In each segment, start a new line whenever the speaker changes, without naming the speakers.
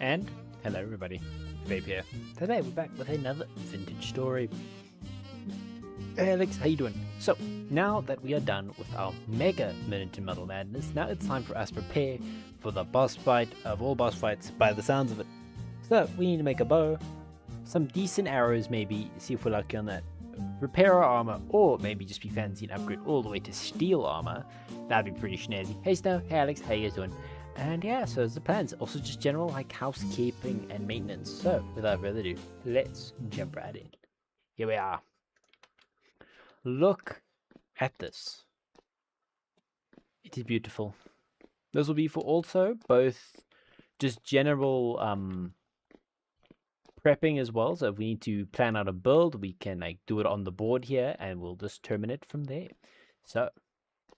And hello everybody, Vape here. Today we're back with another vintage story. Hey Alex, how you doing? So, now that we are done with our mega Minute Metal Madness, now it's time for us to prepare for the boss fight of all boss fights by the sounds of it. So, we need to make a bow, some decent arrows maybe, see if we're lucky on that. Repair our armor, or maybe just be fancy and upgrade all the way to steel armor. That'd be pretty snazzy. Hey Snow, hey Alex, how you guys doing? And yeah, so there's the plans. Also just general like housekeeping and maintenance. So without further ado, let's jump right in. Here we are. Look at this. It is beautiful. This will be for also both just general prepping as well. So if we need to plan out a build, we can like do it on the board here and we'll just terminate from there. So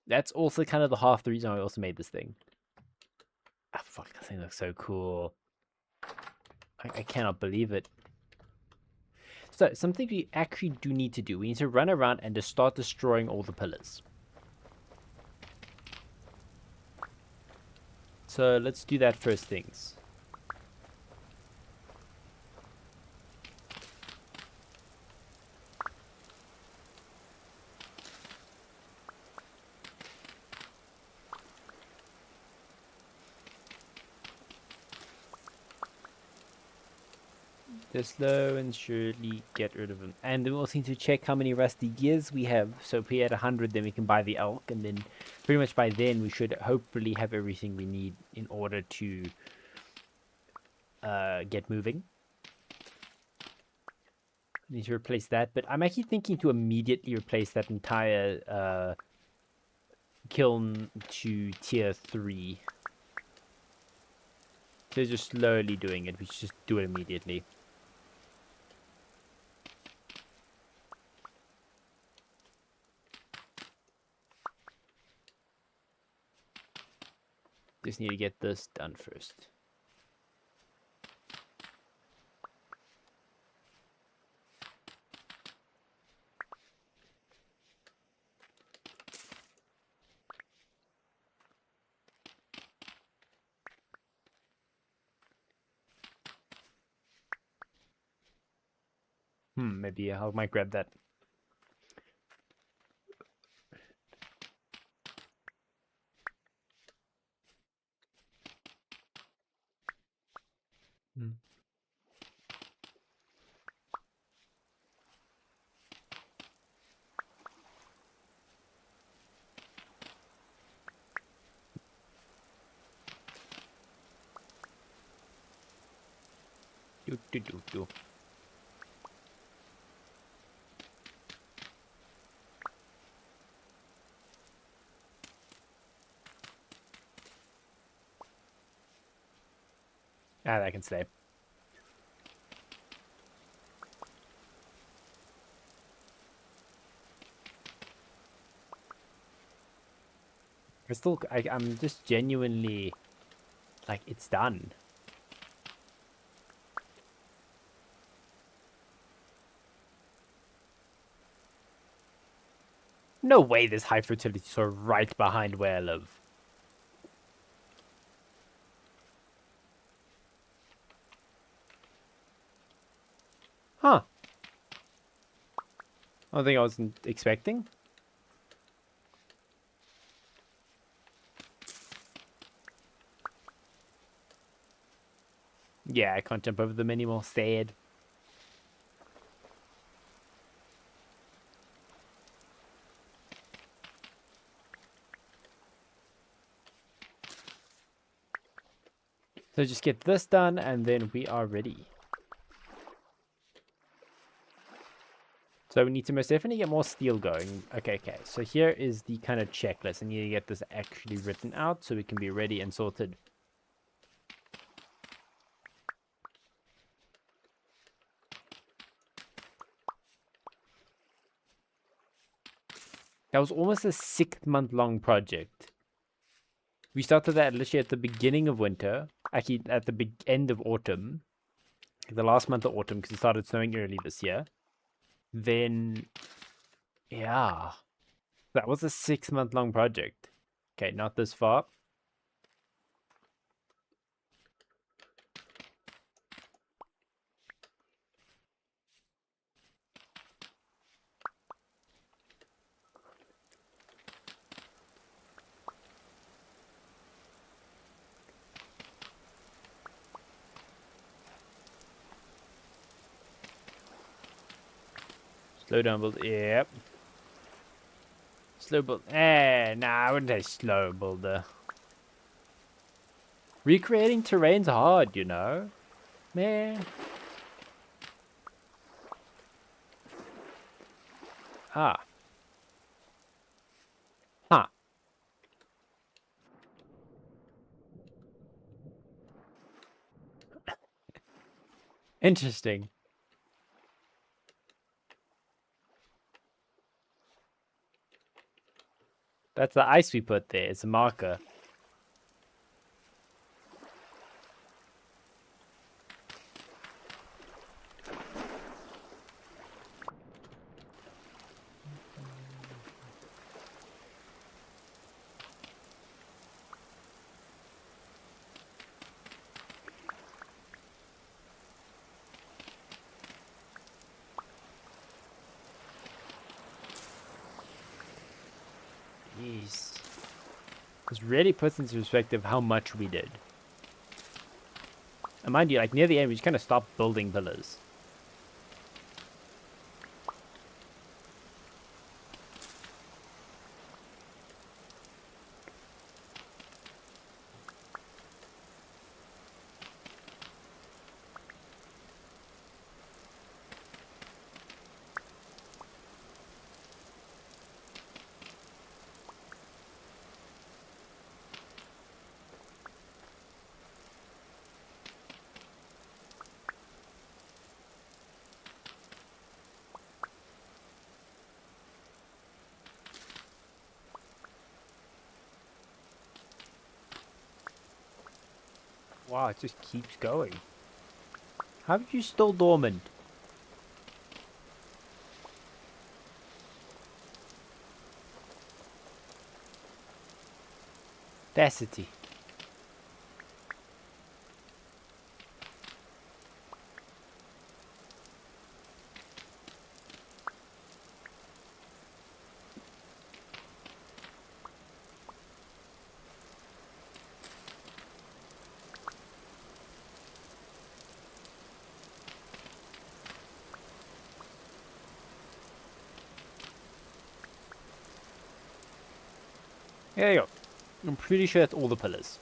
that's also kind of the half the reason I also made this thing. Ah, fuck, that thing looks so cool. I cannot believe it. So, something we actually do need to do. We need to run around and just start destroying all the pillars. So, let's do that first things. Just slow and surely get rid of them. And we also need to check how many rusty gears we have. So if we're at 100, then we can buy the elk. And then pretty much by then, we should hopefully have everything we need in order to get moving. I need to replace that. But I'm actually thinking to immediately replace that entire kiln to tier 3. So just slowly doing it. We should just do it immediately. Just need to get this done first. Maybe I might grab that. Do. Ah, that can stay. I'm just genuinely like, it's done. No way there's high fertility soil right behind where I live. Huh. I don't think I wasn't expecting. Yeah, I can't jump over them anymore. Sad. So just get this done and then we are ready. So we need to most definitely get more steel going. Okay. So here is the kind of checklist. I need to get this actually written out so we can be ready and sorted. That was almost a 6-month long project. We started that literally at the beginning of winter. Actually, at the end of autumn. The last month of autumn, because it started snowing early this year. Then, yeah. That was a 6-month long project. Okay, not this far. Slow down build. Yep. Slow build. Nah, I wouldn't say slow builder. Recreating terrain's hard, you know. Man. Ah. Huh. Interesting. That's the ice we put there. It's a marker. Jeez. This really puts into perspective how much we did. And mind you, like near the end, we just kind of stopped building villas. Wow, it just keeps going. How are you still dormant? Audacity. There you go. I'm pretty sure that's all the pillars.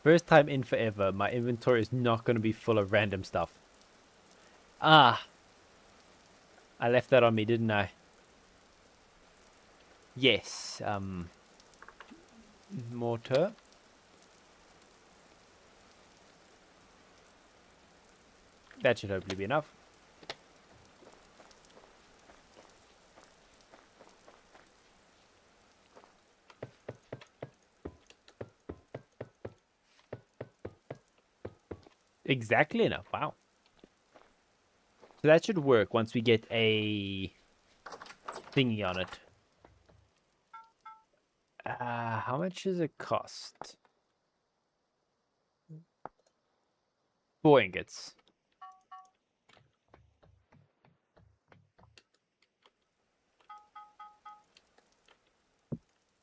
First time in forever, my inventory is not going to be full of random stuff. Ah. I left that on me, didn't I? Yes. Mortar. That should hopefully be enough. Exactly enough. Wow. So that should work once we get a thingy on it. How much does it cost? 4 ingots.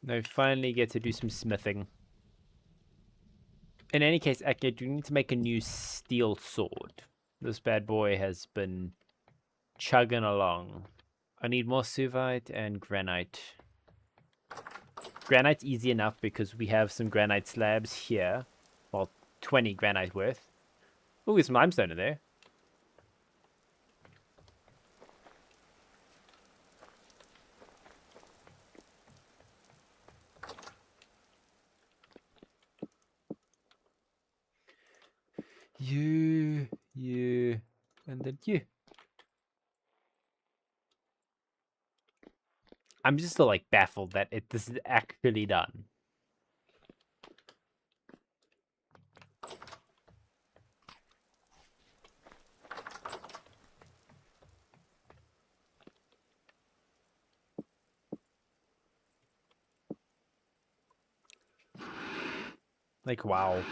Now we finally get to do some smithing. In any case, I do need to make a new steel sword. This bad boy has been chugging along. I need more suvite and granite. Granite's easy enough because we have some granite slabs here. Well, 20 granite worth. Oh, there's some limestone in there. You, and then you. I'm just still like baffled that this is actually done. Like, wow.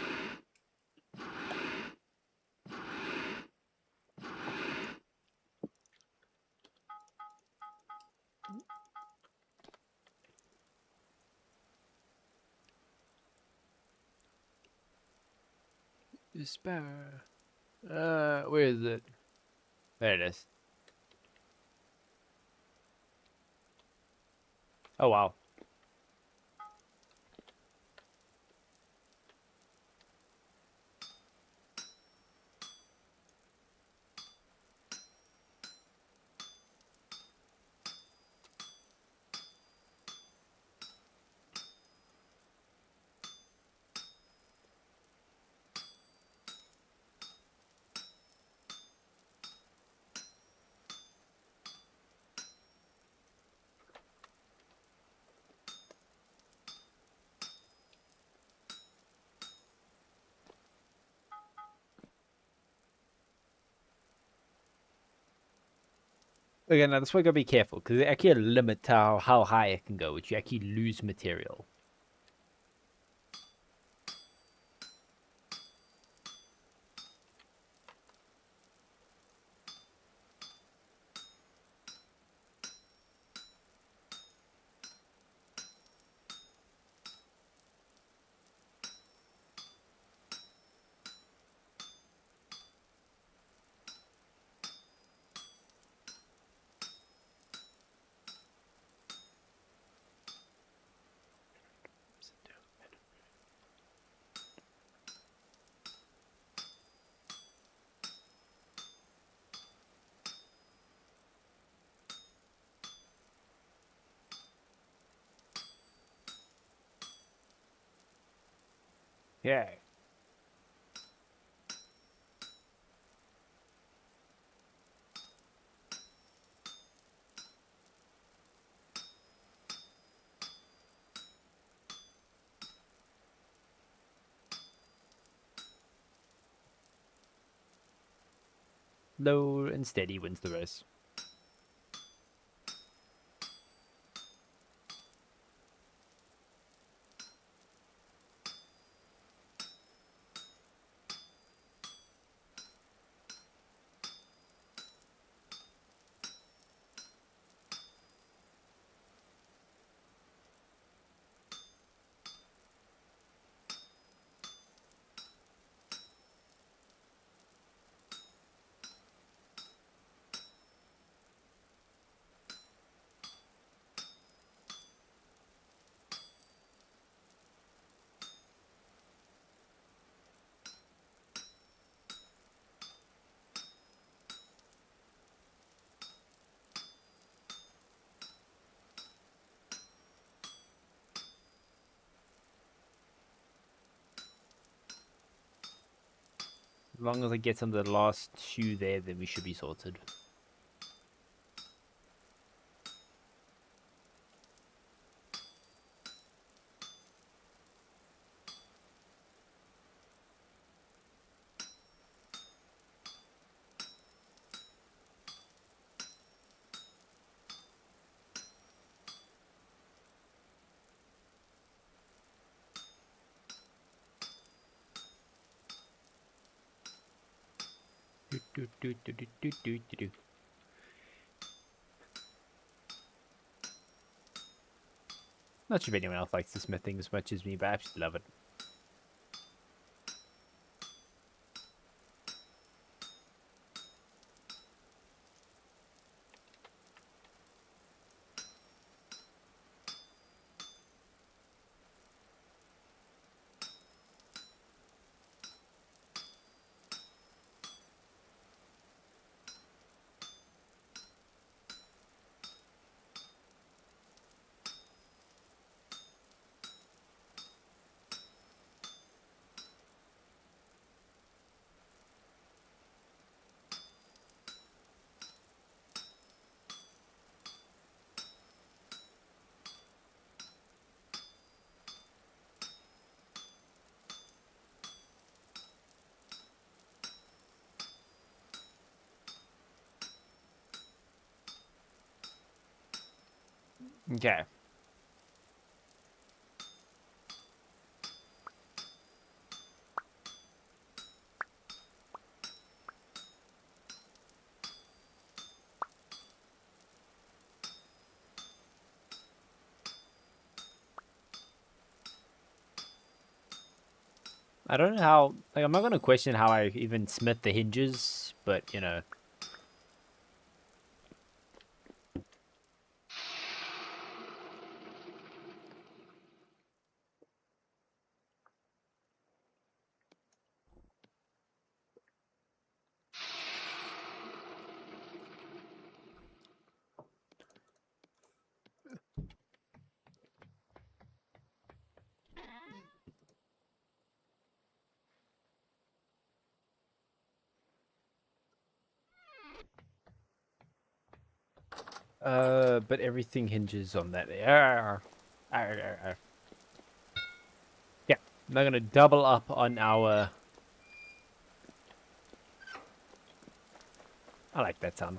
despair. Where is it? There it is. Oh wow. Okay, now this one gotta be careful because it actually limits how high it can go, which you actually lose material. Yeah. Low and steady wins the race. As long as I get some of the last two there, then we should be sorted. Not sure if anyone else likes the smithing as much as me, but I absolutely love it. Okay. I don't know how, like, I'm not going to question how I even smith the hinges, but, you know. But everything hinges on that. Yeah, I'm not going to double up on our... I like that sound.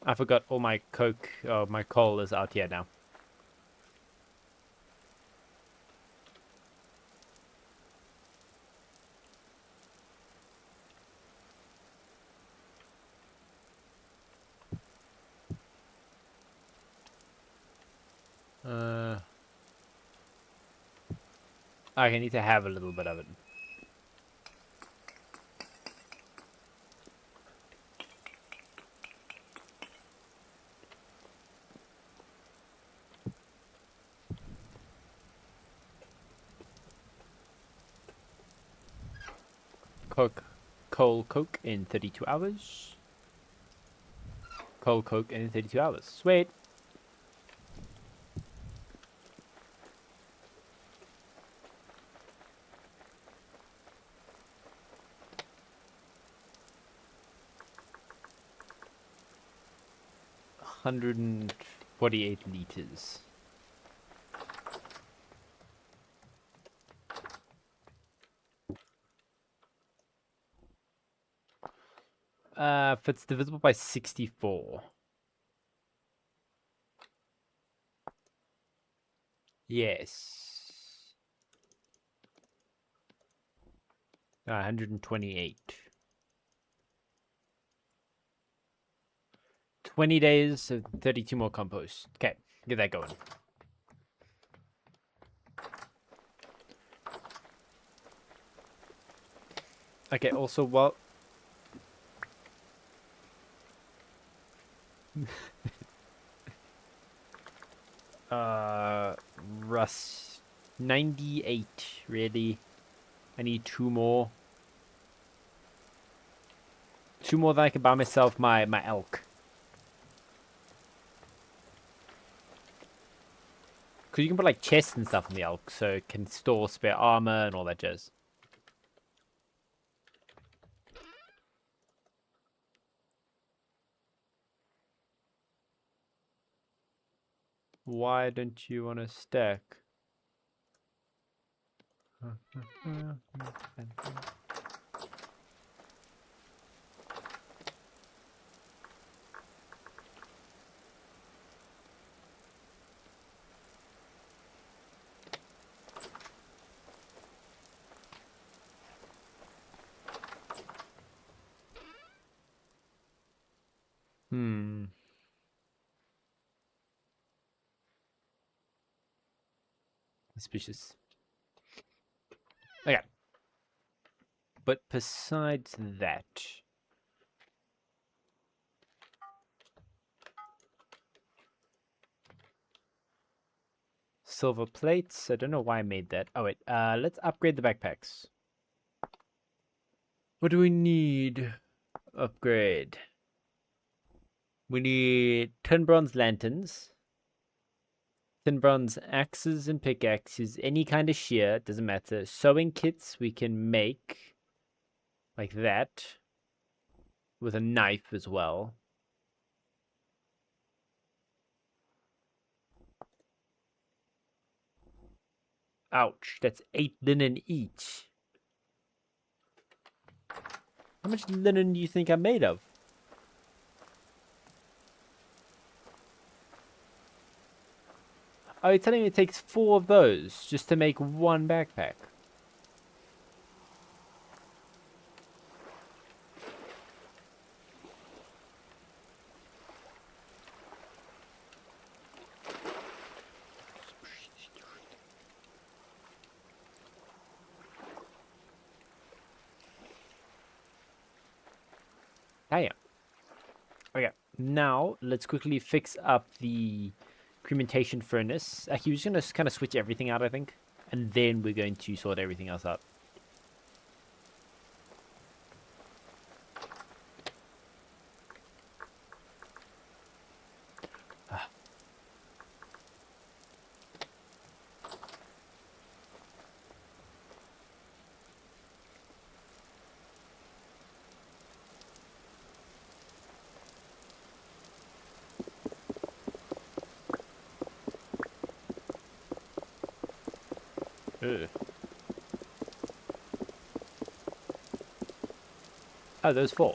I forgot all my coke, my coal is out here now. I need to have a little bit of it. Coal coke in 32 hours. Coal coke in 32 hours. Sweet. $148 liters. If it's divisible by 64. Yes. 128. 20 days, so 32 more compost. Okay, get that going. Okay, also, well... Russ... 98, really. I need 2 more. 2 more that I can buy myself my elk. Because you can put, like, chests and stuff in the elk, so it can store spare armor and all that jazz. Why don't you want to stack? Suspicious. Okay. But besides that... Silver plates. I don't know why I made that. Oh, wait. Let's upgrade the backpacks. What do we need? Upgrade. We need 10 bronze lanterns. 10 bronze axes and pickaxes. Any kind of shear. Doesn't matter. Sewing kits we can make. Like that. With a knife as well. Ouch. That's 8 linen each. How much linen do you think I'm made of? Are you telling me it takes 4 of those just to make 1 backpack? Now, let's quickly fix up the cremation furnace. Actually, we're just going to kind of switch everything out, I think. And then we're going to sort everything else out. Ugh. Oh, there's 4.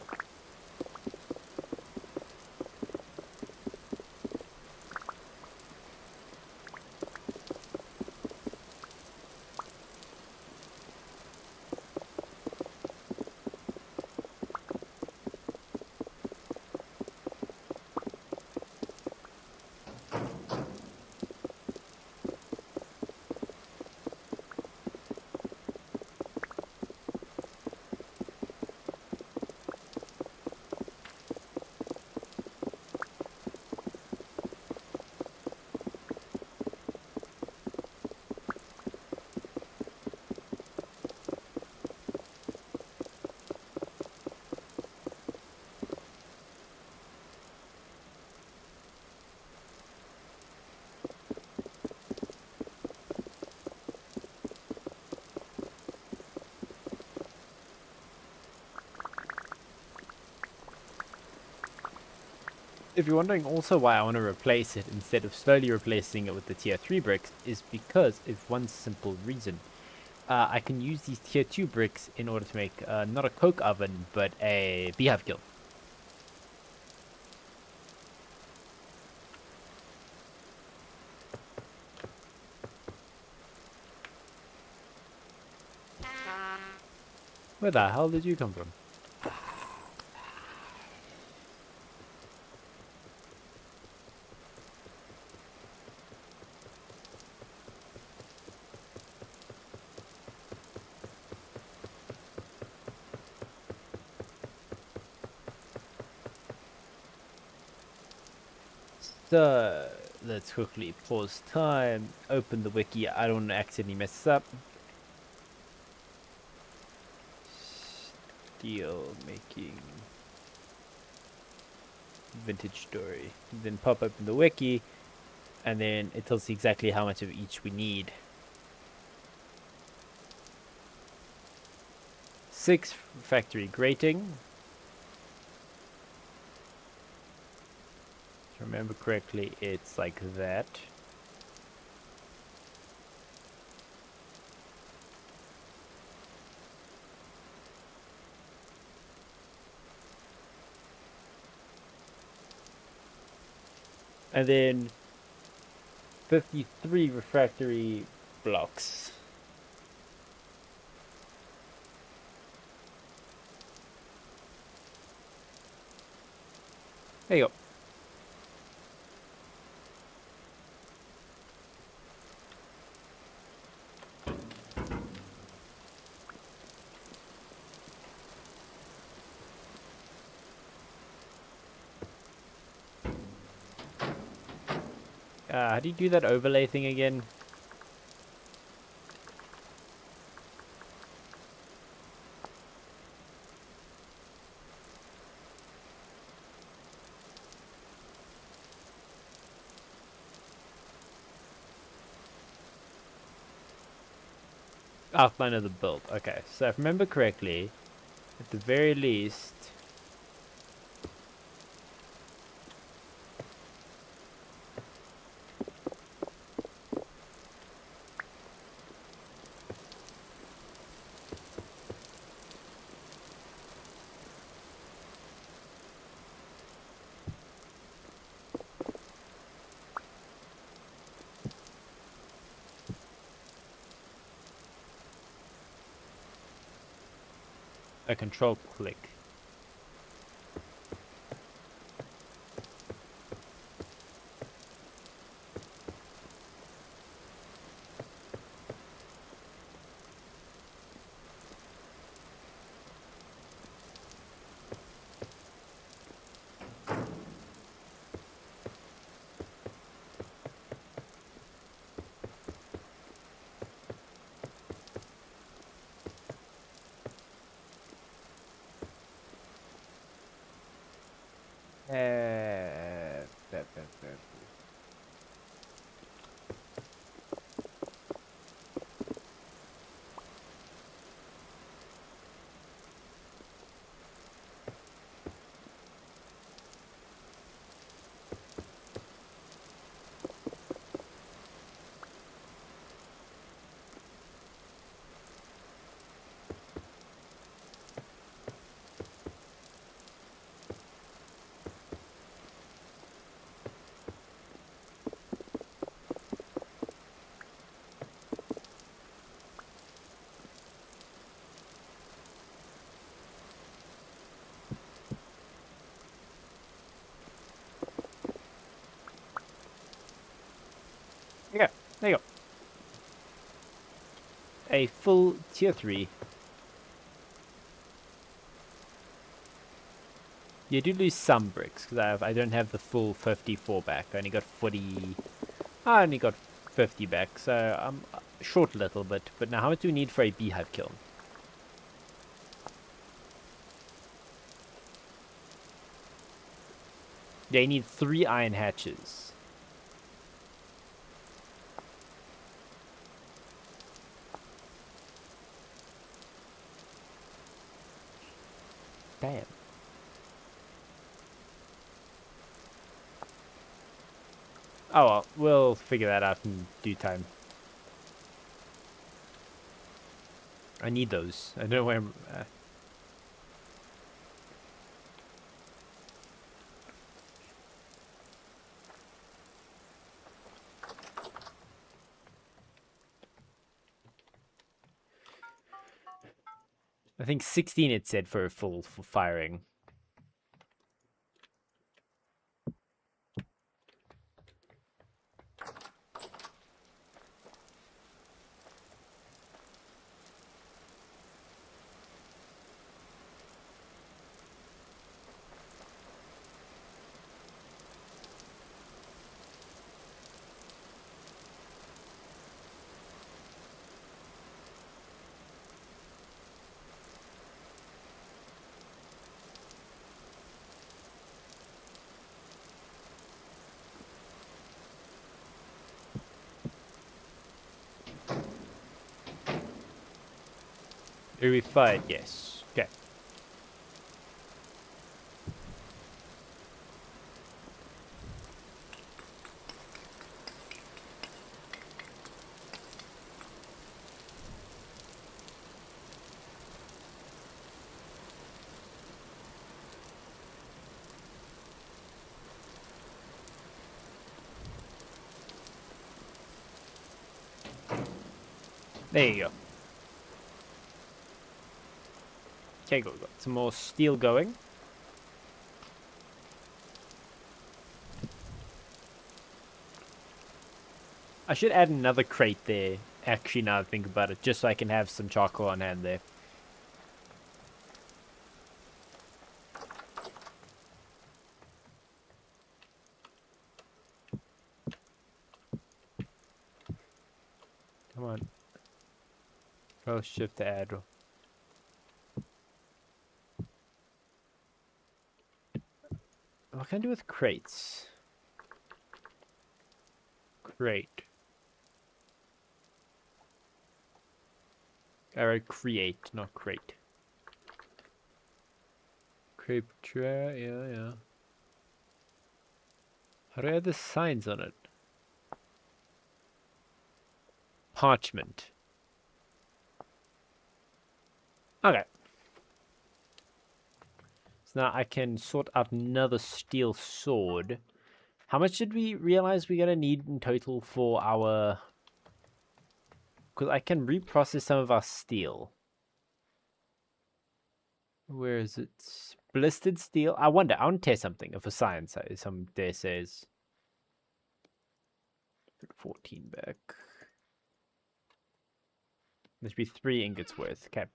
If you're wondering also why I want to replace it instead of slowly replacing it with the tier 3 bricks, is because of one simple reason. I can use these tier 2 bricks in order to make not a coke oven, but a beehive kiln. Where the hell did you come from? So, let's quickly pause time, open the wiki. I don't want to accidentally mess this up. Steel making vintage story. Then pop open the wiki, and then it tells us exactly how much of each we need. 6 factory grating. If I remember correctly, it's like that. And then 53 refractory blocks. There you go. How do you do that overlay thing again? Outline of the build. Okay, so if I remember correctly, at the very least, a control click. There you go. A full tier 3. You do lose some bricks, because I don't have the full 54 back. I only got 40... I only got 50 back, so I'm short a little bit. But now how much do we need for a beehive kiln? Yeah, you need 3 iron hatches. Damn. Oh well, we'll figure that out in due time. I need those. I don't know where I'm... I think 16 it said for firing. Are we fired? Yes. Okay. There you go. Okay, go. Got some more steel going. I should add another crate there, actually, now that I think about it, just so I can have some charcoal on hand there. Come on. Control shift to add. What can I do with crates? Crate. I wrote create, not crate. Crepe tray, yeah. How do I add the signs on it? Parchment. Okay. So now I can sort out another steel sword. How much did we realize we're gonna need in total for our... Because I can reprocess some of our steel. Where is it? Blistered steel. I wonder. I want to test something. If a science some there says 14 back. There should be 3 ingots worth. Okay.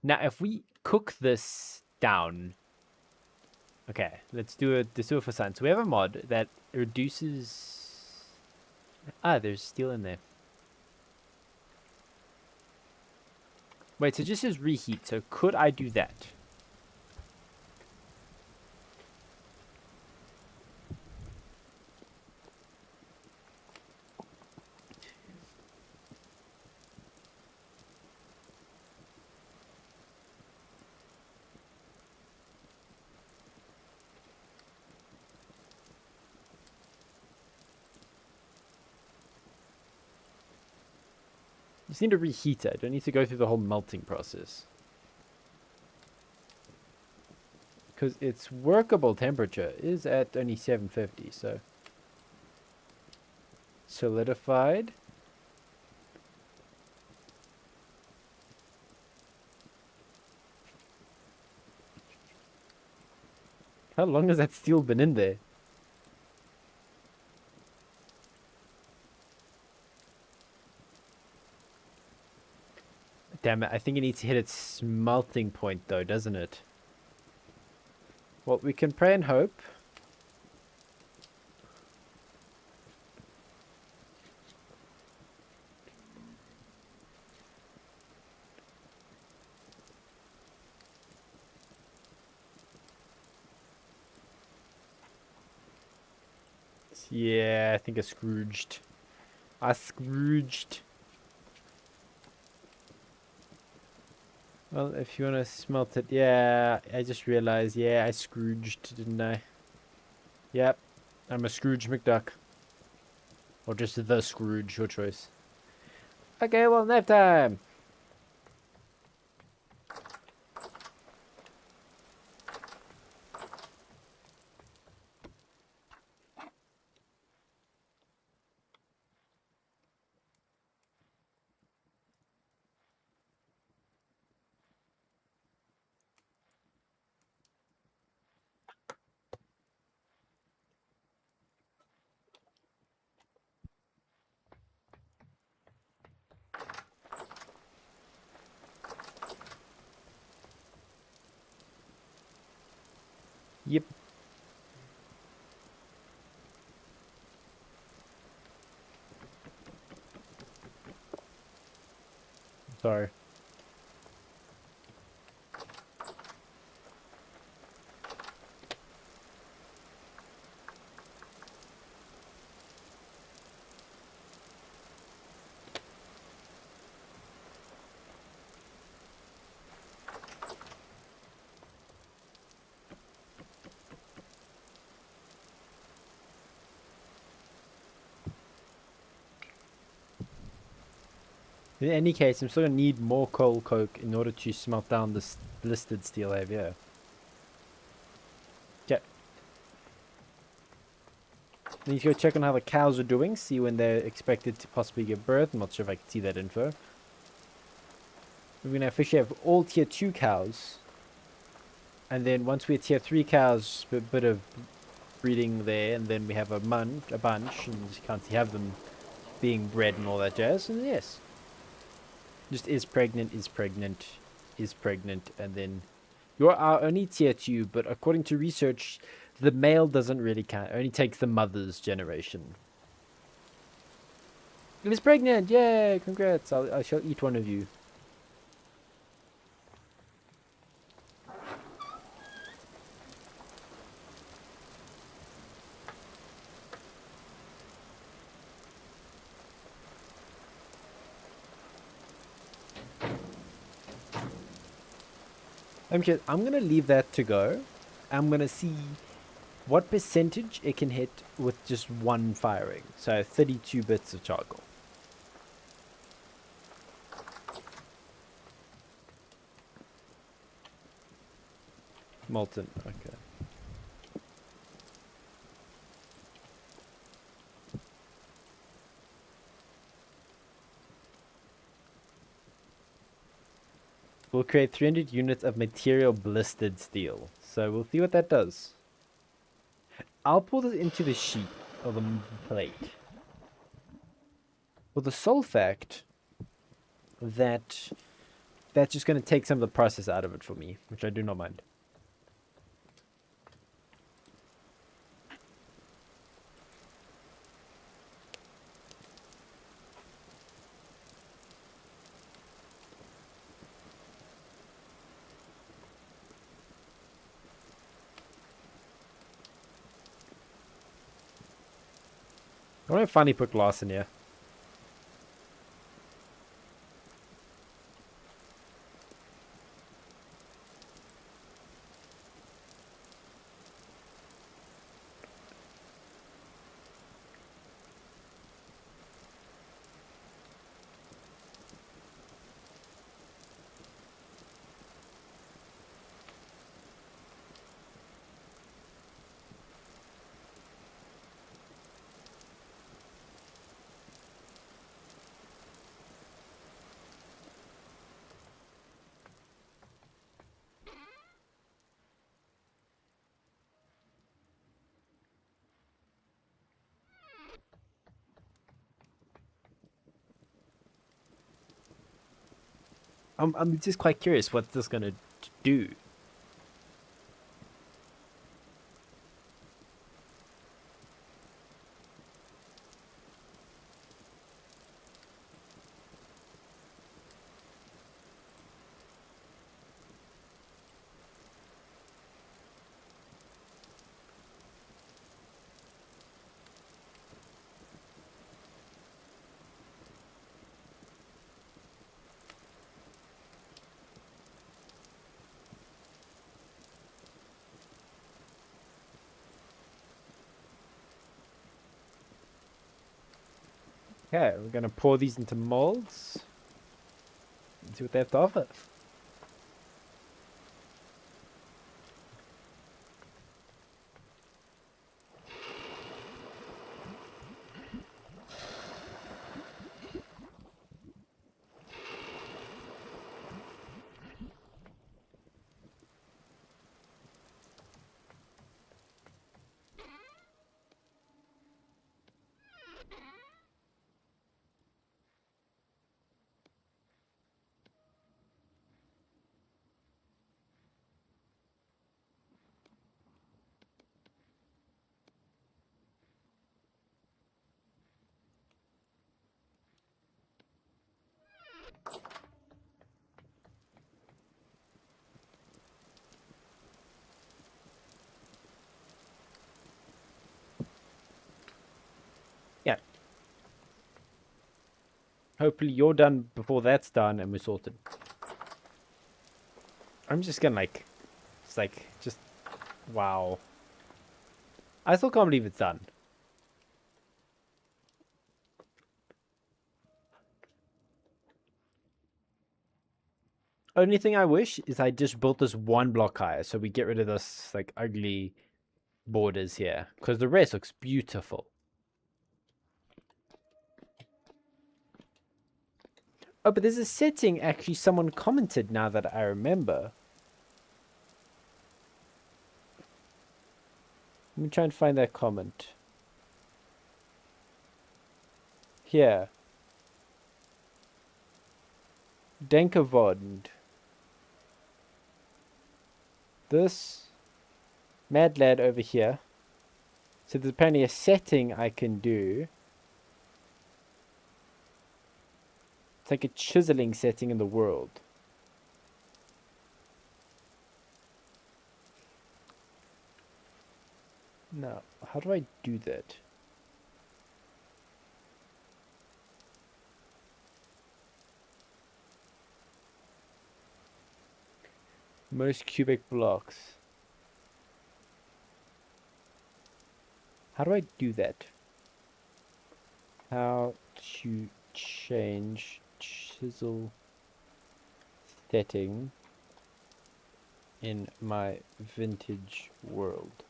Now if we cook this down. Okay, let's do it for science. So we have a mod that reduces. There's steel in there. Wait, so it just says reheat. So could I do that? You just need to reheat it. I don't need to go through the whole melting process. Because its workable temperature is at only 750, so... Solidified. How long has that steel been in there? Damn it, I think it needs to hit its smelting point though, doesn't it? Well, we can pray and hope. Yeah, I think I Scrooged. I Scrooged. Well, if you want to smelt it, yeah, I just realized, yeah, I Scrooged, didn't I? Yep, I'm a Scrooge McDuck. Or just the Scrooge, your choice. Okay, well, nap time! Yep. Sorry. In any case, I'm still gonna need more coal coke in order to smelt down this listed steel I have here. Okay. Need to go check on how the cows are doing, see when they're expected to possibly give birth. I'm not sure if I can see that info. We're gonna officially have all tier 2 cows. And then once we're tier 3 cows, a bit of breeding there, and then we have a bunch, and you can't have them being bred and all that jazz, and yes. Just is pregnant, and then you're our only tier 2, but according to research, the male doesn't really count. It only takes the mother's generation. It is pregnant! Yay! Congrats! I shall eat one of you. I'm gonna leave that to go. I'm gonna see what percentage it can hit with just one firing. So 32 bits of charcoal. Molten, okay. We'll create 300 units of material blistered steel. So we'll see what that does. I'll pull this into the sheet or the plate. Well, the sole fact that that's just going to take some of the process out of it for me, which I do not mind. I want to finally put glass in here. I'm just quite curious what this gonna do. Okay, we're gonna pour these into molds and see what they have to offer. Yeah. Hopefully you're done before that's done and we're sorted. I'm just gonna just wow. I still can't believe it's done. Only thing I wish is I just built this one block higher so we get rid of this like ugly borders here because the rest looks beautiful. Oh, but there's a setting actually someone commented now that I remember. Let me try and find that comment. Here. Denkavond. This mad lad over here. So there's apparently a setting I can do. It's like a chiseling setting in the world. Now, how do I do that? Most cubic blocks. How do I do that? How to change chisel setting in my vintage world.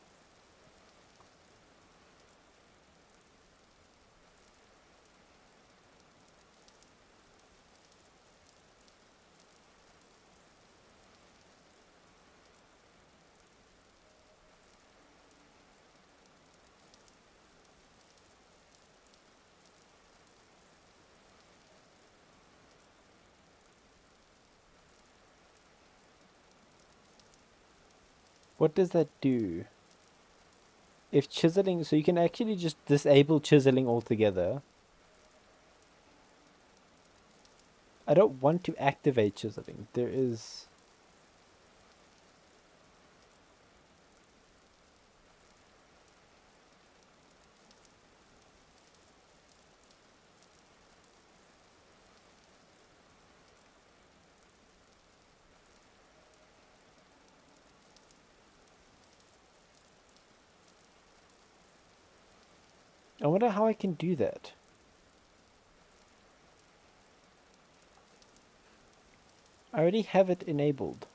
What does that do? If chiseling, so you can actually just disable chiseling altogether. I don't want to activate chiseling. There is... I wonder how I can do that. I already have it enabled.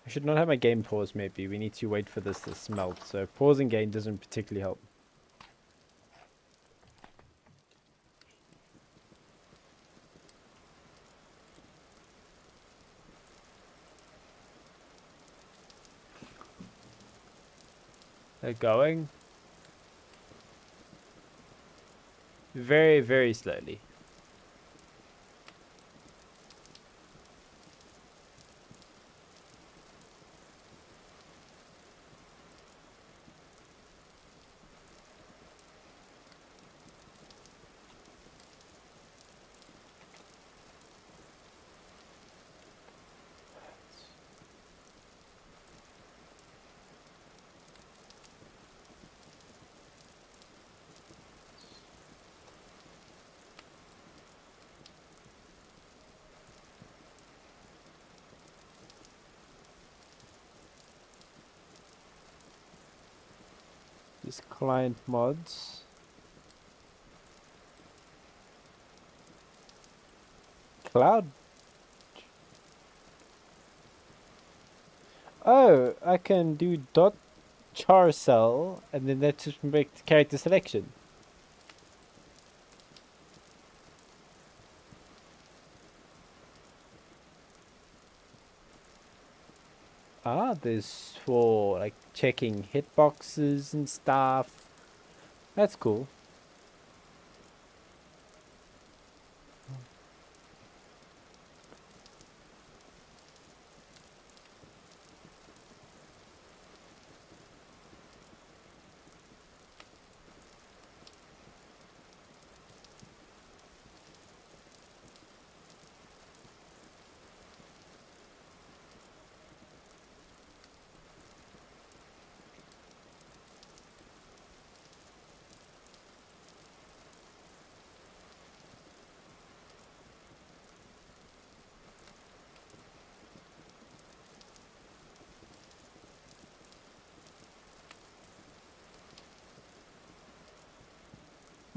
I should not have my game paused maybe. We need to wait for this to smelt. So pausing game doesn't particularly help. They're going very, very slowly. This client mods. Cloud. Oh, I can do dot char cell and then that just makes character selection. Ah, there's for like checking hitboxes and stuff. That's cool.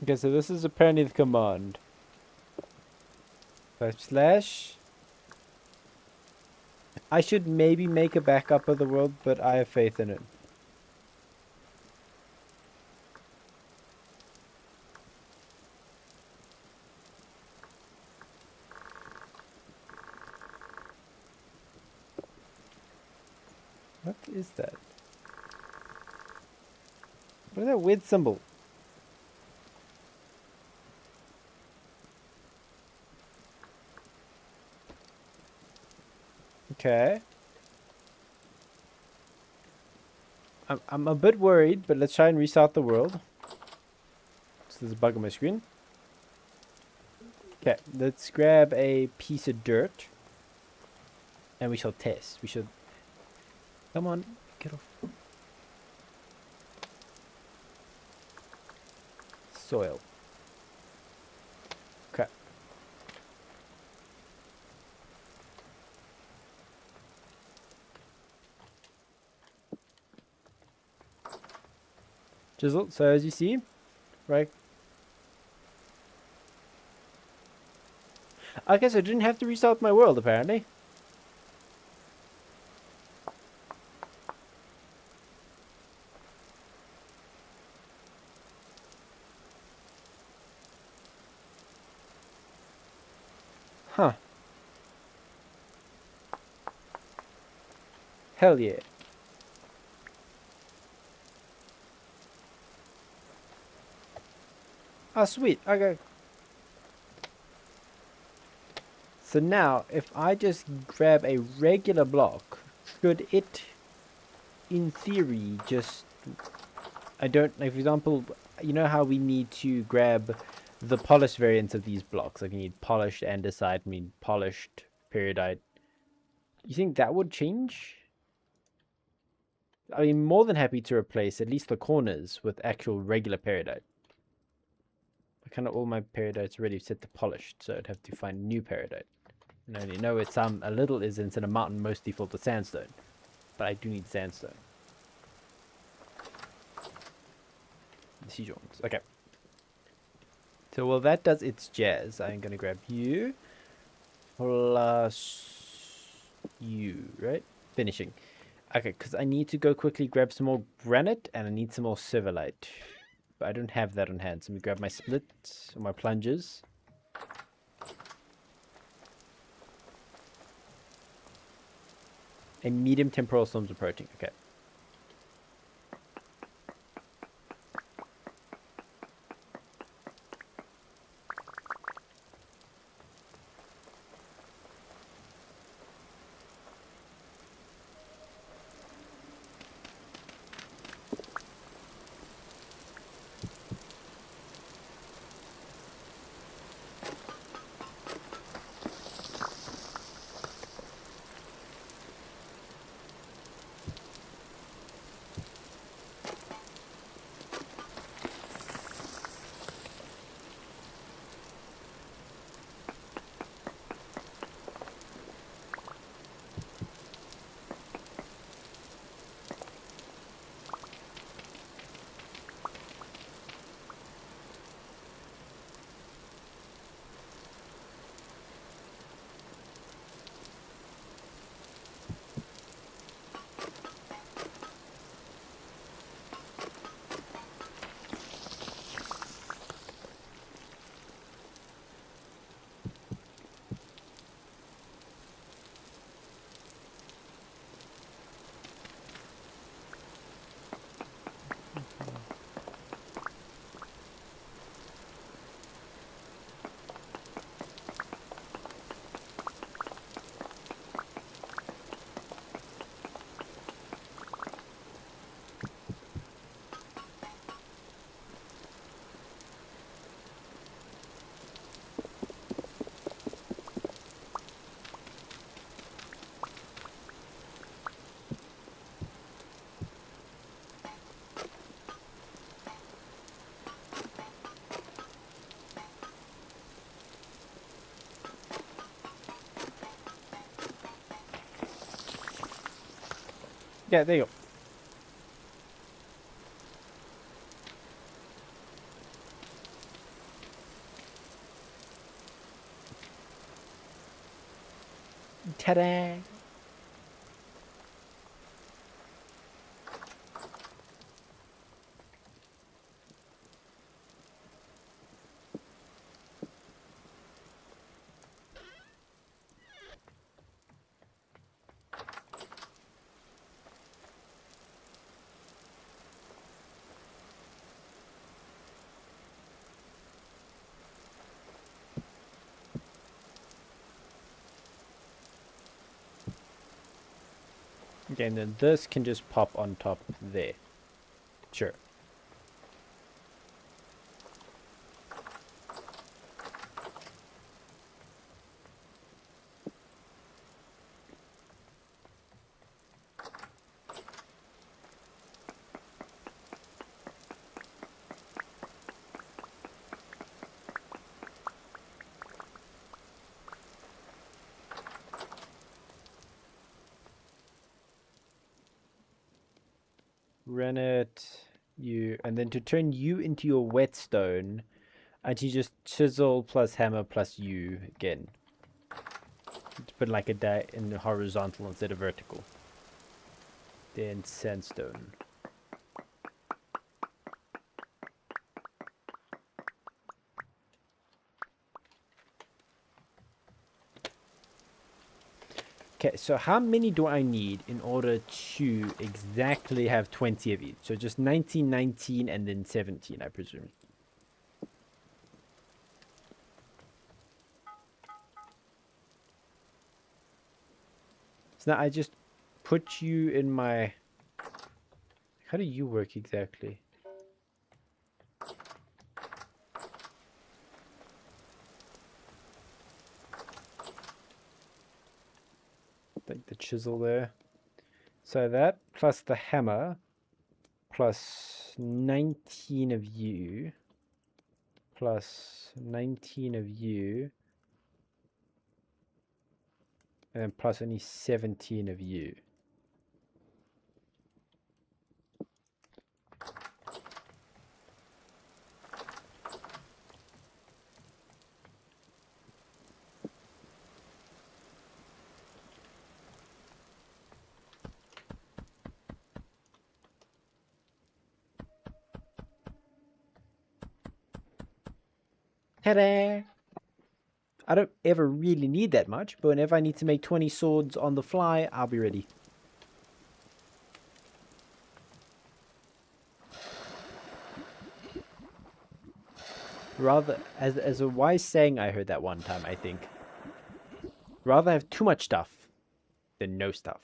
Okay, so this is apparently the command. // I should maybe make a backup of the world, but I have faith in it. What is that? What is that weird symbol? Okay. I'm a bit worried, but let's try and restart the world. So there's a bug on my screen. Okay, let's grab a piece of dirt. And we shall test. We should... Come on, get off. Soil. Okay. Chisel, so as you see, right? I guess I didn't have to restart my world, apparently. Huh. Hell yeah. Oh, sweet. Okay. So now, if I just grab a regular block, should it, in theory, just... I don't... Like, for example, you know how we need to grab the polished variants of these blocks? Like, you need polished andesite, I mean polished periodite. You think that would change? I mean, more than happy to replace at least the corners with actual regular periodite. Kind of all my periodites already set to polished, so I'd have to find new periodite. And I only know it's a little is in a mountain most default to sandstone, but I do need sandstone. The sea joints. Okay. So while that does its jazz, I'm gonna grab you plus you, right? Finishing. Okay, because I need to go quickly grab some more granite and I need some more silverite. But I don't have that on hand, so let me grab my splits or my plungers. A medium temporal storm's approaching. Okay. Yeah, there you go. Ta-da! Okay, and then this can just pop on top there. Sure. Run it, you, and then to turn you into your whetstone, and you just chisel plus hammer plus you again. To put like a die in the horizontal instead of vertical. Then sandstone. Okay, so how many do I need in order to exactly have 20 of each? So just 19, 19, and then 17, I presume. So now I just put you in my... How do you work exactly? Like the chisel there. So that plus the hammer plus 19 of you plus 19 of you and then plus only 17 of you. Ta-da! I don't ever really need that much, but whenever I need to make 20 swords on the fly, I'll be ready. Rather, as a wise saying I heard that one time, I think. Rather have too much stuff than no stuff.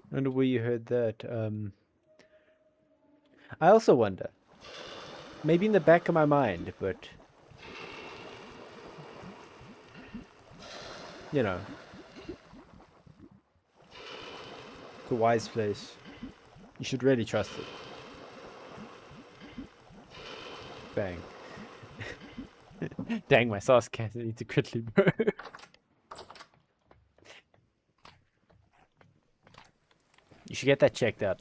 I wonder where you heard that. I also wonder. Maybe in the back of my mind, but... You know. It's a wise place. You should really trust it. Bang. Dang, my sauce can't need to quickly burn. You should get that checked out.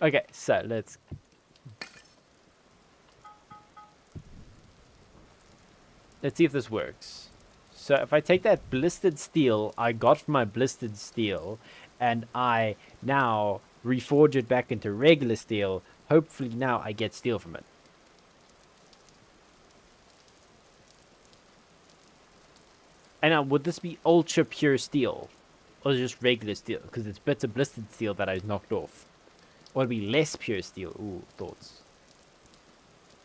Okay, so let's see if this works. So if I take that blistered steel I got from my blistered steel and I now reforge it back into regular steel, hopefully now I get steel from it. And now, would this be ultra pure steel? Or just regular steel? Because it's bits of blistered steel that I knocked off. Or it'd be less pure steel. Ooh, thoughts.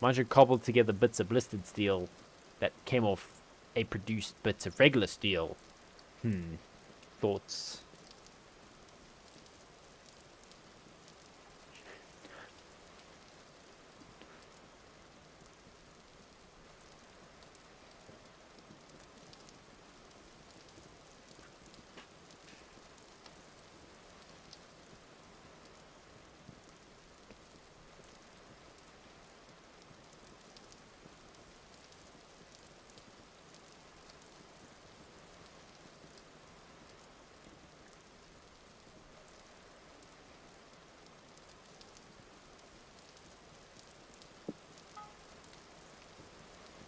Mine should cobble together bits of blistered steel that came off a produced bits of regular steel. Thoughts?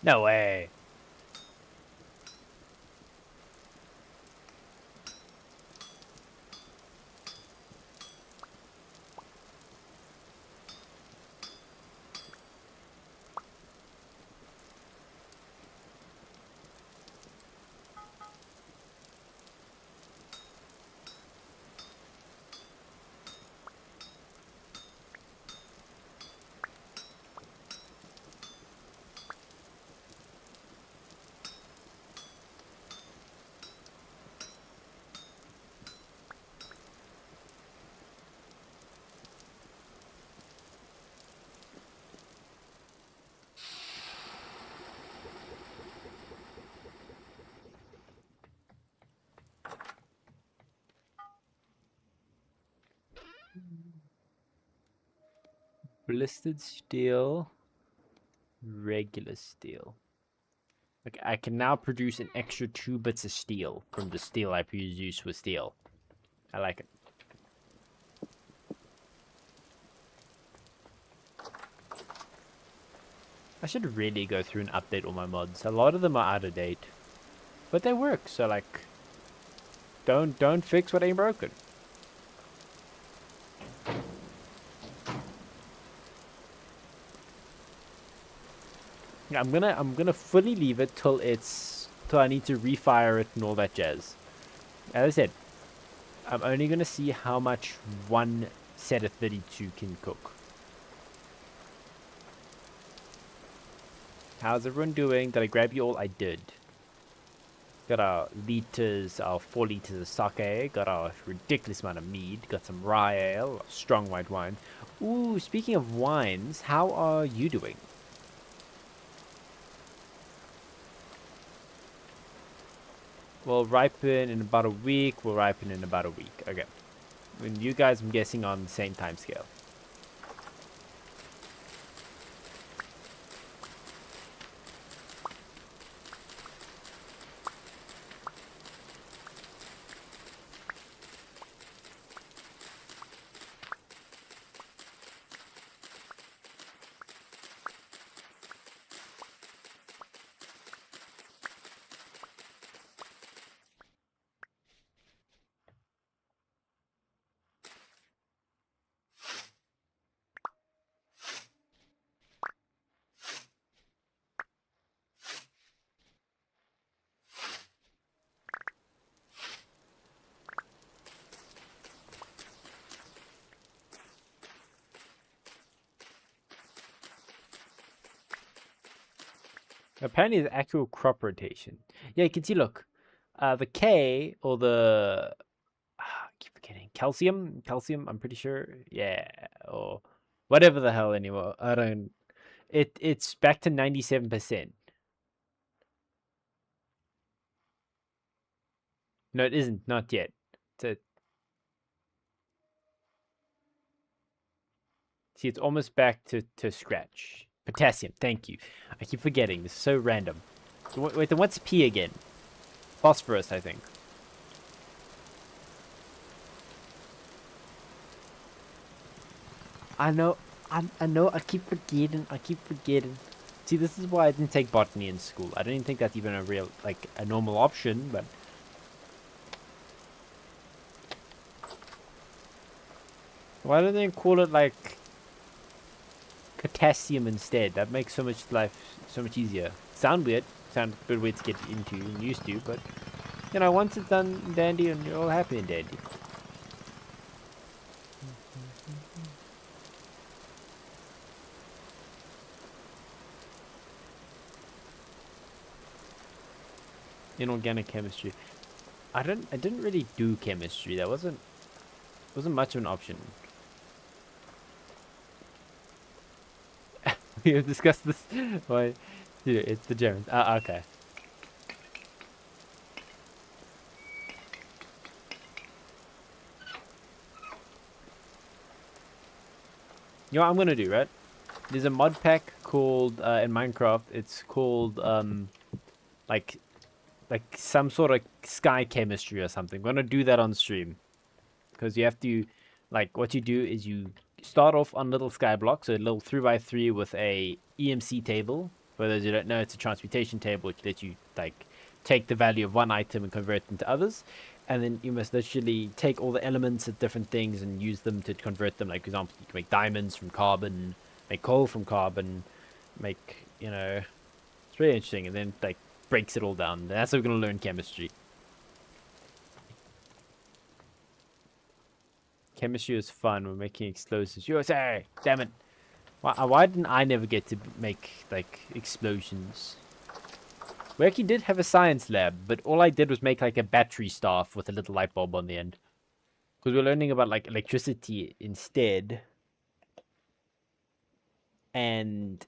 No way. Blistered steel, regular steel. Okay, I can now produce an extra 2 bits of steel from the steel I produce with steel. I like it. I should really go through and update all my mods. A lot of them are out of date, but they work. So like, don't fix what ain't broken. I'm gonna fully leave it till I need to refire it and all that jazz. As I said, I'm only gonna see how much one set of 32 can cook. How's everyone doing? Did I grab you all? I did. Got our 4 liters of sake. Got our ridiculous amount of mead. Got some rye ale, strong white wine. Ooh, speaking of wines, how are you doing? We'll ripen in about a week. We'll ripen in about a week. Okay. And you guys, I'm guessing, on the same time scale. Apparently, it's actual crop rotation. Yeah, you can see, look. The K, or the... I keep forgetting. Calcium? Calcium, I'm pretty sure. Yeah, or whatever the hell anymore. I don't... It's back to 97%. No, it isn't. Not yet. See, it's almost back to scratch. Potassium, thank you. I keep forgetting. This is so random. So, wait, then what's P again? Phosphorus, I think. I know. I know. I keep forgetting. See, this is why I didn't take botany in school. I don't even think that's even a real, like, a normal option, but... Why don't they call it, like, potassium instead? That makes so much life so much easier. Sound weird. Sound a bit weird to get into and used to, but, you know, once it's done and dandy and you're all happy and dandy. Inorganic chemistry. I didn't really do chemistry. That wasn't much of an option. We have discussed this. Why? Yeah, it's the Germans. Ah, okay. You know what I'm gonna do, right? There's a mod pack called in Minecraft. It's called like some sort of sky chemistry or something. We're gonna do that on stream because you have to, like, what you do is you start off on little sky blocks, so a little 3x3 with a EMC table. For those who don't know, it's a transmutation table which lets you like take the value of one item and convert it into others. And then you must literally take all the elements of different things and use them to convert them. Like, for example, you can make diamonds from carbon, make coal from carbon, make, you know, it's really interesting. And then, like, breaks it all down. That's how we're going to learn chemistry. Chemistry is fun. We're making explosives. USA! Damn it. Why didn't I never get to make, like, explosions? We actually did have a science lab, but all I did was make like a battery staff with a little light bulb on the end. Because we're learning about like electricity instead. And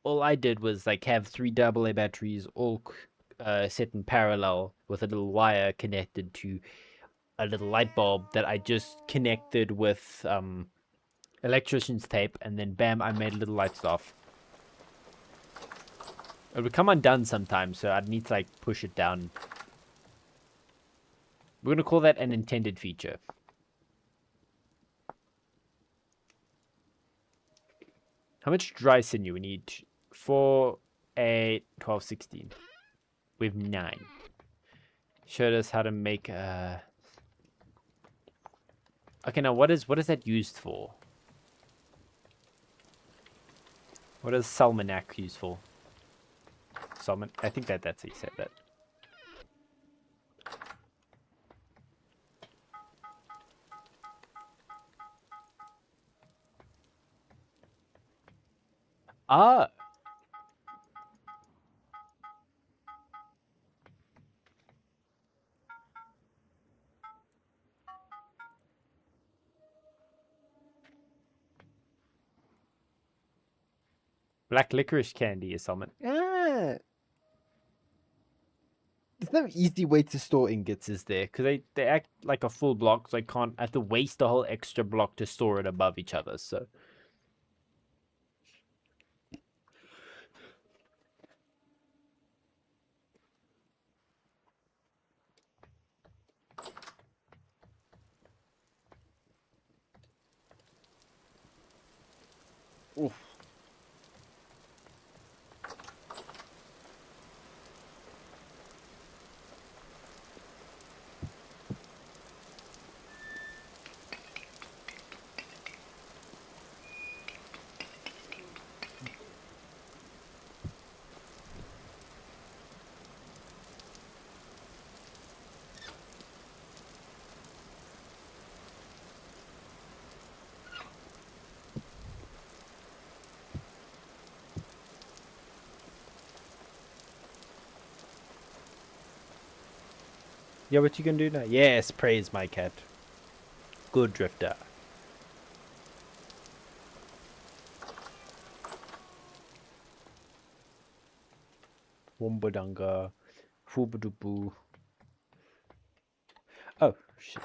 all I did was like have 3 AA batteries all set in parallel with a little wire connected to a little light bulb that I just connected with electrician's tape, and then bam, I made a little light staff. It would come undone sometimes, so I'd need to like push it down. We're gonna call that an intended feature. How much dry sinew? We need 4, 8, 12, 16. We have 9. Showed us how to make Okay, now what is that used for? What is salmonac used for? Salmon? I think that's how you said that. Ah! Black licorice candy is salmon. Ah! There's no easy way to store ingots, is there? Because they act like a full block, so I can't I have to waste a whole extra block to store it above each other, so... Oof. Yeah, what you can do now? Yes, praise my cat. Good drifter. Wombadunga. Foobadooboo. Oh, shit.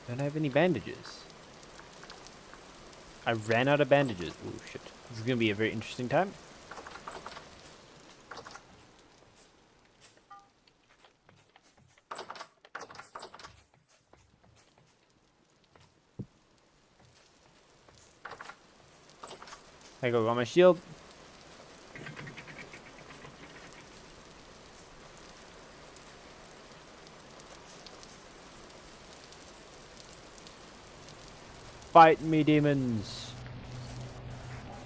Don't have any bandages. I ran out of bandages. Oh shit. This is gonna be a very interesting time. I go on my shield. Fight me, demons.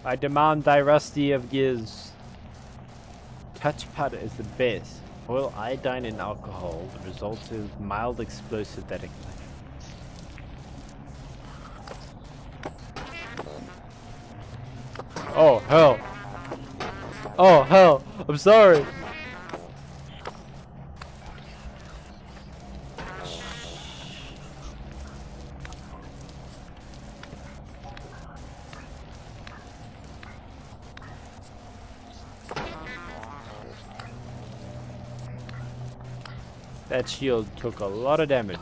I demand thy rusty of gears. Touchpad is the best. Oil iodine in alcohol. The result is mild explosive that ignites. Oh, hell. Oh, hell. I'm sorry. That shield took a lot of damage.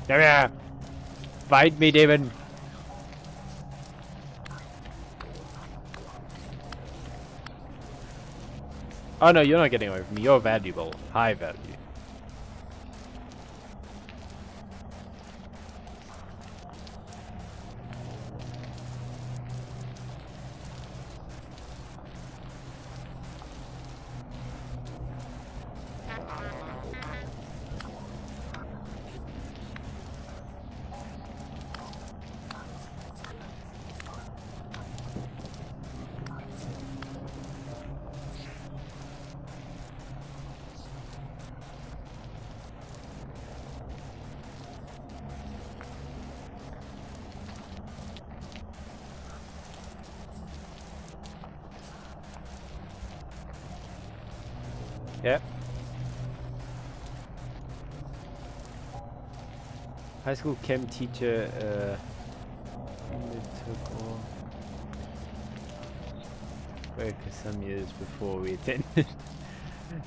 Come here! Fight me, demon! Oh no, you're not getting away from me. You're valuable. High value. Yep. High school chem teacher work some years before we attended.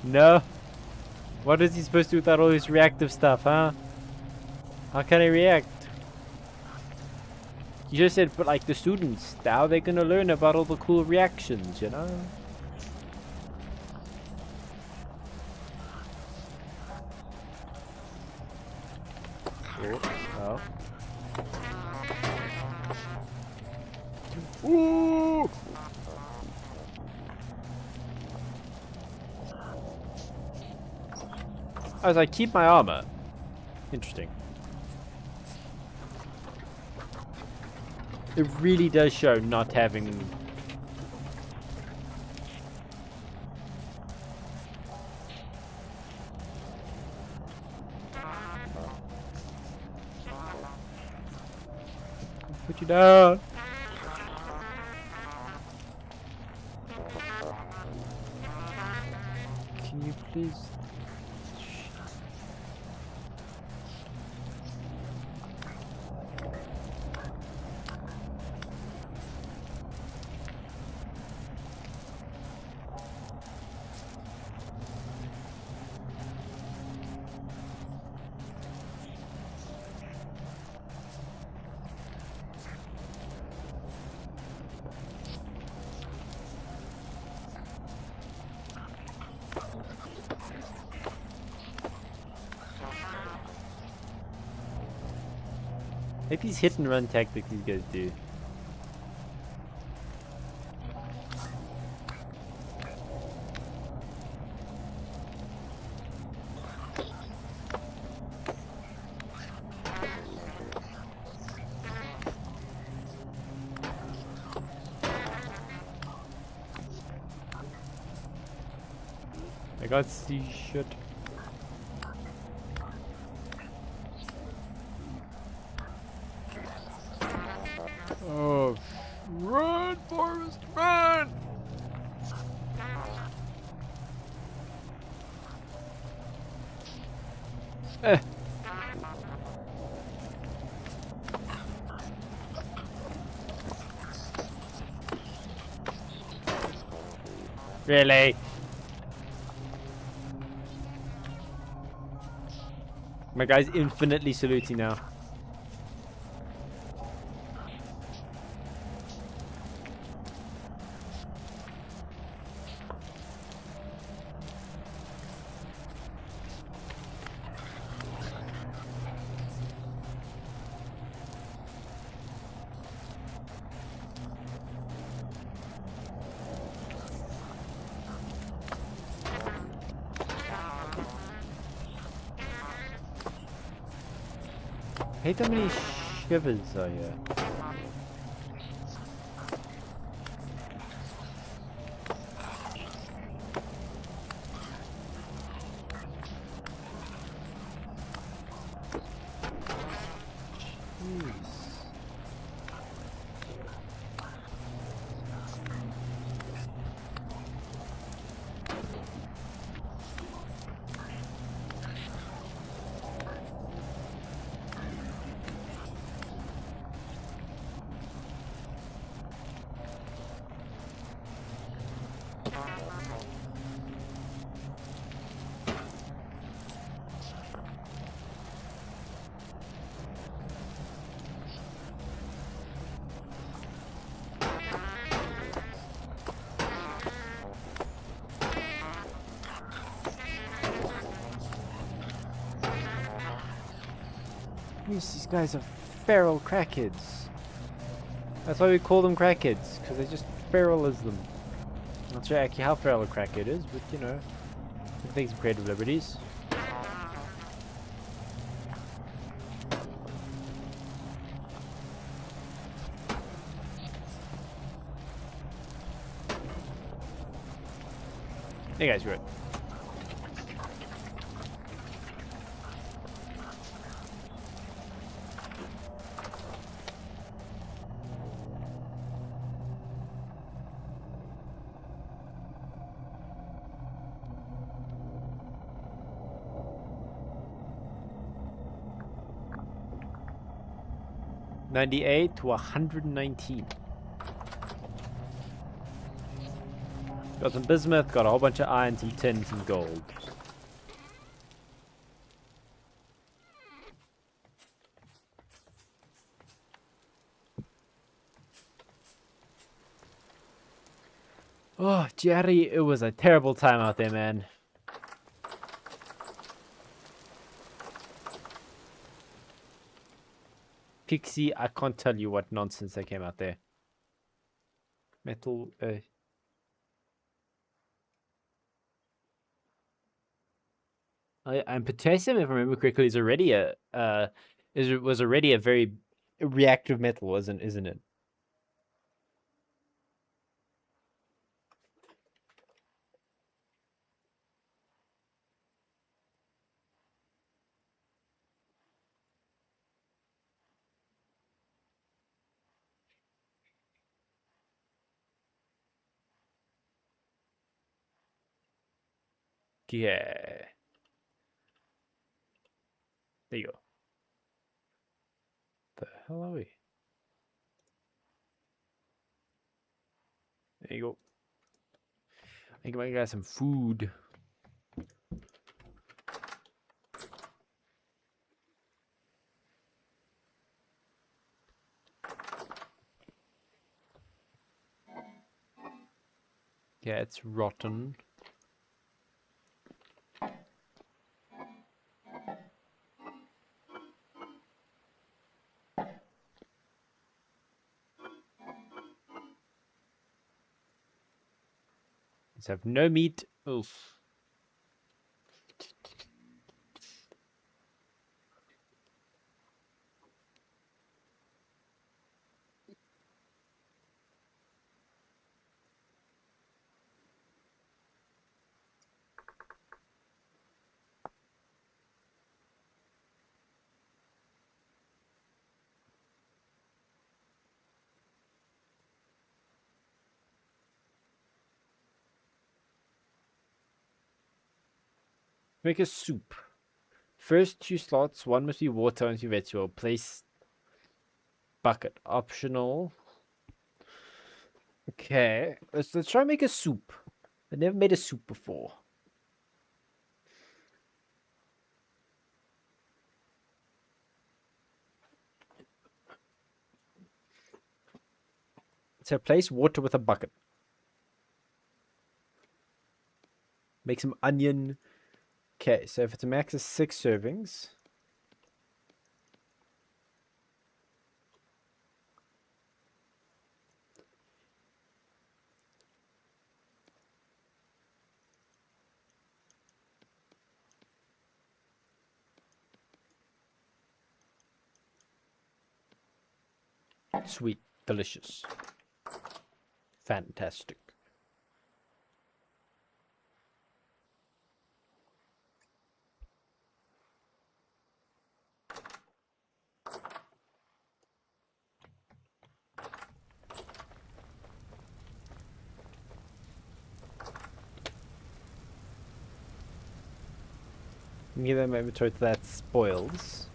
No. What is he supposed to do without all this reactive stuff, huh? How can he react? You just said, but like the students, how they're gonna learn about all the cool reactions, you know? Oh. Ooh! I was like, keep my armor. Interesting. It really does show not having... Put you down. Can you please? Maybe these hit and run tactics these guys do. I got see shit. Oh, run, Forrest, run! Really? My guy's infinitely saluting now. I hate how many shivers are here. Yes, these guys are feral crackheads. That's why we call them crackheads, because they're just feral as them. Not sure actually how feral a crackhead is, but you know, we take some creative liberties. Hey guys, you're right. $98 to $119. Got some bismuth, got a whole bunch of iron, some tin, some gold. Oh, Jerry, it was a terrible time out there, man. Pixie, I can't tell you what nonsense they came out there. Metal, and potassium, if I remember correctly, is already was already a very reactive metal, isn't it? Yeah. There you go. The hell are we? There you go. I think I might get some food. Yeah, it's rotten. Let's have no meat. Oof. Make a soup. First 2 slots, one must be water and 2 vegetable. Place bucket. Optional. Okay. Let's try and make a soup. I've never made a soup before. So place water with a bucket. Make some onion. Okay, so if it's a max of 6 servings. Sweet. Delicious. Fantastic. Give them inventory that spoils.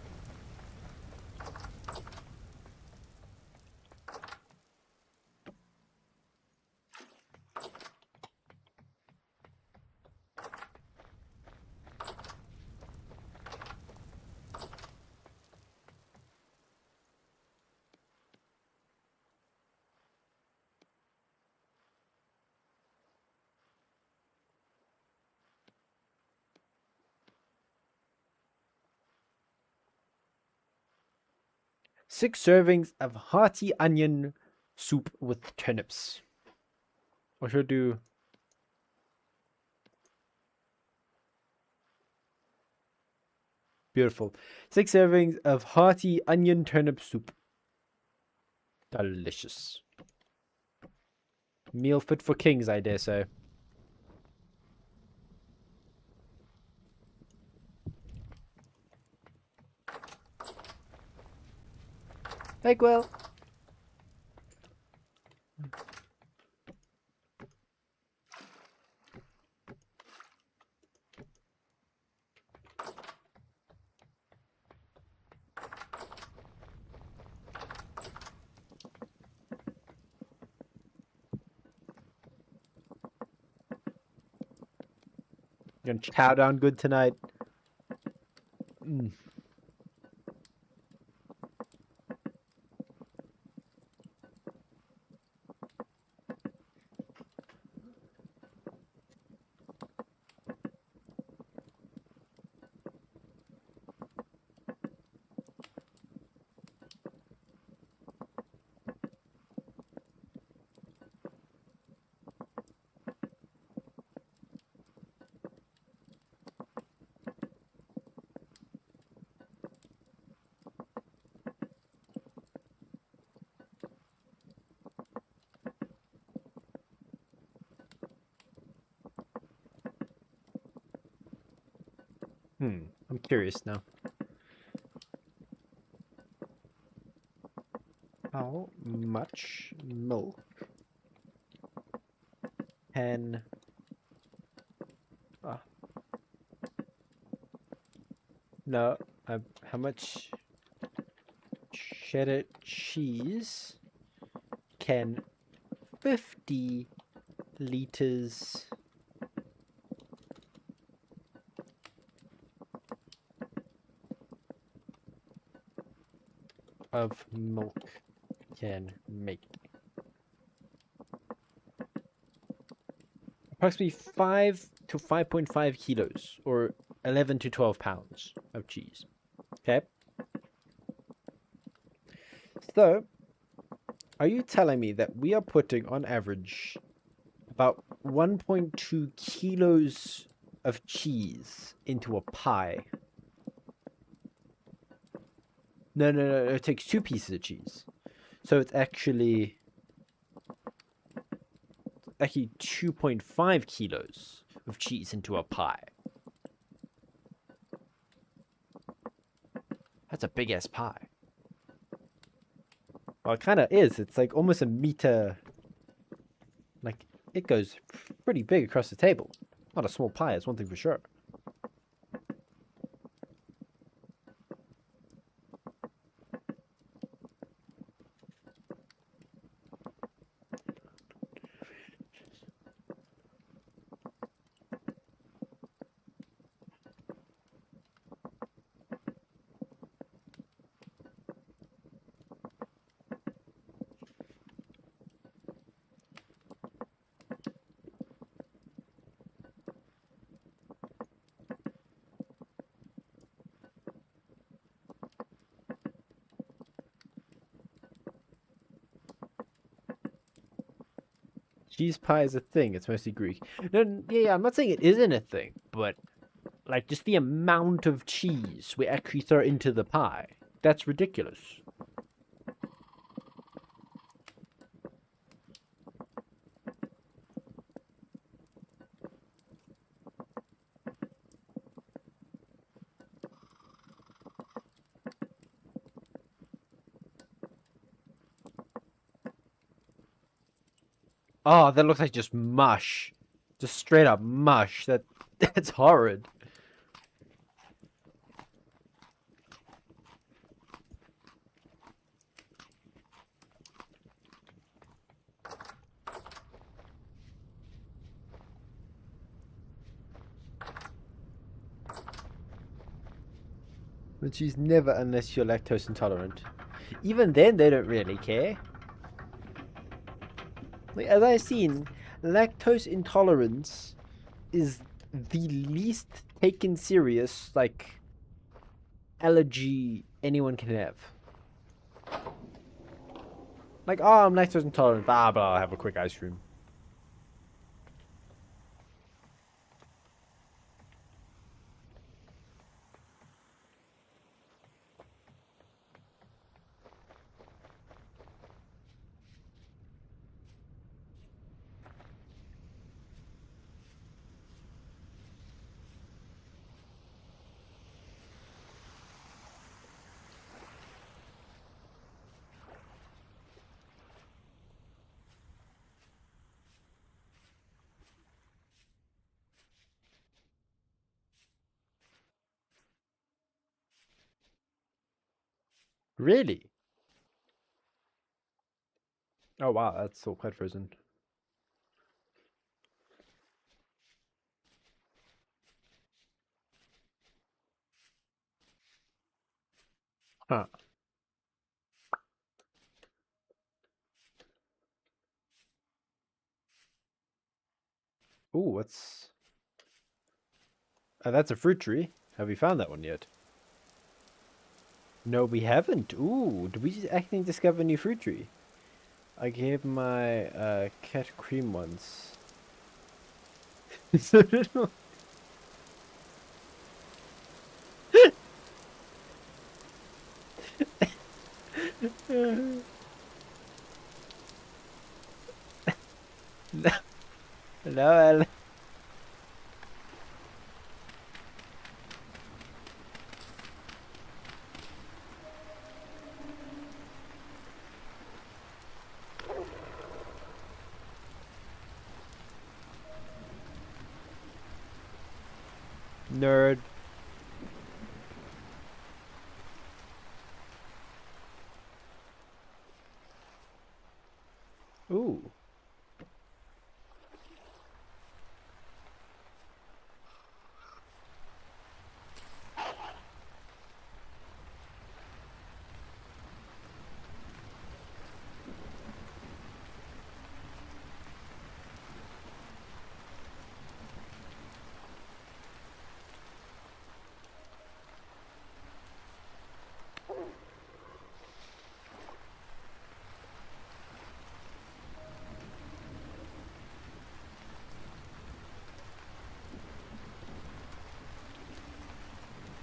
Six servings of hearty onion soup with turnips. Or should I do... Beautiful. 6 servings of hearty onion turnip soup. Delicious. Meal fit for kings, I dare say. Hey, Quill. You're gonna chow down good tonight. I'm curious now. How much milk can... No, how much cheddar cheese can 50 liters of milk can make? Approximately 5 to 5.5 kilos, or 11 to 12 pounds of cheese. Okay? So, are you telling me that we are putting, on average, about 1.2 kilos of cheese into a pie? No, it takes 2 pieces of cheese. So it's actually 2.5 kilos of cheese into a pie. That's a big ass pie. Well, it kind of is. It's like almost a meter. Like, it goes pretty big across the table. Not a small pie, that's one thing for sure. Cheese pie is a thing. It's mostly Greek. No, yeah, I'm not saying it isn't a thing, but like just the amount of cheese we actually throw into the pie, that's ridiculous. Oh, that looks like just mush. Just straight up mush. That's horrid. But she's never unless you're lactose intolerant. Even then, they don't really care. Like, as I've seen, lactose intolerance is the least taken serious, like, allergy anyone can have. Like, oh, I'm lactose intolerant, but I'll have a quick ice cream. Really? Oh, wow, that's still quite frozen. Huh. Ooh, what's... that's a fruit tree. Have we found that one yet? No, we haven't. Ooh, did we just actually discover a new fruit tree? I gave my cat cream once. No, no, nerd. Ooh.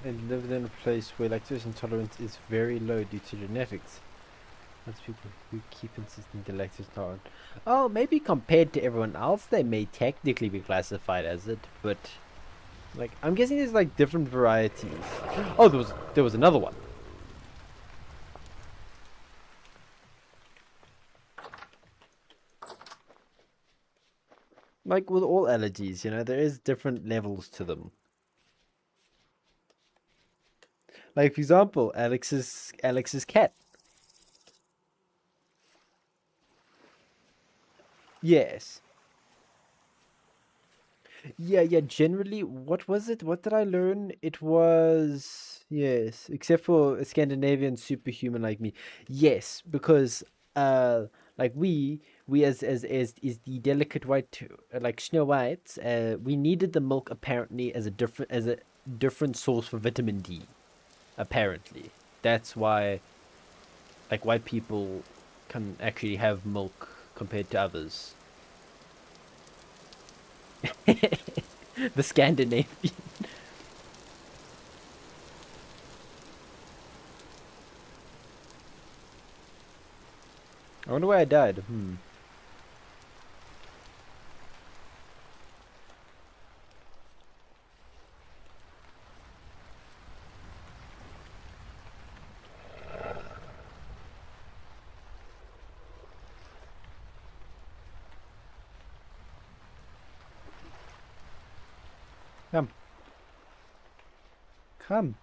And lived in a place where lactose intolerance is very low due to genetics. That's people who keep insisting they're lactose intolerant. Oh, maybe compared to everyone else, they may technically be classified as it, but like I'm guessing there's like different varieties. Oh, there was another one. Like with all allergies, there is different levels to them. Like for example, Alex's cat. Yes. Yeah, yeah, generally, what was it? What did I learn? It was, yes, except for a Scandinavian superhuman like me. Yes, because like we as is the delicate white like Snow White, we needed the milk apparently as a different source for vitamin D, apparently. That's why like white people can actually have milk compared to others. The Scandinavian. I wonder why I died. Come. Come.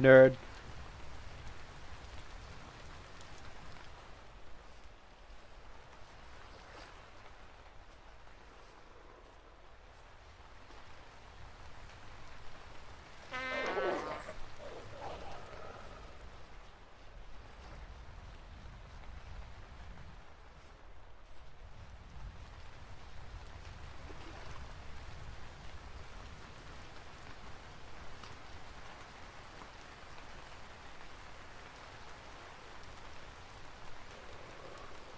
Nerd.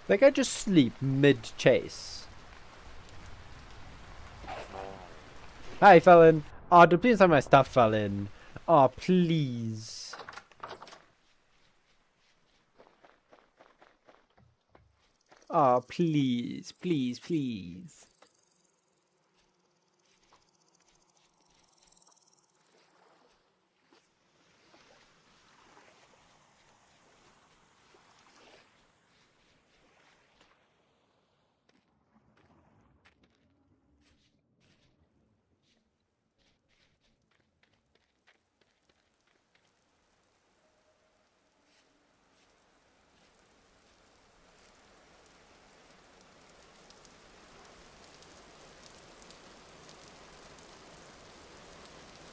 Like I just sleep mid-chase. Hi, fell in. Oh, please have my stuff fell in. Oh, please. Oh, please, please, please.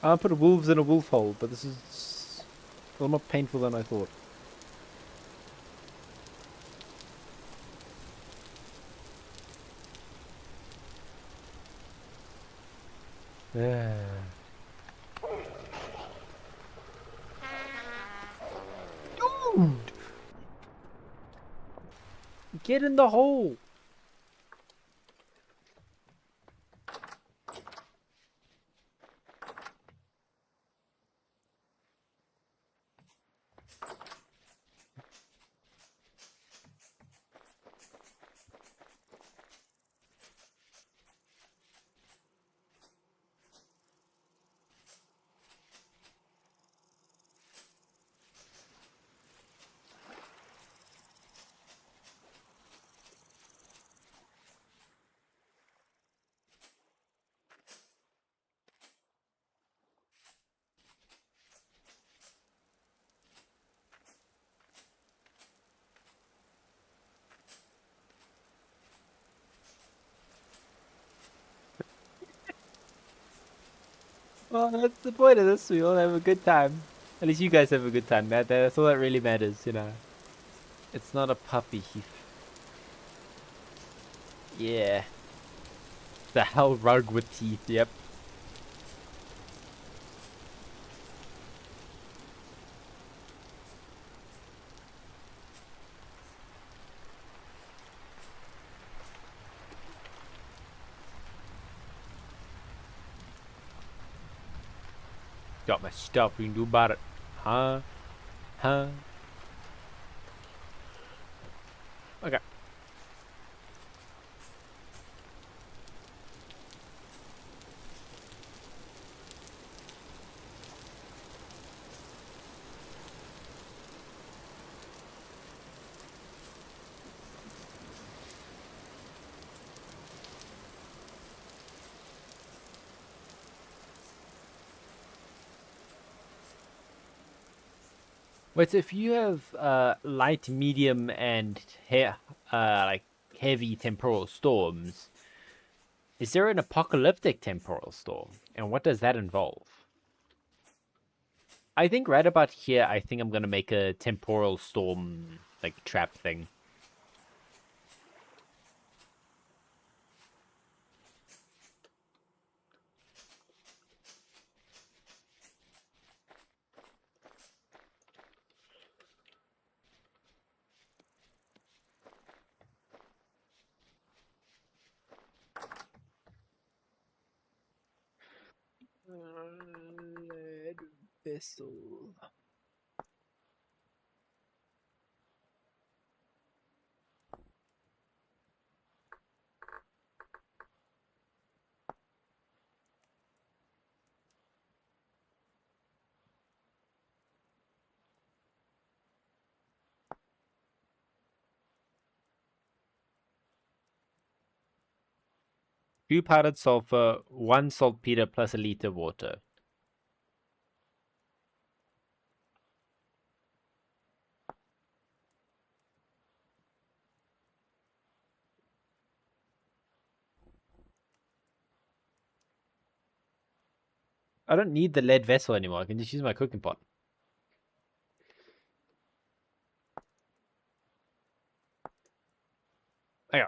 I put wolves in a wolf hole, but this is a little more painful than I thought. Yeah. Dude! Get in the hole! Well, that's the point of this. We all have a good time. At least you guys have a good time. That's all that really matters, you know. It's not a puppy. Yeah. The hell rug with teeth, yep. Got my stuff, we can do about it. Huh? Huh? Okay. Wait, so if you have light, medium, and like heavy temporal storms, is there an apocalyptic temporal storm? And what does that involve? I think right about here, I think I'm gonna make a temporal storm like trap thing. Lead vessel. 2 powdered sulfur, 1 saltpeter plus a liter of water. I don't need the lead vessel anymore. I can just use my cooking pot. Okay.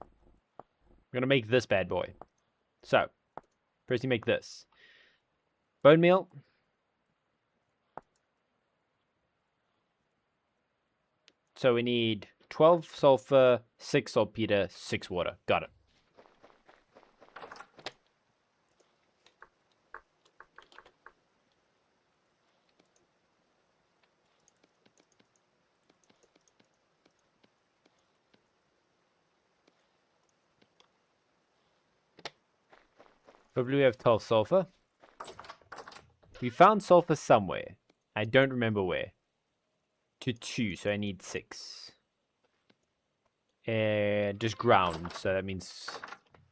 I'm gonna make this bad boy. So, first you make this. Bone meal. So we need 12 sulfur, 6 saltpeter, 6 water. Got it. Hopefully we have 12 sulfur. We found sulfur somewhere. I don't remember where. To 2, so I need 6. And just ground, so that means...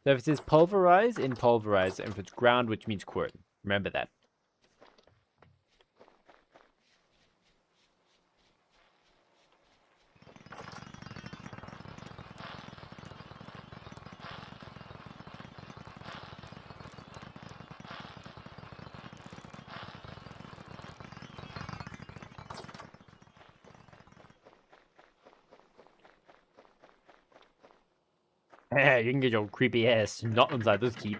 So if it says pulverize, in pulverize. And if it's ground, which means quart. Remember that. You can get your creepy ass not inside this keep.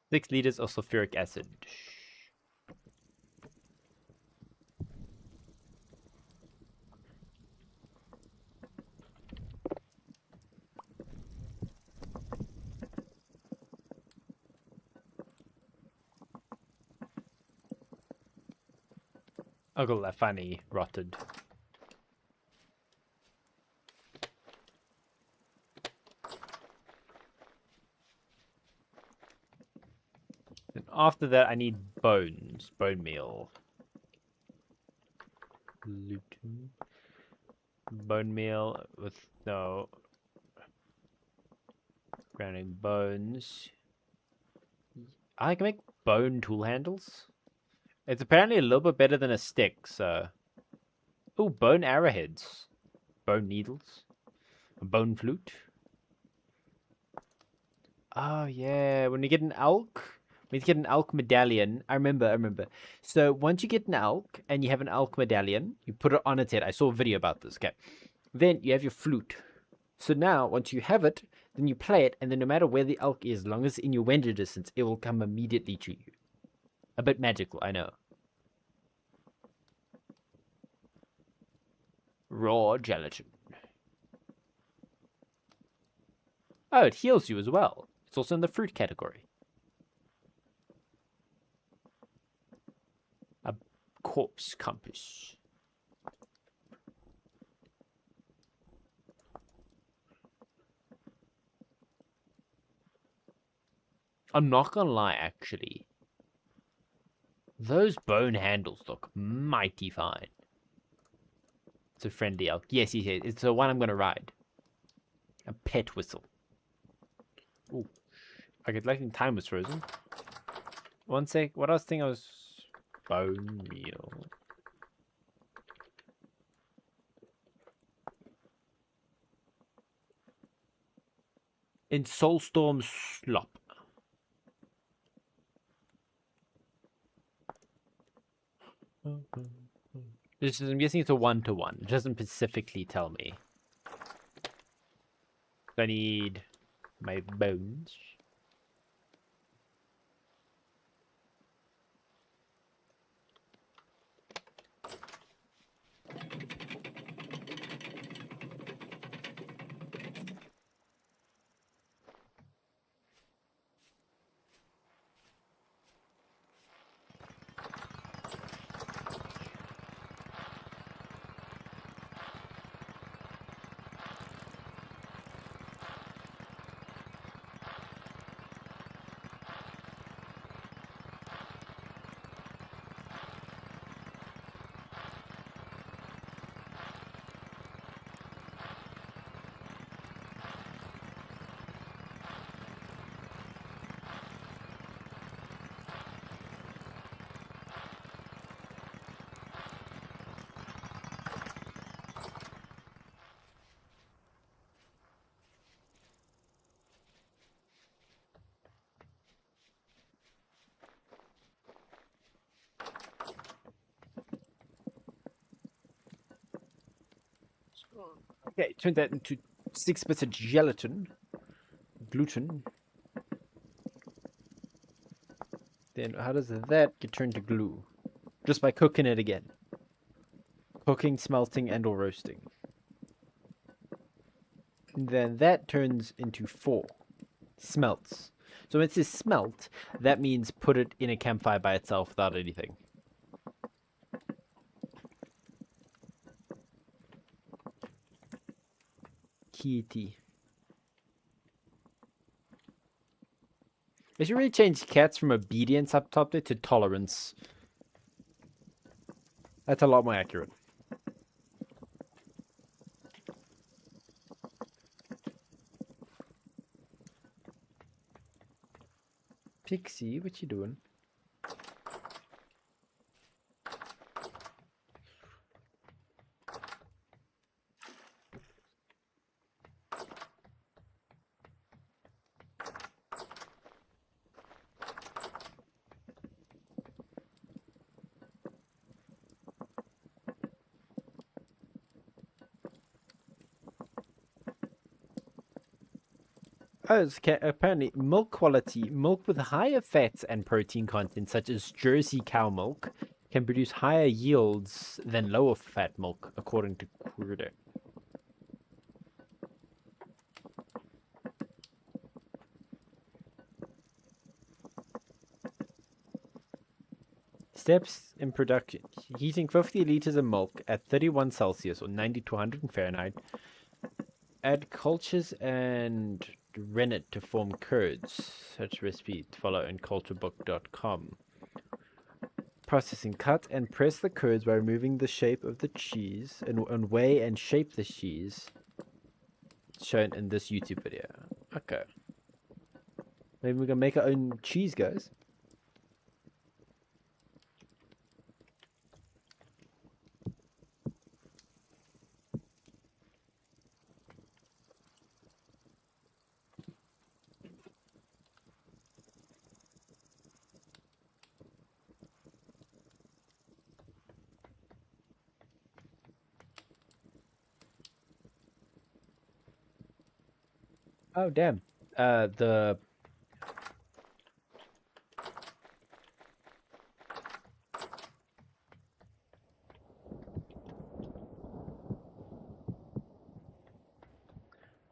Six liters of sulfuric acid. Oh, god, that funny rotted. And after that, I need bones. Bone meal. Gluten. Bone meal with no grounding bones. I can make bone tool handles. It's apparently a little bit better than a stick, so... Oh, bone arrowheads. Bone needles. A bone flute. Oh, yeah. When you get an elk... When you get an elk medallion... I remember. So, once you get an elk, and you have an elk medallion, you put it on its head. I saw a video about this, okay? Then, you have your flute. So now, once you have it, then you play it, and then no matter where the elk is, as long as it's in your window distance, it will come immediately to you. A bit magical, I know. Raw gelatin. Oh, it heals you as well. It's also in the fruit category. A corpse compass. I'm not gonna lie, actually. Those bone handles look mighty fine. It's a friendly elk. Yes, it's the one I'm gonna ride. A pet whistle. Ooh. Okay, like time was frozen. One sec. What else thing I was... Bone meal. In Soulstorm slop. This is, I'm guessing it's a 1-to-1. It doesn't specifically tell me. I need my bones. Okay, turn that into 6 bits of gelatin. Gluten. Then how does that get turned to glue? Just by cooking it again. Cooking, smelting, and or roasting. And then that turns into 4. Smelts. So when it says smelt, that means put it in a campfire by itself without anything. Kitty. They should really change cats from obedience up top there to tolerance. That's a lot more accurate. Pixie, what you doing? Oh, it's apparently milk quality. Milk with higher fats and protein content, such as Jersey cow milk, can produce higher yields than lower fat milk, according to Quirder. Steps in production. Heating 50 liters of milk at 31 Celsius or 90 to 100 Fahrenheit. Add cultures and rennet to form curds. Such recipe to follow in culturebook.com. Processing. Cut and press the curds by removing the shape of the cheese and weigh and shape the cheese shown in this YouTube video. Okay. Maybe we're gonna make our own cheese, guys. Oh damn. The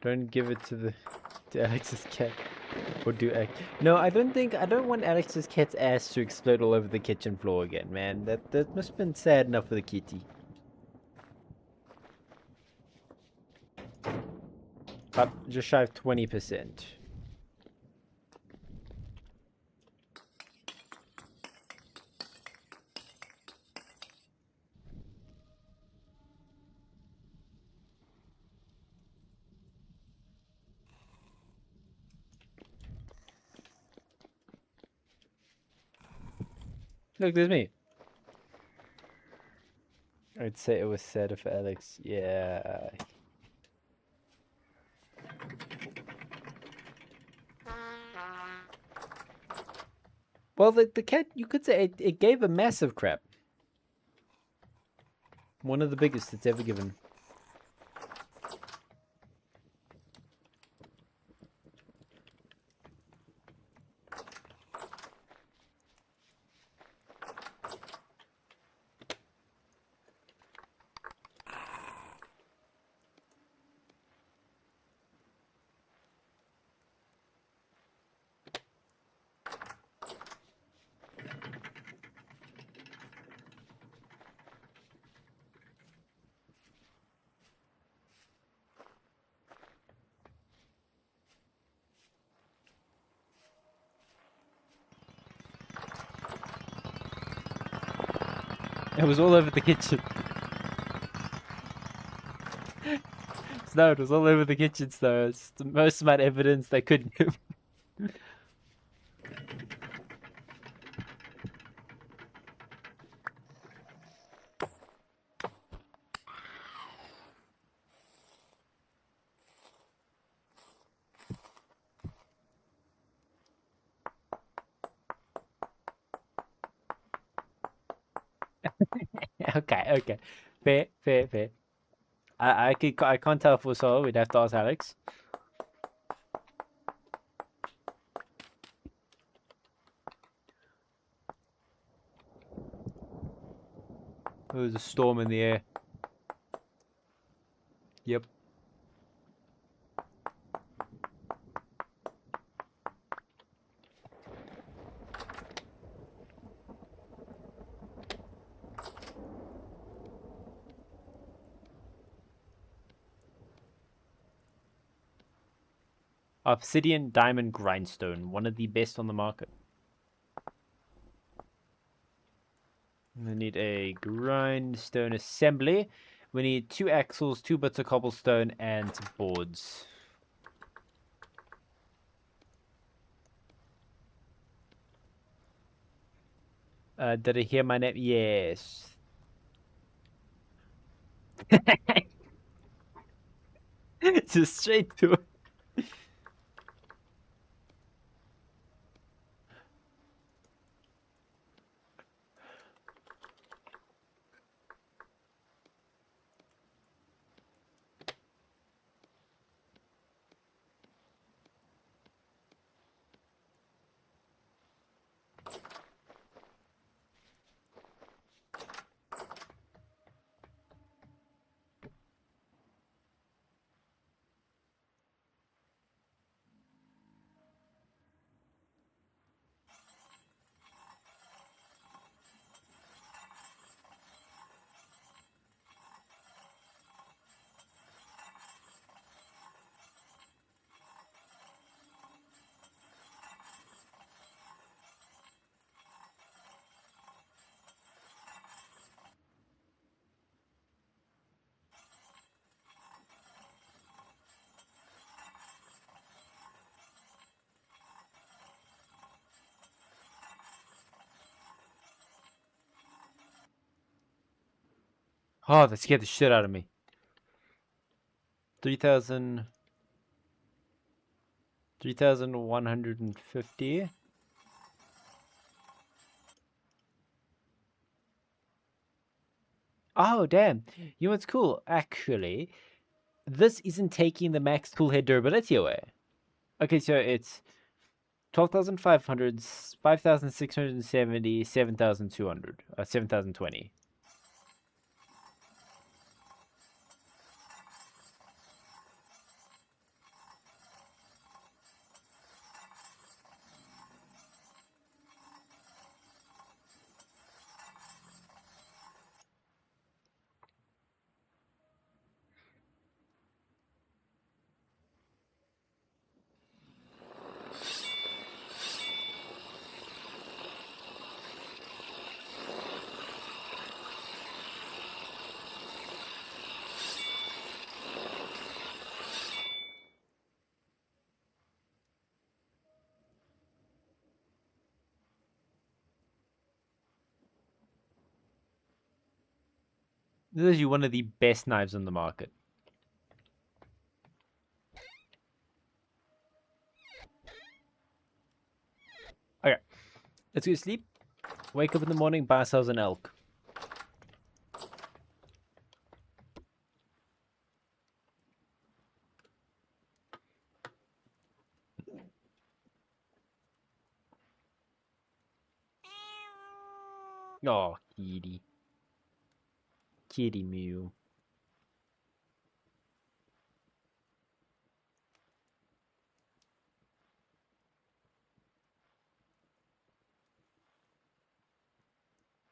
don't give it to Alex's cat. Or do No, I don't want Alex's cat's ass to explode all over the kitchen floor again, man. That must have been sad enough for the kitty. But just shy of 20%. Look, there's me. I'd say it was sad for Alex. Yeah. Well, the cat, you could say it gave a massive crap. One of the biggest it's ever given. It was all over the kitchen. No, it was all over the kitchen, so it's the most amount of evidence they could give. Okay, okay. Fair, fair, fair. I can't tell for sure. We'd have to ask Alex. Oh, there's a storm in the air. Yep. Obsidian diamond grindstone, one of the best on the market. We need a grindstone assembly. We need 2 axles, 2 bits of cobblestone, and boards. Did I hear my name? Yes. Just straight to it. Oh, that scared the shit out of me. 3,000... 3,150. Oh, damn. You know what's cool? Actually, this isn't taking the max toolhead durability away. Okay, so it's 12,500, 5,670, 7,200, 7,020. This is one of the best knives on the market. Okay, let's go to sleep. Wake up in the morning, buy ourselves an elk. Oh, kitty. Kitty mew.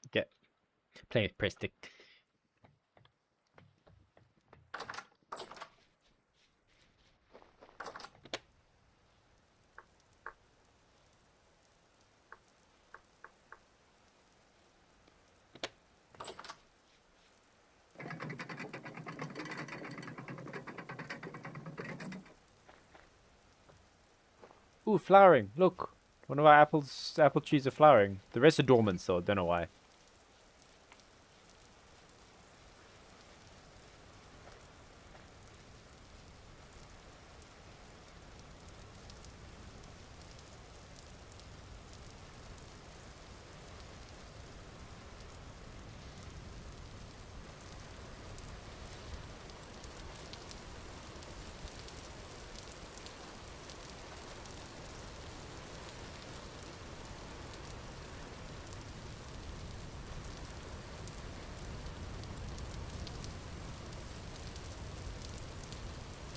Okay, playing with press stick. Ooh, flowering. Look. One of our apple trees are flowering. The rest are dormant, so I don't know why.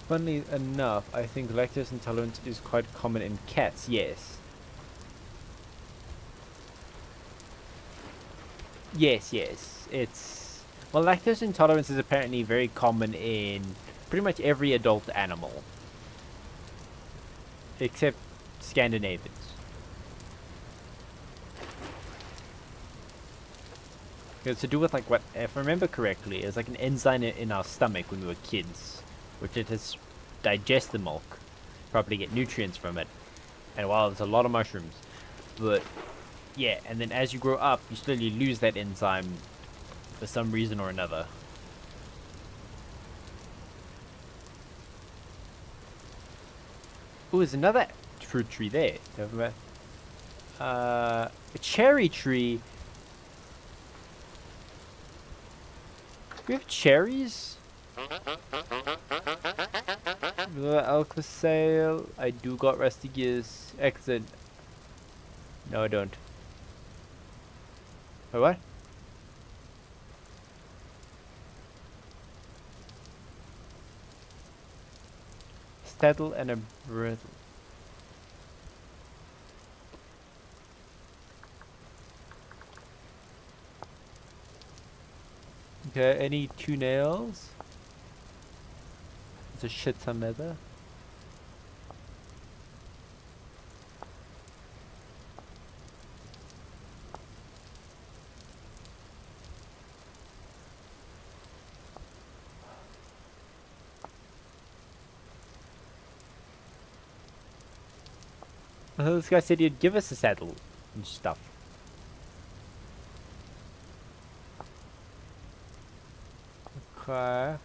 Funnily enough, I think lactose intolerance is quite common in cats, yes. Yes. Well, lactose intolerance is apparently very common in pretty much every adult animal. Except Scandinavians. It's to do with like what, if I remember correctly, it's like an enzyme in our stomach when we were kids, which it has digest the milk, properly get nutrients from it. And while there's a lot of mushrooms, but yeah, and then as you grow up, you slowly lose that enzyme for some reason or another. Oh, there's another fruit tree there. A cherry tree. We have cherries? Alcosale. I do got rusty gears. Excellent. No, I don't. Oh, what? Saddle and a brittle. Okay, any 2 nails? There's a shit ton leather. This guy said he'd give us a saddle and stuff. Okay.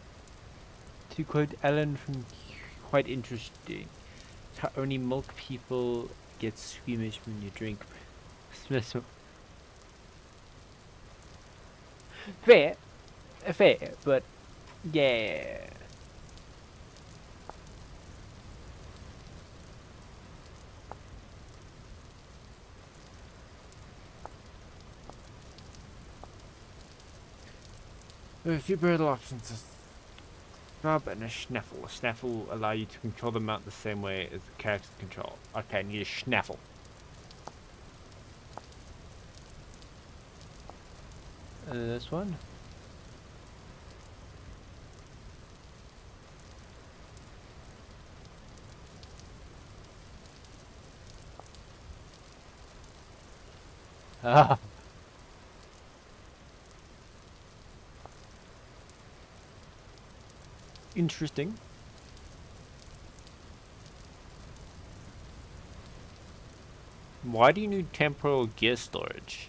To quote Alan from quite interesting. How only milk people get squeamish when you drink. Fair. Fair, but yeah. There are a few brittle options. A rub and a snaffle. A snaffle will allow you to control the mount the same way as the character control. Okay, I need a snaffle. This one. Ah. Interesting. Why do you need temporal gear storage?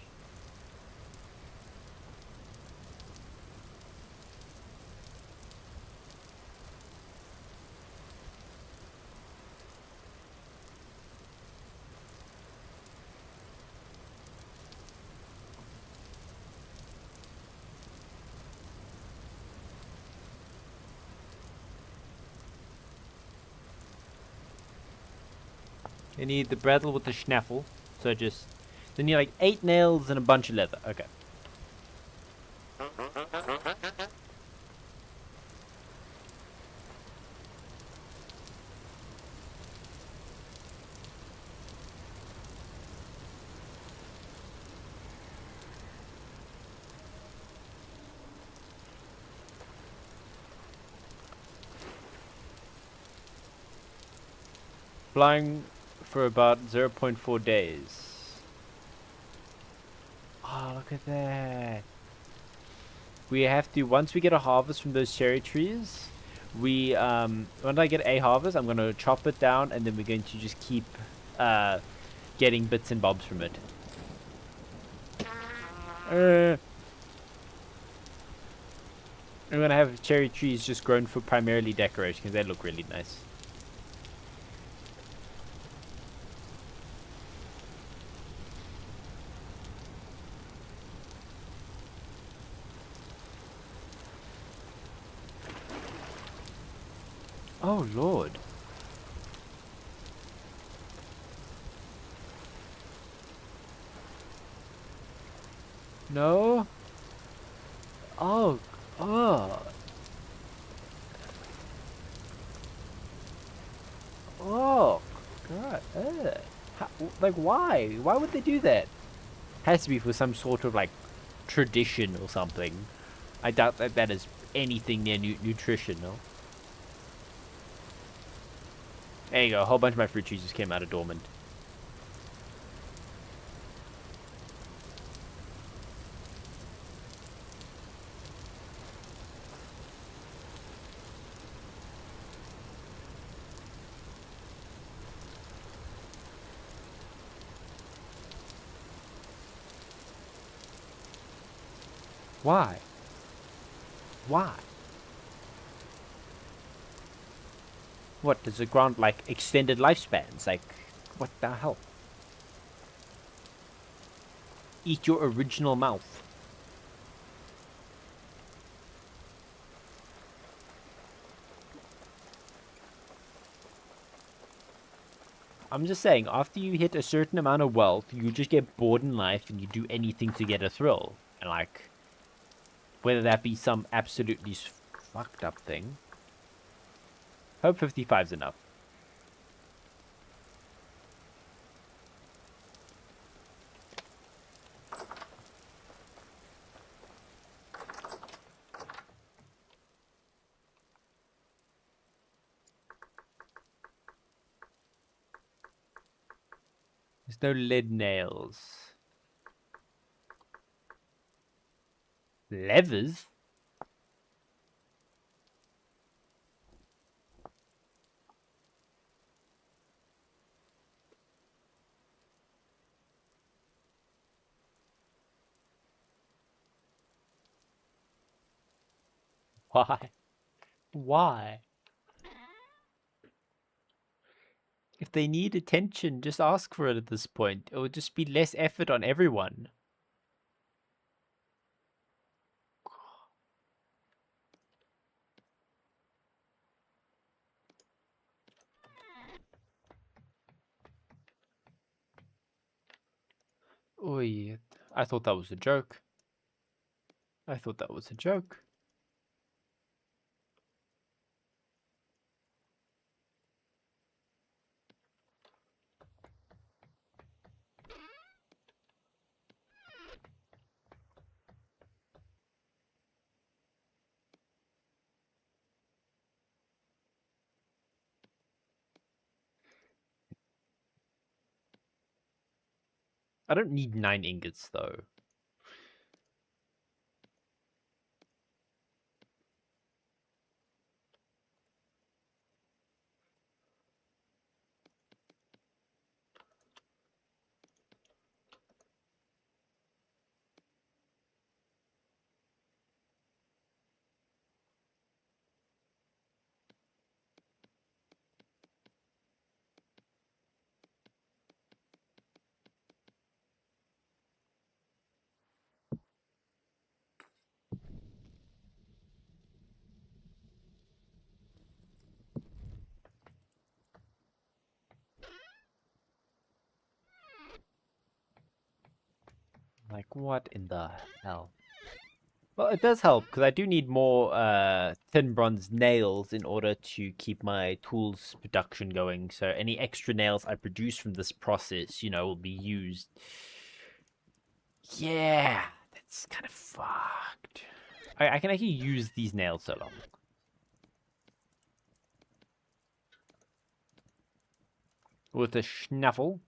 You need the brattle with the snaffle. So just... Then you need like 8 nails and a bunch of leather. Okay. Flying for about 0.4 days. Oh, look at that. We have to, once we get a harvest from those cherry trees, we, when I get a harvest, I'm going to chop it down, and then we're going to just keep, getting bits and bobs from it. I'm going to have cherry trees just grown for primarily decoration, because they look really nice. Oh, Lord. No? Oh. Oh, God. Like, why? Why would they do that? Has to be for some sort of, like, tradition or something. I doubt that that is anything near nutritional. There you go. A whole bunch of my fruit trees just came out of dormant. Why? Why? What, does it grant, like, extended lifespans? Like, what the hell? Eat your original mouth. I'm just saying, after you hit a certain amount of wealth, you just get bored in life and you do anything to get a thrill. And, like, whether that be some absolutely fucked up thing. Hope 55's enough. There's no lead nails. Levers? Why? Why? If they need attention, just ask for it at this point. It would just be less effort on everyone. Oy, I thought that was a joke. I thought that was a joke. I don't need 9 ingots, though. Like, what in the hell? Well, it does help, because I do need more tin bronze nails in order to keep my tools production going. So any extra nails I produce from this process, you know, will be used. Yeah, that's kind of fucked. I can actually use these nails so long. With a schnaffle.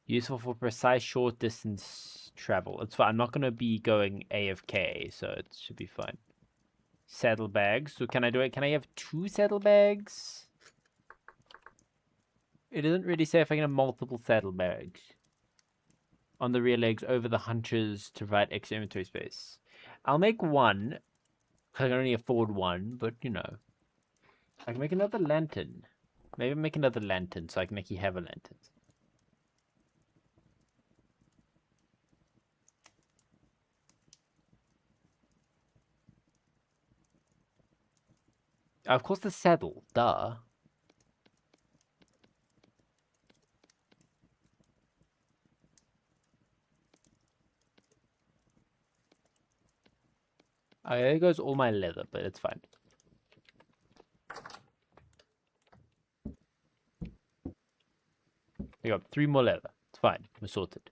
Useful for precise short distance travel. It's fine. I'm not going to be going AFK, so it should be fine. Saddlebags. So can I do it? Can I have 2 saddlebags? It doesn't really say if I can have multiple saddlebags. On the rear legs over the hunches to provide extra inventory space. I'll make 1. I can only afford 1, but you know. I can make another lantern. Maybe make another lantern so I can actually have a lantern. Of course, the saddle. Duh. There goes all my leather, but it's fine. We got 3 more leather. It's fine. We're sorted.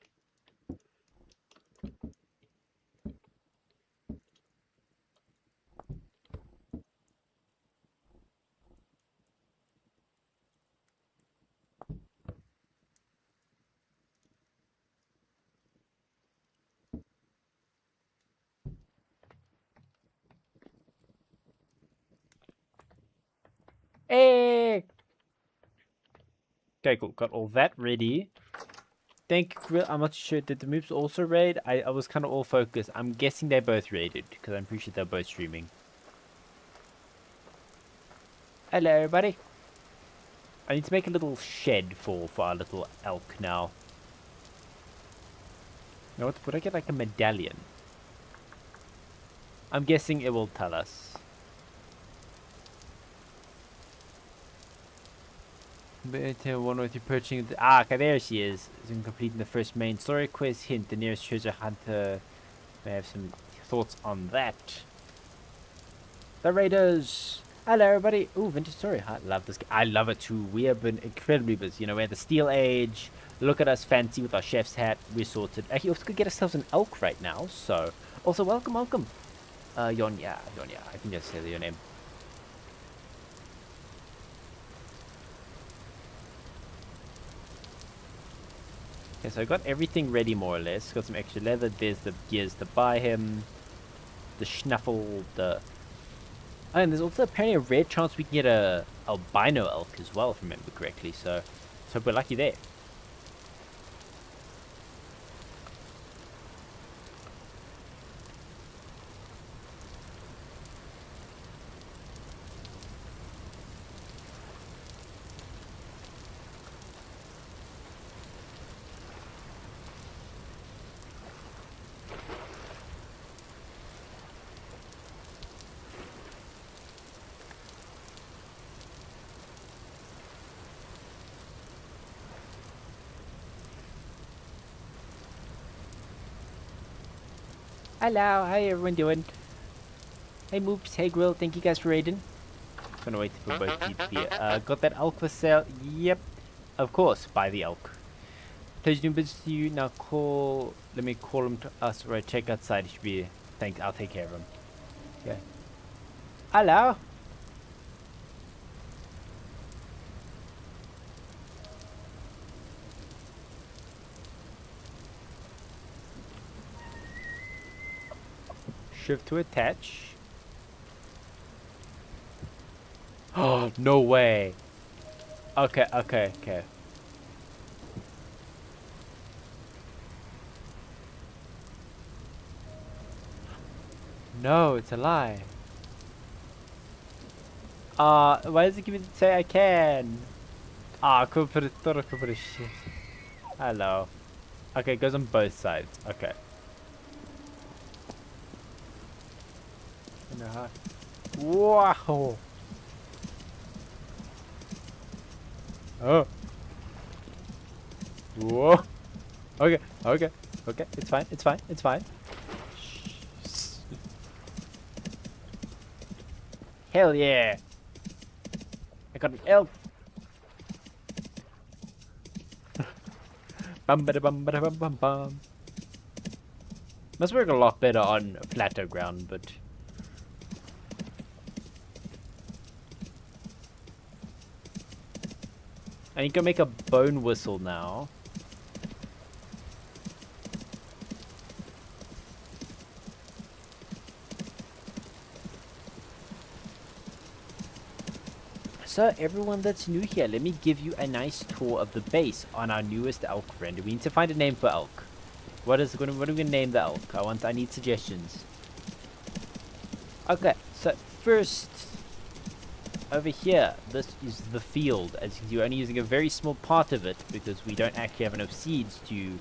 Hey! Okay, cool. Got all that ready. I'm not sure. Did the moves also raid? I was kind of all focused. I'm guessing they both raided because I'm pretty sure they're both streaming. Hello, everybody. I need to make a little shed for our little elk now. You know what? Would I get like a medallion? I'm guessing it will tell us. One with you perching. Okay, there she is. In completing the first main story quest. Hint: the nearest treasure hunter may have some thoughts on that. The raiders. Hello, everybody. Ooh, vintage story. I love this game. I love it too. We have been incredibly busy. You know, we're the Steel Age. Look at us, fancy with our chef's hat. We're sorted. Actually, we also could get ourselves an elk right now. So, also welcome. Yonya. I can just say your name. Okay, so I got everything ready more or less. Got some extra leather. There's the gears to buy him. The schnuffle. Oh, and there's also apparently a rare chance we can get a albino elk as well, if I remember correctly. So we're lucky there. Hello, how everyone doing? Hey Moops, hey Grill, thank you guys for raiding. Gonna wait for both people here. Got that elk for sale? Yep, of course, buy the elk. Pleasure doing business to you. Now let me call him to us. Right, check outside. He should be, thanks, I'll take care of him. Okay. Hello? Shift to attach. Oh, no way. Okay. No, it's a lie. Why does it give me to say I can? I could put it, thought I could put a shit. Hello. Okay, it goes on both sides. Okay. Wow. Oh. Whoa. Okay. It's fine. Hell yeah. I got an elk. Bum. Must work a lot better on flatter ground, but I need to make a bone whistle now. So everyone that's new here, let me give you a nice tour of the base on our newest elk friend. We need to find a name for elk. What are we gonna name the elk? I need suggestions. Okay, so first over here, this is the field. As you can see, we're only using a very small part of it because we don't actually have enough seeds to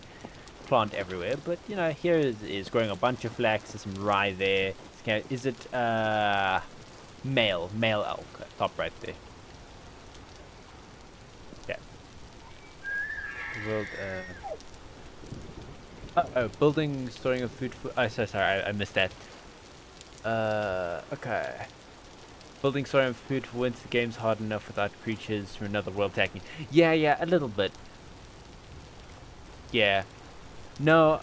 plant everywhere. But you know, here is growing a bunch of flax. There's some rye there. Okay, is it male elk? Top right there. Okay. World, building, storing of food. Oh, sorry, I missed that. Okay. Building, storing of food for winter. The game's hard enough without creatures from another world attacking. Yeah, a little bit. Yeah. No,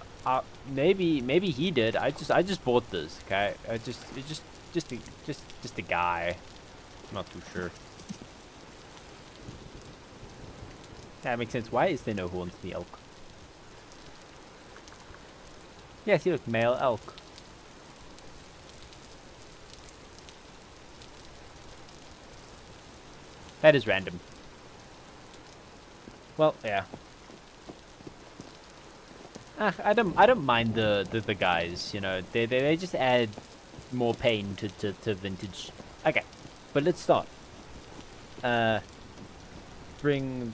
maybe he did. I just bought this. Okay. Just a guy. I'm not too sure. That makes sense. Why is there no horns in the elk? Yeah, see, look, male elk. That is random. Well, yeah. I don't mind the guys. You know, they just add more pain to vintage. Okay, but let's start. Spring.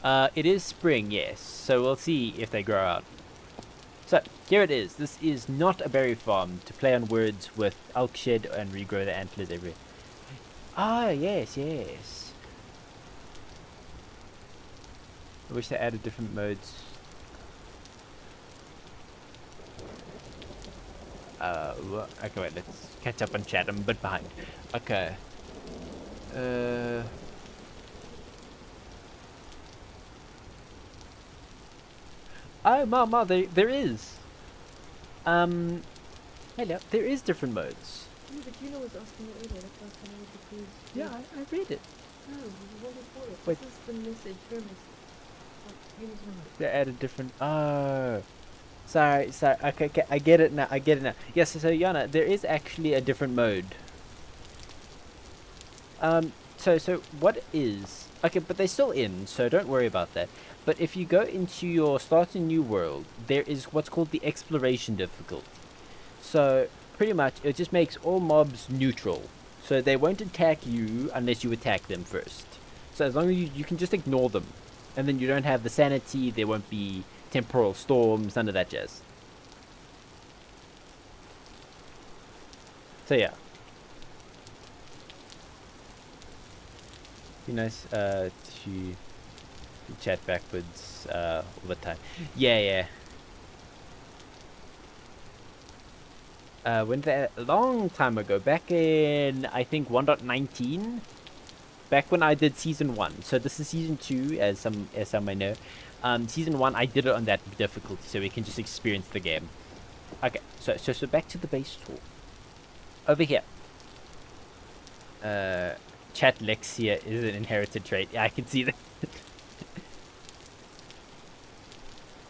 It is spring, yes. So we'll see if they grow out. So here it is. This is not a berry farm. To play on words with elk shed and regrow the antlers everywhere. Ah, yes, yes. I wish they added different modes. Okay, wait, let's catch up on chat. I'm a bit behind. Okay. Oh, Ma, there is. Hello, there is different modes.
Yeah, but you know was asking me earlier, that's last time I was the cruise.
Yeah, I read it.
No, what before it?
Wait.
This is the message, premise. Here's one.
They added different. Oh, sorry. Okay, I get it now. Yes, so Yana, there is actually a different mode. So what is okay? But they're still in, so don't worry about that. But if you go into your start a new world, there is what's called the exploration difficulty. So pretty much, it just makes all mobs neutral. So they won't attack you unless you attack them first. So as long as you can just ignore them. And then you don't have the sanity, there won't be temporal storms, none of that jazz. So yeah. Be nice to chat backwards all the time. Yeah. When a long time ago, back in I think 1.19, back when I did season 1. So this is season 2, as some may know. Season 1 I did it on that difficulty, so we can just experience the game. Okay, so back to the base tour. Over here. Chat Lexia is an inherited trait. Yeah, I can see that.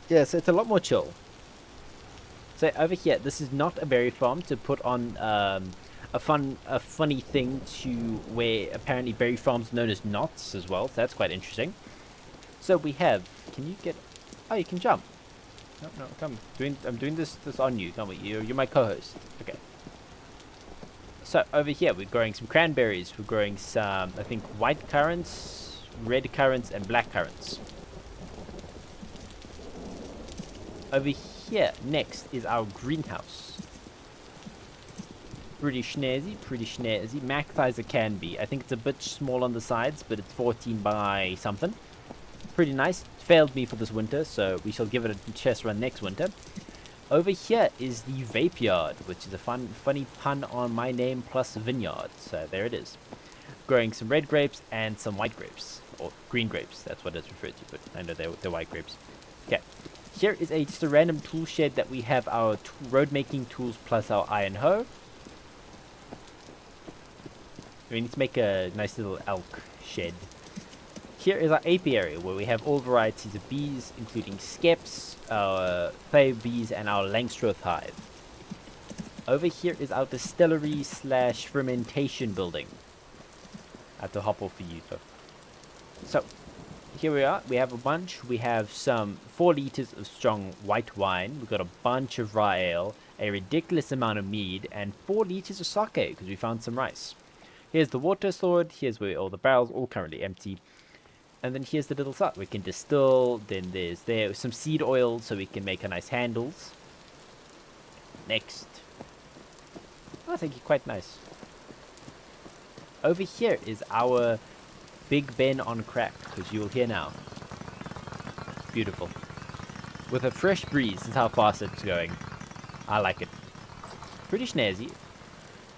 Yeah, so it's a lot more chill. So over here, this is not a berry farm to put on a funny thing to where apparently berry farms known as knots as well. So that's quite interesting. So we have. Can you get? Oh, you can jump. No, come. I'm doing this on you. Come with you. You're my co-host. Okay. So over here, we're growing some cranberries. We're growing some, I think, white currants, red currants, and black currants. Over here, next, is our greenhouse. Pretty snazzy. Max size it can be. I think it's a bit small on the sides, but it's 14 by something. Pretty nice. Failed me for this winter, so we shall give it a chest run next winter. Over here is the vape yard, which is a funny pun on my name plus vineyard. So there it is. Growing some red grapes and some white grapes. Or green grapes, that's what it's referred to, but I know they're white grapes. Okay. Here is just a random tool shed that we have our road making tools plus our iron hoe. We need to make a nice little elk shed. Here is our apiary, where we have all varieties of bees, including skeps, our clay bees, and our Langstroth hive. Over here is our distillery / fermentation building. I have to hop off for you, though. So, here we are. We have a bunch. We have some 4 liters of strong white wine. We've got a bunch of rye ale, a ridiculous amount of mead, and 4 liters of sake, because we found some rice. Here's the water stored. Here's where all the barrels, all currently empty. And then here's the little site. We can distill. Then there's some seed oil, so we can make a nice handles. Next. Oh, I think you're quite nice. Over here is our Big Ben on crack, because you will hear now. Beautiful. With a fresh breeze, this is how fast it's going. I like it. Pretty snazzy.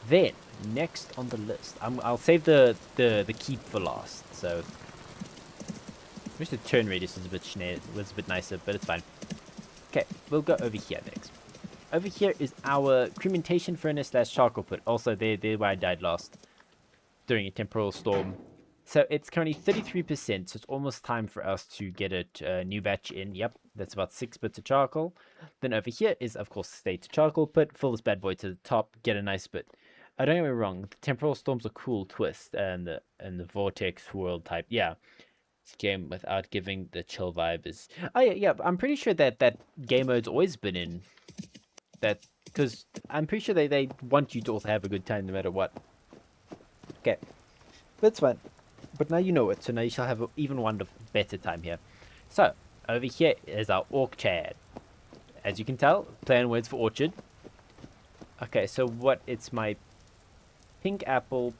Then, next on the list, I'll save the keep for last. So, Wish the turn radius was a bit nicer, but it's fine. Okay, we'll go over here next. Over here is our cremation furnace / charcoal pit. Also, there where I died last during a temporal storm. So it's currently 33%, so it's almost time for us to get a new batch in. Yep, that's about 6 bits of charcoal. Then over here is, of course, state charcoal pit. Fill this bad boy to the top, get a nice bit. Don't get me wrong, the temporal storm's a cool twist, and the vortex world type. Yeah, this game without giving the chill vibe is. Oh yeah. I'm pretty sure that game mode's always been in that, because I'm pretty sure they want you to also have a good time no matter what. Okay, that's fine. But now you know it, so now you shall have an even better time here. So, over here is our orc Chad. As you can tell, playing words for orchard. Okay, so it's my pink apple,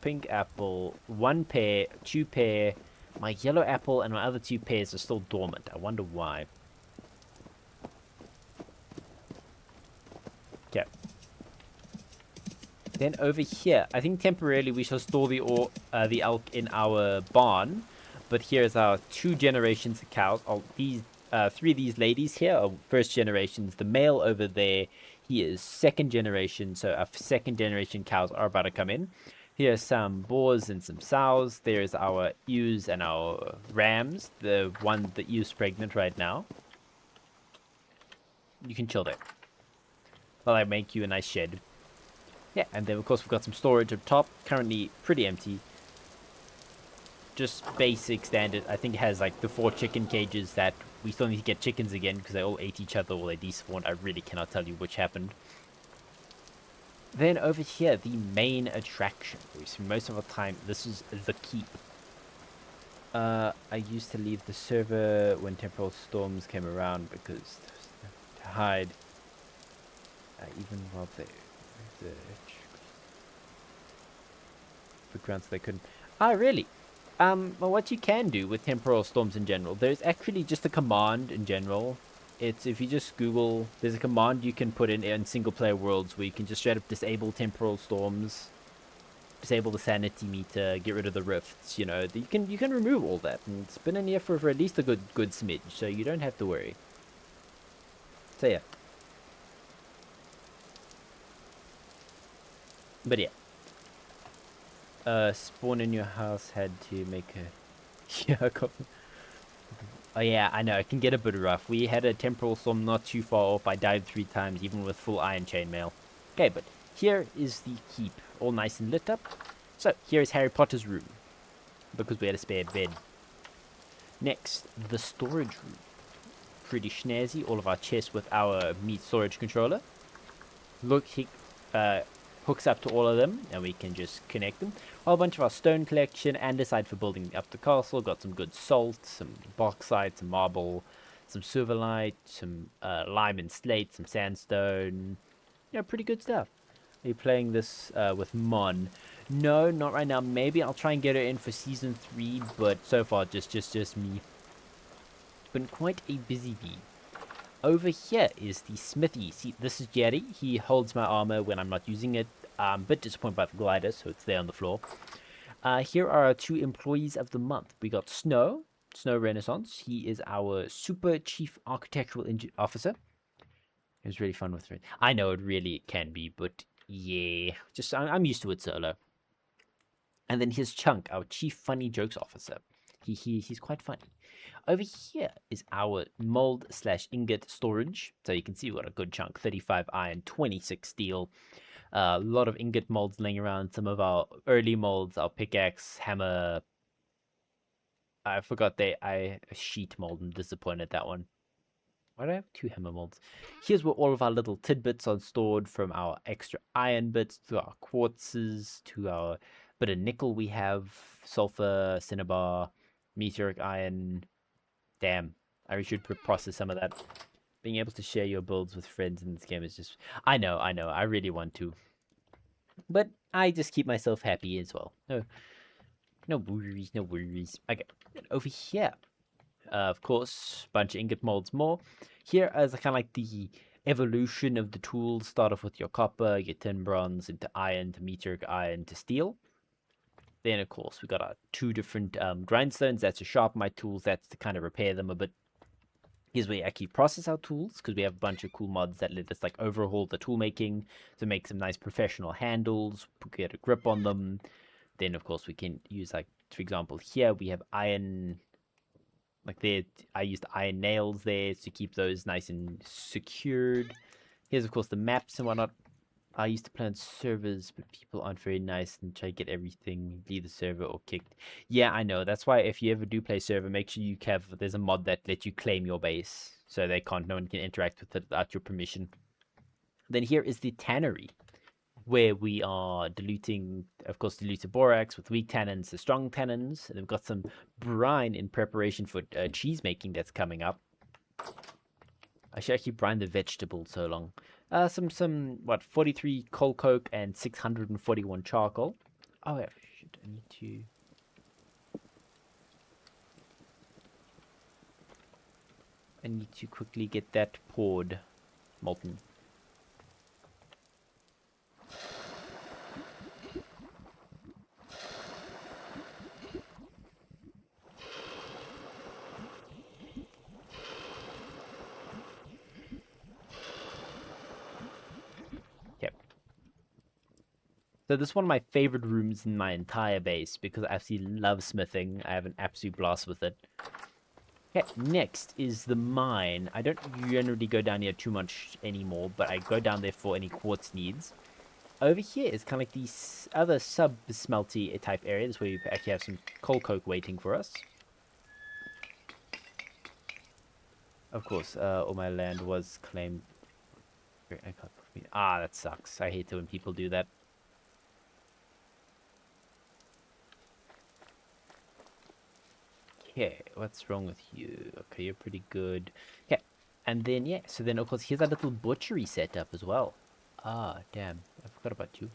1 pear, 2 pear. My yellow apple and my other 2 pears are still dormant. I wonder why. Okay. Then over here, I think temporarily we shall store the elk in our barn. But here's our 2 generations of cows. These 3 of these ladies here are first generations. The male over there, he is 2nd generation. So our 2nd generation cows are about to come in. Here's some boars and some sows. There's our ewes and our rams. The ewe's pregnant right now. You can chill there while I make you a nice shed. Yeah, and then of course we've got some storage up top. Currently pretty empty. Just basic standard. I think it has like the 4 chicken cages that we still need to get chickens again because they all ate each other or they despawned. I really cannot tell you which happened. Then over here, the main attraction. We spend most of our time. This is the keep. I used to leave the server when temporal storms came around because to hide. Even while they the ground so they couldn't. Ah, really? Well, what you can do with temporal storms in general, there's actually just a command in general. It's if you just Google, there's a command you can put in single player worlds where you can just straight up disable temporal storms, disable the sanity meter, get rid of the rifts. You know, you can remove all that, and it's been in here for at least a good smidge, so you don't have to worry. So yeah. But yeah. Spawn in your house had to make a... Yeah, oh yeah, I know, it can get a bit rough. We had a temporal storm not too far off. I died 3 times, even with full iron chainmail. Okay, but here is the keep, all nice and lit up. So, here is Harry Potter's room, because we had a spare bed. Next, the storage room. Pretty snazzy, all of our chests with our meat storage controller. Look, hooks up to all of them, and we can just connect them. A whole bunch of our stone collection, and decide for building up the castle. Got some good salt, some bauxite, some marble, some silverite, some lime and slate, some sandstone. Yeah, pretty good stuff. Are you playing this with Mon? No, not right now. Maybe I'll try and get her in for season 3, but so far just me. Been quite a busy bee. Over here is the smithy. See, this is Jerry. He holds my armor when I'm not using it. I'm a bit disappointed by the glider, so it's there on the floor. Here are our 2 employees of the month. We got Snow Renaissance. He is our super chief architectural officer. It was really fun with it. I know it really can be, but yeah, just I'm used to it solo. And then here's Chunk, our chief funny jokes officer. He's quite funny. Over here is our mold / ingot storage. So you can see we've got a good chunk, 35 iron, 26 steel. A lot of ingot molds laying around. Some of our early molds, our pickaxe, hammer. I forgot a sheet mold. I'm disappointed at that one. Why do I have 2 hammer molds? Here's where all of our little tidbits are stored, from our extra iron bits to our quartzes to our bit of nickel we have, sulfur, cinnabar, meteoric iron. Damn, I should process some of that. Being able to share your builds with friends in this game is just... I know, I really want to. But I just keep myself happy as well. No worries. Okay, over here. Of course, bunch of ingot molds more. Here is kind of like the evolution of the tools. Start off with your copper, your tin bronze, into iron, to meteoric iron, to steel. Then, of course, we got our 2 different grindstones. That's to sharpen my tools. That's to kind of repair them a bit. Here's where we actually process our tools, because we have a bunch of cool mods that let us like overhaul the tool making to make some nice professional handles, get a grip on them. Then, of course, we can use, like, for example, here we have iron. Like there, I used iron nails there to keep those nice and secured. Here's, of course, the maps and whatnot. I used to play on servers, but people aren't very nice and try to get everything, be the server or kicked. Yeah, I know. That's why if you ever do play server, make sure you have, there's a mod that lets you claim your base. So no one can interact with it without your permission. Then here is the tannery, where we are diluting, of course, diluted borax with weak tannins to strong tannins. And we've got some brine in preparation for cheese making that's coming up. I should actually brine the vegetables so long. What, 43 coal coke and 641 charcoal. Oh, yeah, shit, I need to quickly get that poured, molten. So this is one of my favorite rooms in my entire base because I absolutely love smithing. I have an absolute blast with it. Okay, next is the mine. I don't generally go down here too much anymore, but I go down there for any quartz needs. Over here is kind of like these other sub-smelty type areas where you actually have some coal coke waiting for us. Of course, all my land was claimed. Ah, that sucks. I hate it when people do that. Okay, what's wrong with you? Okay, you're pretty good. Okay, and then, yeah, so then, of course, here's our little butchery setup as well. Ah, damn, I forgot about you.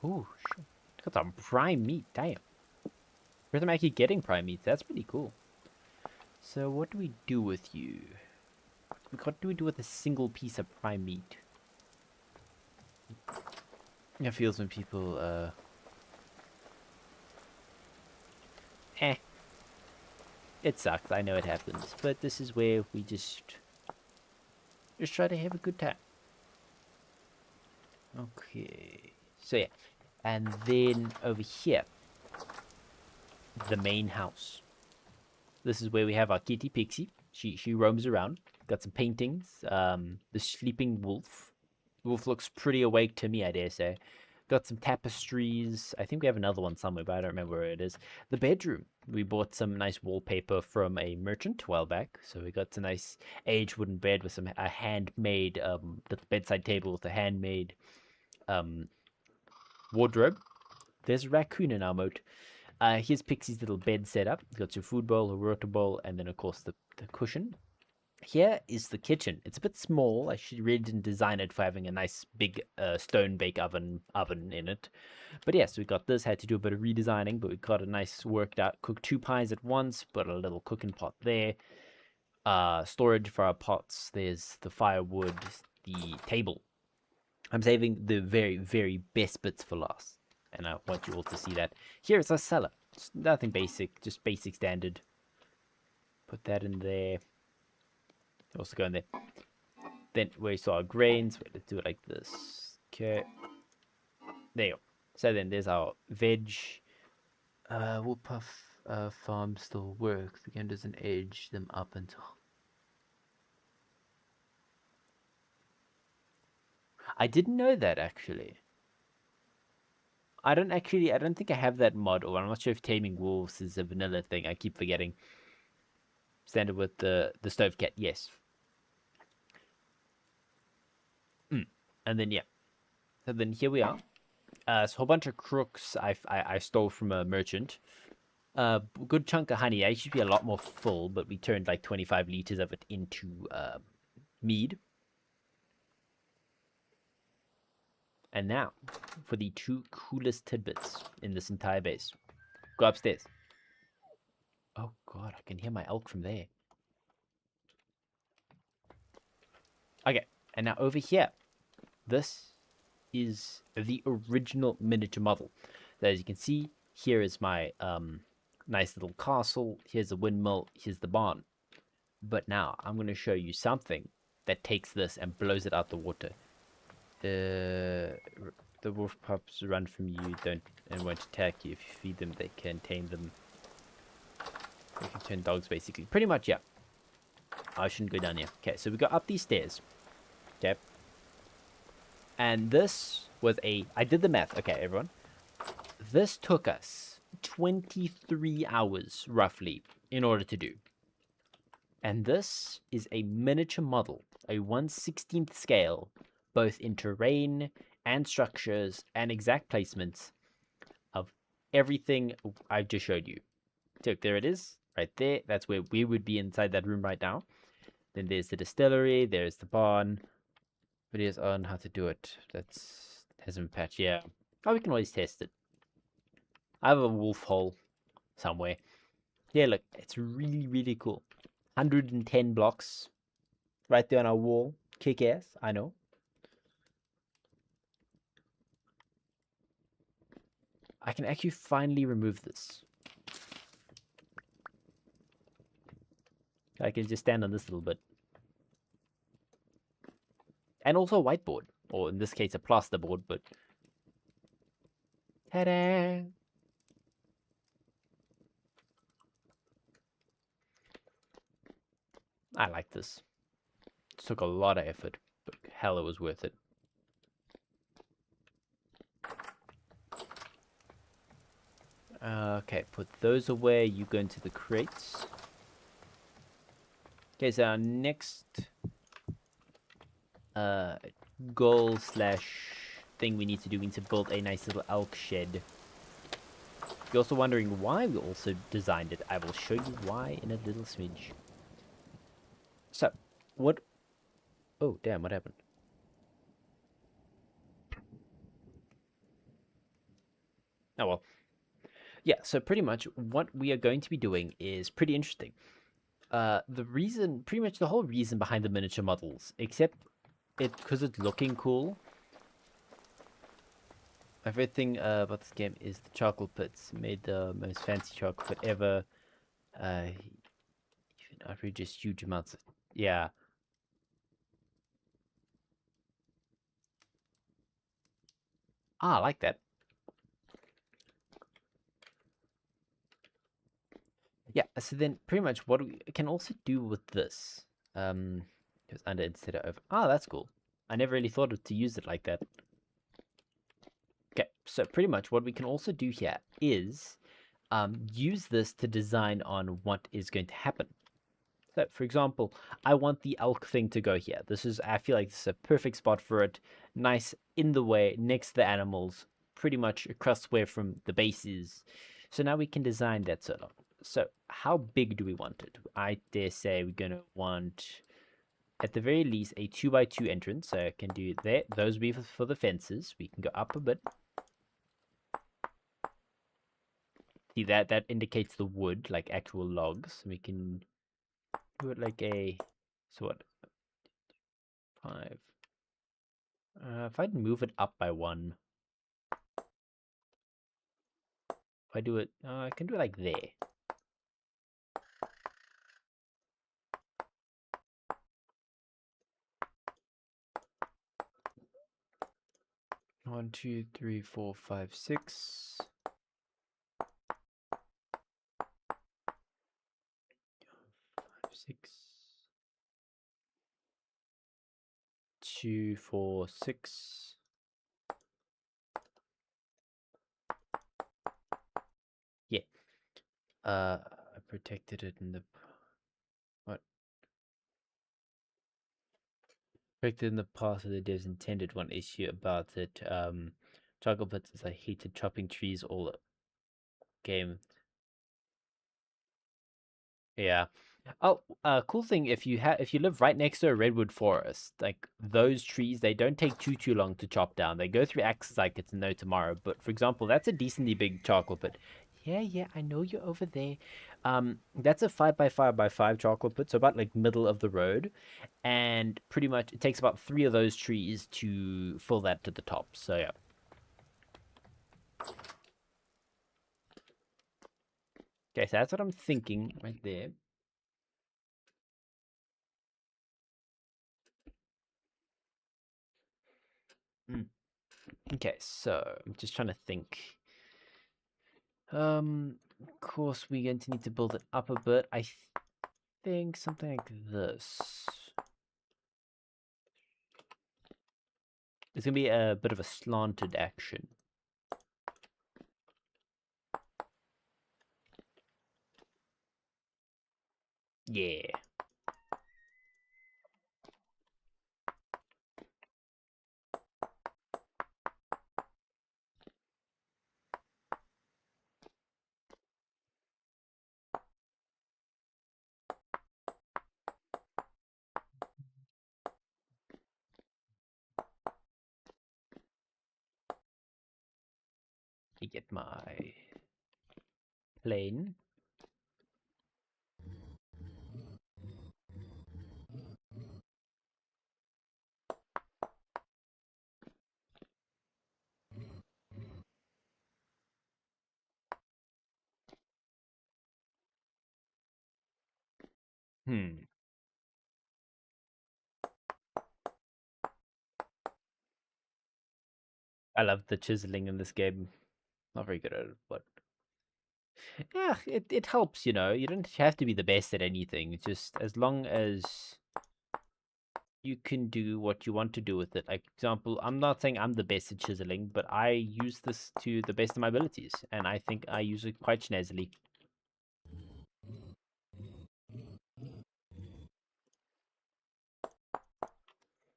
Ooh, shit. Got some prime meat, damn. First time actually getting prime meat, that's pretty cool. So what do we do with you? What do we do with a single piece of prime meat? It feels when people, It sucks, I know it happens, but this is where we just try to have a good time. Okay, so yeah, and then over here, the main house. This is where we have our kitty Pixie. She roams around. Got some paintings. The sleeping wolf. Wolf looks pretty awake to me, I dare say. Got some tapestries. I think we have another one somewhere, but I don't remember where it is. The bedroom. We bought some nice wallpaper from a merchant a while back. So we got a nice aged wooden bed with a handmade little bedside table with a handmade wardrobe. There's a raccoon in our moat. Here's Pixie's little bed setup. Got your food bowl, a water bowl, and then of course the cushion. Here is the kitchen. It's a bit small. I really didn't design it for having a nice big stone bake oven in it. But yes, we got this. Had to do a bit of redesigning, but we got a nice worked out. Cook 2 pies at once. Put a little cooking pot there. Storage for our pots. There's the firewood, the table. I'm saving the very, very best bits for last. And I want you all to see that. Here is our cellar. It's nothing basic, just basic standard. Put that in there. Also go in there. Then where you saw our grains, let's do it like this. Okay. There you go. So then there's our veg. Will puff farm still work? The game doesn't age them up until. I didn't know that actually. I don't think I have that mod, or I'm not sure if taming wolves is a vanilla thing. I keep forgetting. Standard with the stove cat, yes. And then yeah. So then here we are. So a whole bunch of crooks I stole from a merchant. Good chunk of honey. I used to be a lot more full, but we turned like 25 liters of it into mead. And now, for the 2 coolest tidbits in this entire base. Go upstairs. Oh god, I can hear my elk from there. Okay, and now over here, this is the original miniature model. So as you can see, here is my nice little castle. Here's the windmill. Here's the barn. But now I'm going to show you something that takes this and blows it out the water. The wolf pups run from you, don't and won't attack you. If you feed them, they can tame them. They can turn dogs, basically. Pretty much, yeah. I shouldn't go down here. Okay, so we go up these stairs. Okay. And this was I did the math. Okay, everyone. This took us 23 hours, roughly, in order to do. And this is a miniature model, a 1/16th scale, both in terrain and structures and exact placements of everything I've just showed you. So there it is, right there. That's where we would be inside that room right now. Then there's the distillery, there's the barn. Videos on how to do it. That's hasn't been patched. Yeah. Oh, we can always test it. I have a wolf hole somewhere. Yeah, look, it's really, really cool. 110 blocks right there on our wall. Kick ass, I know. I can actually finally remove this. I can just stand on this little bit. And also a whiteboard. Or in this case, a plasterboard, but... Ta-da! I like this. It took a lot of effort, but hell, it was worth it. Okay, put those away. You go into the crates. Okay, so our next goal slash thing we need to do, we need to build a nice little elk shed. If you're also wondering why we also designed it, I will show you why in a little smidge. So, what... Oh, damn, what happened? Oh, well. Yeah, so pretty much what we are going to be doing is pretty interesting. Pretty much the whole reason behind the miniature models, except because it's looking cool. My favorite thing about this game is the charcoal pits. Made the most fancy charcoal pit ever. Even outrageous huge amounts of... Yeah. Ah, I like that. Yeah, so then pretty much what we can also do with this, goes under instead of over. Ah, that's cool. I never really thought of to use it like that. Okay, so pretty much what we can also do here is use this to design on what is going to happen. So, for example, I want the elk thing to go here. I feel like this is a perfect spot for it. Nice in the way, next to the animals, pretty much across where from the base is. So now we can design that sort of. So, how big do we want it? I dare say we're going to want, at the very least, a 2x2 entrance. So I can do that. Those will be for the fences. We can go up a bit. See that indicates the wood, like actual logs. We can do it like a, so what, 5. If I'd move it up by 1, if I do it, I can do it like there. One, 2, 3, 4, 5, 6. 5, 6. 2, 4, 6. Yeah. I protected it in the... What? Protected in the past of the devs intended. One issue about it. Chocolate bits is I hated chopping trees all game. Yeah. Oh, cool thing if you live right next to a redwood forest, like those trees, they don't take too long to chop down. They go through axes like it's no tomorrow. But for example, that's a decently big charcoal pit. Yeah, I know you're over there. That's a 5 by 5 by 5 charcoal pit, so about like middle of the road, and pretty much it takes about 3 of those trees to fill that to the top. So yeah. Okay, so that's what I'm thinking right there. Okay, so I'm just trying to think. Of course we're going to need to build it up a bit. I think something like this. It's gonna be a bit of a slanted action. Yeah. I get my plane. Hmm. I love the chiseling in this game. Not very good at it, but yeah, it helps, you know. You don't have to be the best at anything. Just as long as you can do what you want to do with it. Like example, I'm not saying I'm the best at chiseling, but I use this to the best of my abilities, and I think I use it quite snazily.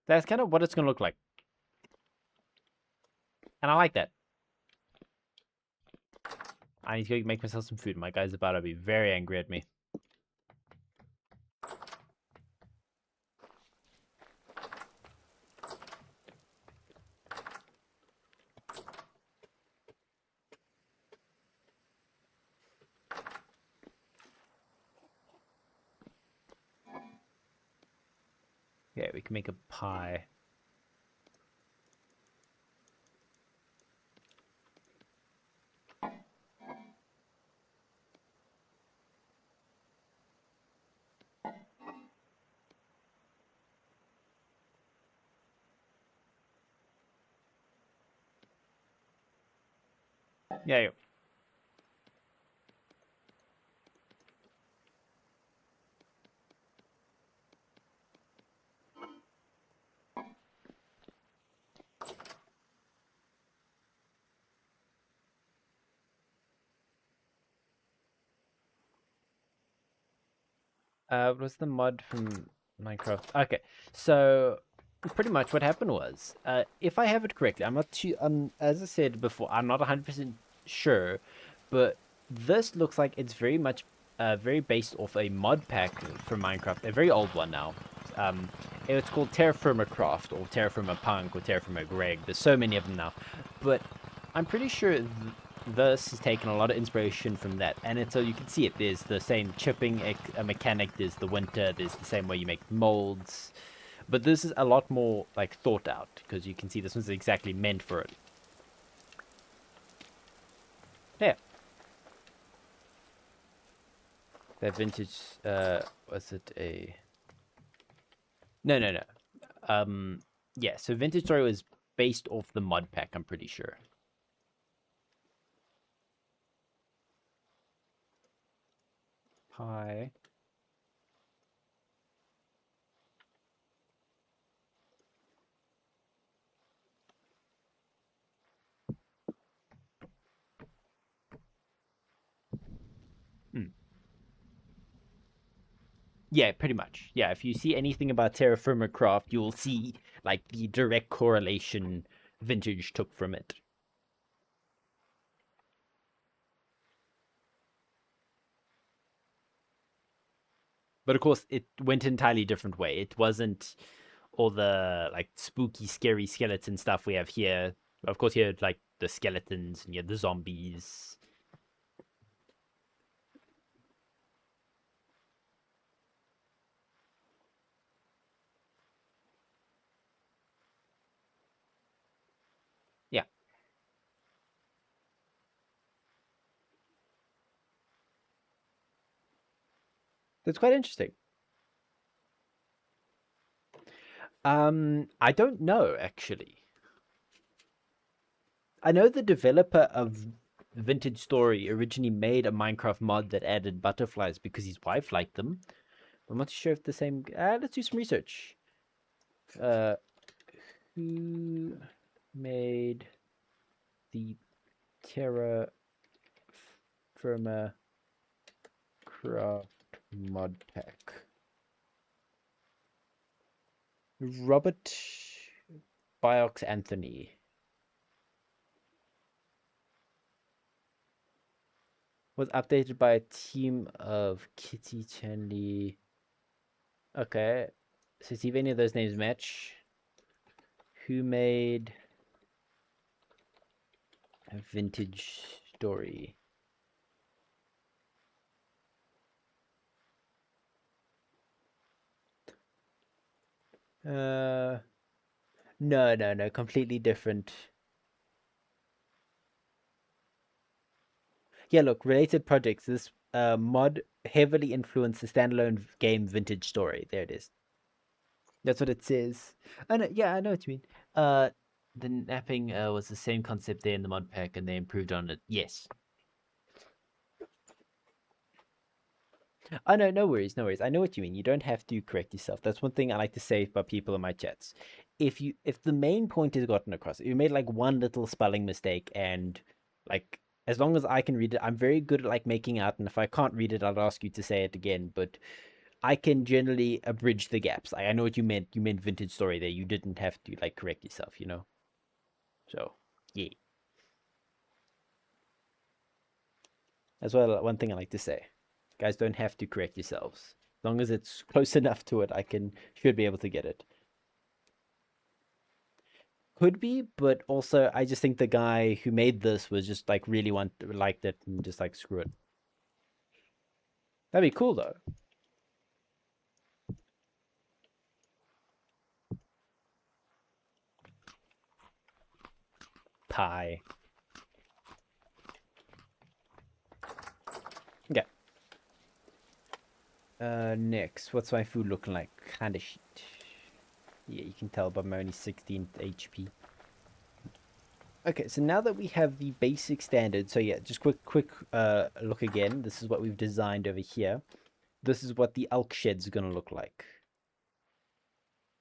That's kind of what it's gonna look like, and I like that. I need to go make myself some food. My guy's about to be very angry at me. Yeah, we can make a pie. Yeah, what's the mod from Minecraft? Okay, so pretty much what happened was, if I have it correctly, I'm not too, as I said before, I'm not 100% sure, but this looks like it's very much, very based off a mod pack from Minecraft, a very old one now. Um, it's called Terraformer Craft, or Terraformer Punk, or Terraformer Greg. There's so many of them now, but I'm pretty sure this has taken a lot of inspiration from that, and it's, so you can see it. There's the same chipping mechanic. There's the winter. There's the same way you make molds, but this is a lot more like thought out because you can see this one's exactly meant for it. Yeah, that vintage. Was it a? No, no, no. Yeah. So vintage story was based off the mod pack. I'm pretty sure. Hi. Hmm. Yeah, pretty much. Yeah, if you see anything about Terraformer Craft, you will see like the direct correlation Vintage took from it. But of course, it went an entirely different way. It wasn't all the like spooky, scary skeleton stuff we have here. Of course, you had like the skeletons and you had the zombies. That's quite interesting. I don't know actually. I know the developer of Vintage Story originally made a Minecraft mod that added butterflies because his wife liked them. I'm not sure if the same. Let's do some research. Who made the Terra Firma Craft mod pack? Robert Biox Anthony. Was updated by a team of Kitty Chanley. Okay. So see if any of those names match. Who made a Vintage Story? No, completely different. Yeah, look, related projects. This mod heavily influenced the standalone game Vintage Story. There it is. That's what it says. I know, yeah, I know what you mean. The napping was the same concept there in the mod pack, and they improved on it. Yes. Oh no, no worries, no worries. I know what you mean. You don't have to correct yourself. That's one thing I like to say about people in my chats. If the main point is gotten across, if you made like one little spelling mistake and like as long as I can read it, I'm very good at like making out, and if I can't read it, I'll ask you to say it again. But I can generally abridge the gaps. I know what you meant. You meant Vintage Story there. You didn't have to like correct yourself, you know? So yeah. As well, one thing I like to say. Guys don't have to correct yourselves. As long as it's close enough to it, should be able to get it. Could be, but also I just think the guy who made this was just like really liked it and just like screw it. That'd be cool though. Pie. Okay. Next, what's my food looking like? Kinda shit. Yeah, you can tell by my only 16th HP. Okay, so now that we have the basic standard, so yeah, just quick look again. This is what we've designed over here. This is what the elk shed's gonna look like.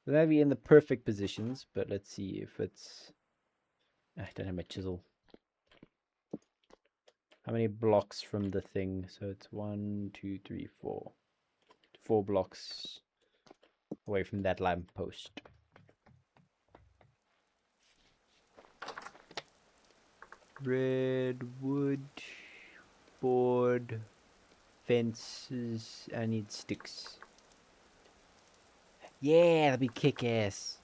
So that'd be in the perfect positions, but let's see if it's. I don't have my chisel. How many blocks from the thing? So it's 1, 2, 3, 4. 4 blocks away from that lamp post. Redwood, board, fences. I need sticks. Yeah, that'd be kick-ass.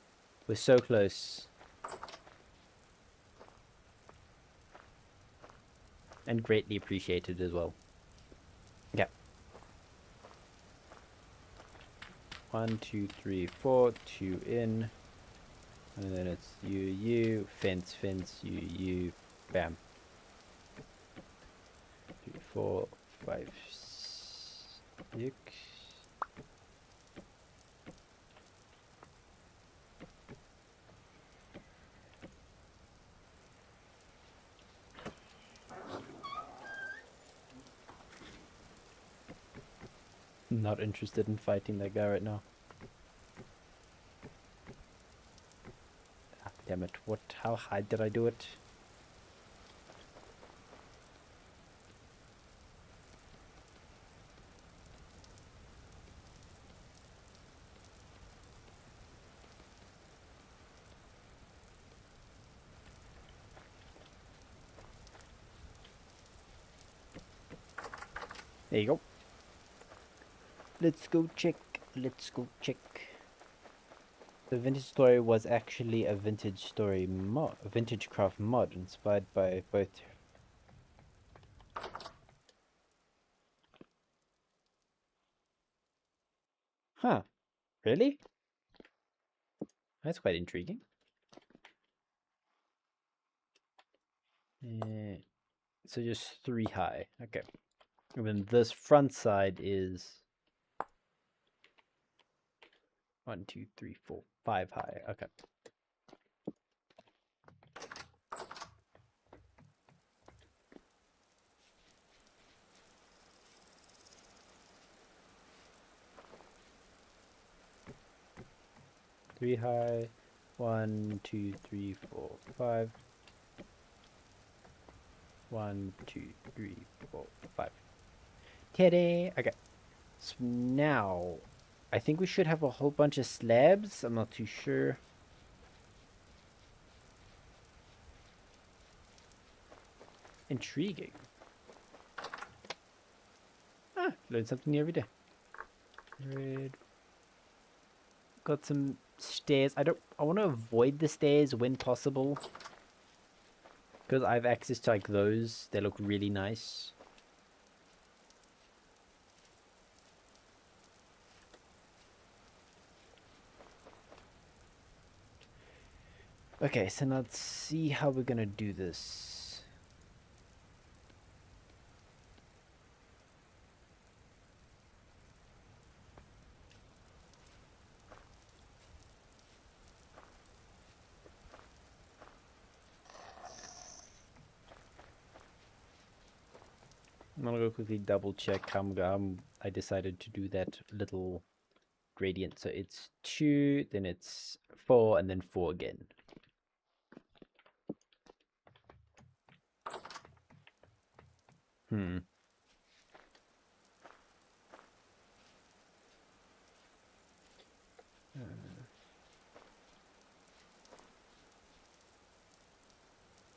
We're so close. And greatly appreciated as well. Yeah. 1, 2, 3, 4. 2 in. And then it's you, fence, you, bam. 3, 4, 5, 6. Not interested in fighting that guy right now. Ah, damn it. How high did I do it? There you go. Let's go check. The Vintage Story was actually a Vintage Story mod, a Vintage Craft mod inspired by both. Huh, really? That's quite intriguing. So just 3 high. Okay. And then this front side is 1, 2, 3, 4, 5 high. Okay. Three high. 1, 2, 3, 4, 5. 1, 2, 3, 4, 5. Teddy. Okay. So now, I think we should have a whole bunch of slabs. I'm not too sure. Intriguing. Ah, learn something new every day. Red. Got some stairs. I want to avoid the stairs when possible. Because I have access to like those. They look really nice. Okay, so now let's see how we're gonna do this. I'm gonna go quickly double check how I decided to do that little gradient. So it's 2, then it's 4, and then 4 again. Hmm.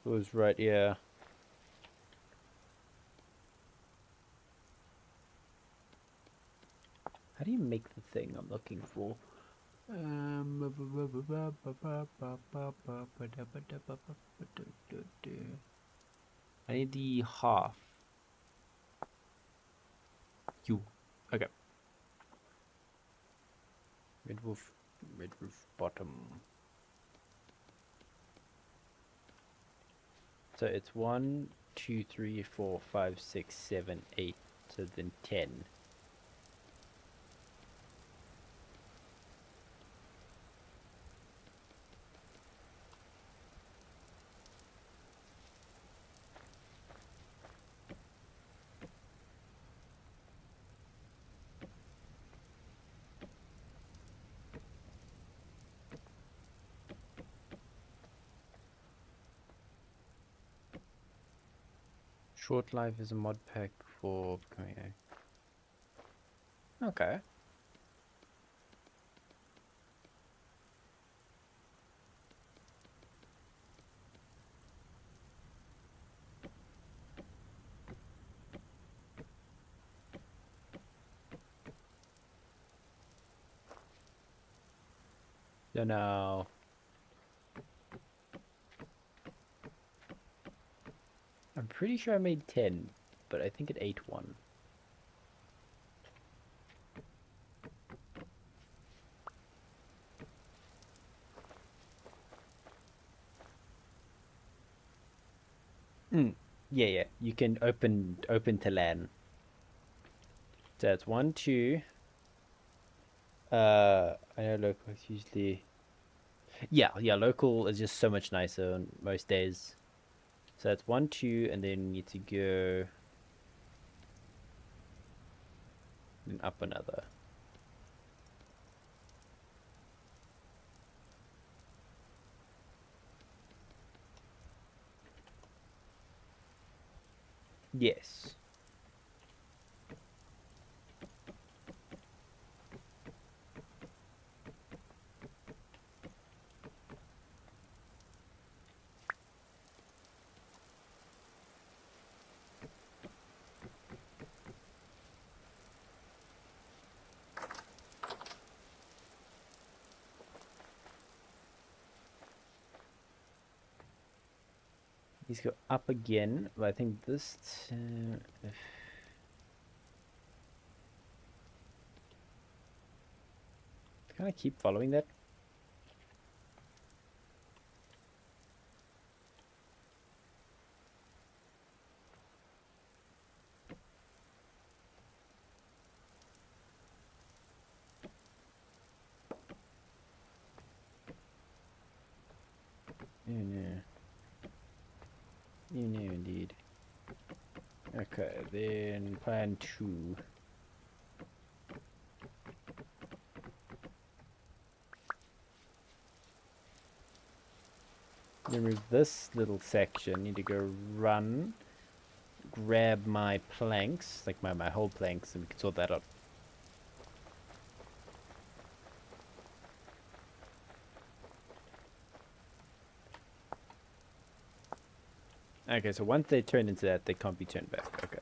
Was right, yeah. How do you make the thing I'm looking for? I need the half. You. Okay. Red roof bottom. So it's 1, 2, 3, 4, 5, 6, 7, 8. So then 10. Short Life is a mod pack for becoming a... Okay. So now... I'm pretty sure I made 10, but I think it ate 1. Yeah. You can open to LAN. So it's 1, 2. I know local is usually... Yeah, local is just so much nicer on most days. So it's 1, 2, and then you need to go... and up another. Yes. He's go up again, but I think this... Can I keep following that? no. You know, indeed. Okay, then plan 2. Remove this little section. Need to go run, grab my planks, like my whole planks, and we can sort that out. Okay, so once they turn into that, they can't be turned back. Okay.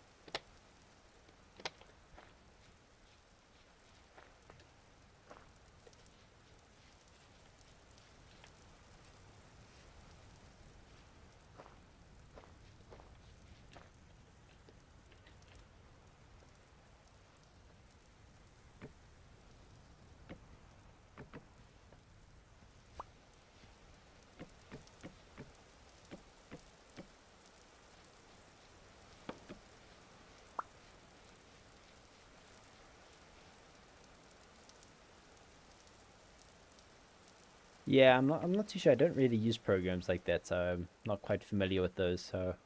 Yeah, I'm not too sure. I don't really use programs like that, so I'm not quite familiar with those, so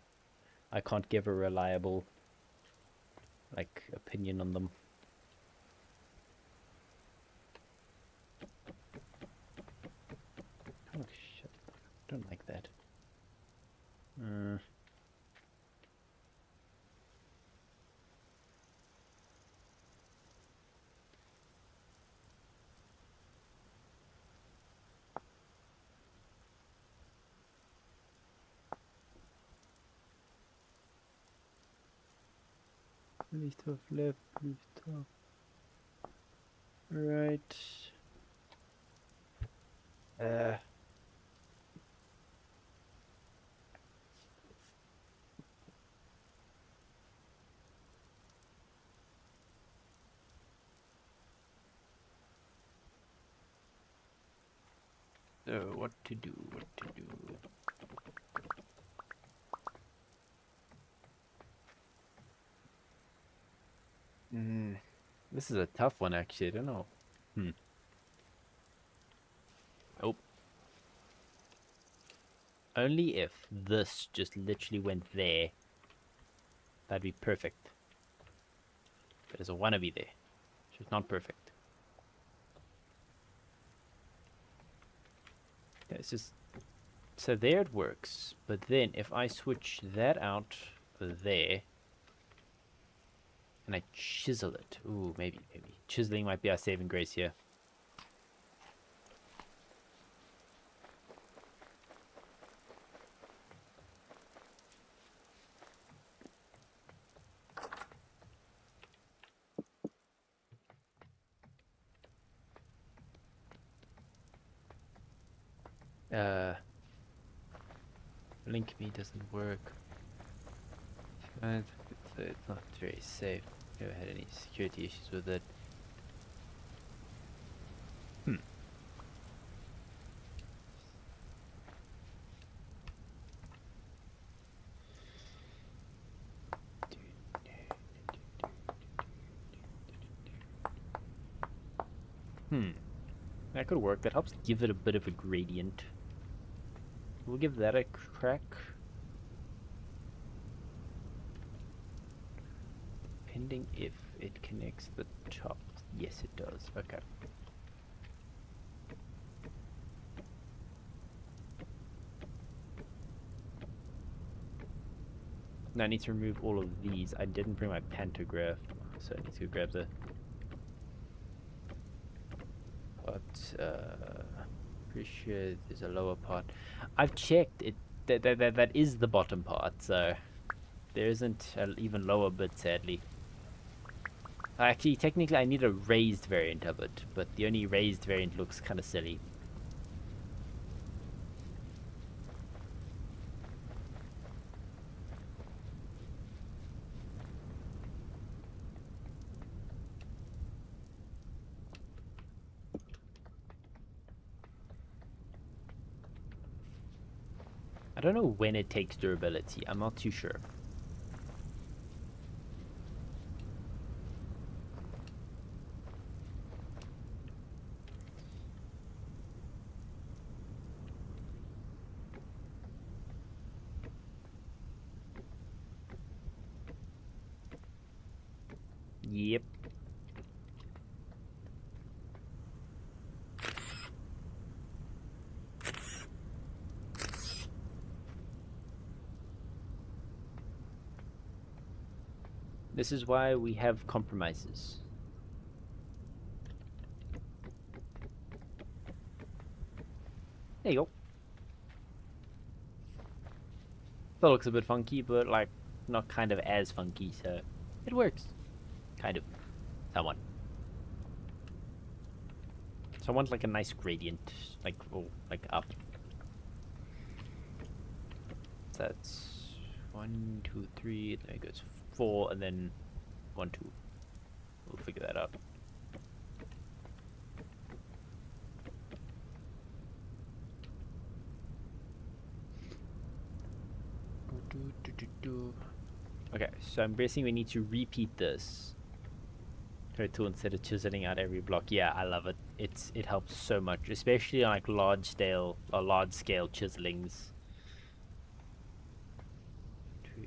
I can't give a reliable like opinion on them. Oh shit. I don't like that. Licht auf left, lift off right. So what to do, what to do. This is a tough one actually, I don't know. Oh. Only if this just literally went there, that'd be perfect. But there's a wannabe there, which is not perfect. Yeah, it's just, so there it works, but then if I switch that out there, and I chisel it, ooh, maybe. Chiseling might be our saving grace here. Link me doesn't work. It's not very safe. Never had any security issues with it. That could work. That helps give it a bit of a gradient. We'll give that a crack. Pending if it connects the top. Yes, it does. Okay. Now I need to remove all of these. I didn't bring my pantograph, so I need to grab the... But, pretty sure there's a lower part. I've checked it. That is the bottom part, so there isn't an even lower bit, sadly. Actually, technically I need a raised variant of it, but the only raised variant looks kind of silly. I don't know when it takes durability. I'm not too sure. Yep. This is why we have compromises. There you go. That looks a bit funky, but like not kind of as funky, so it works. Kind of. Somewhat. So I want like a nice gradient, like like up. So that's 1, 2, 3. There goes 4, and then 1, 2. We'll figure that out. Okay, so I'm guessing we need to repeat this. Tool instead of chiseling out every block. Yeah, I love it. It helps so much, especially on like large scale chiselings. 2, 3, 4.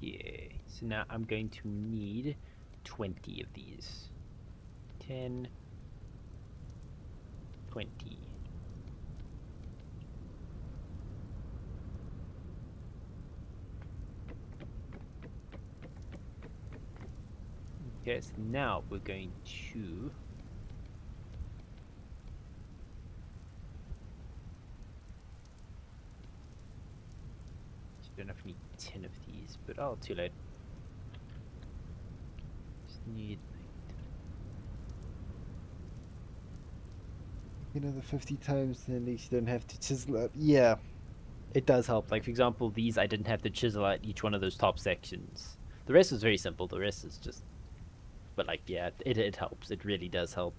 Yeah, so now I'm going to need 20 of these. 10, 20. Okay, so now we're going to don't know if I need 10 of these, but oh, too late. Just need
The 50 times, then at least you don't have to chisel it. Yeah.
it does help. Like for example, these I didn't have to chisel out each one of those top sections. The rest is very simple. The rest is just, but like yeah, it helps. It really does help.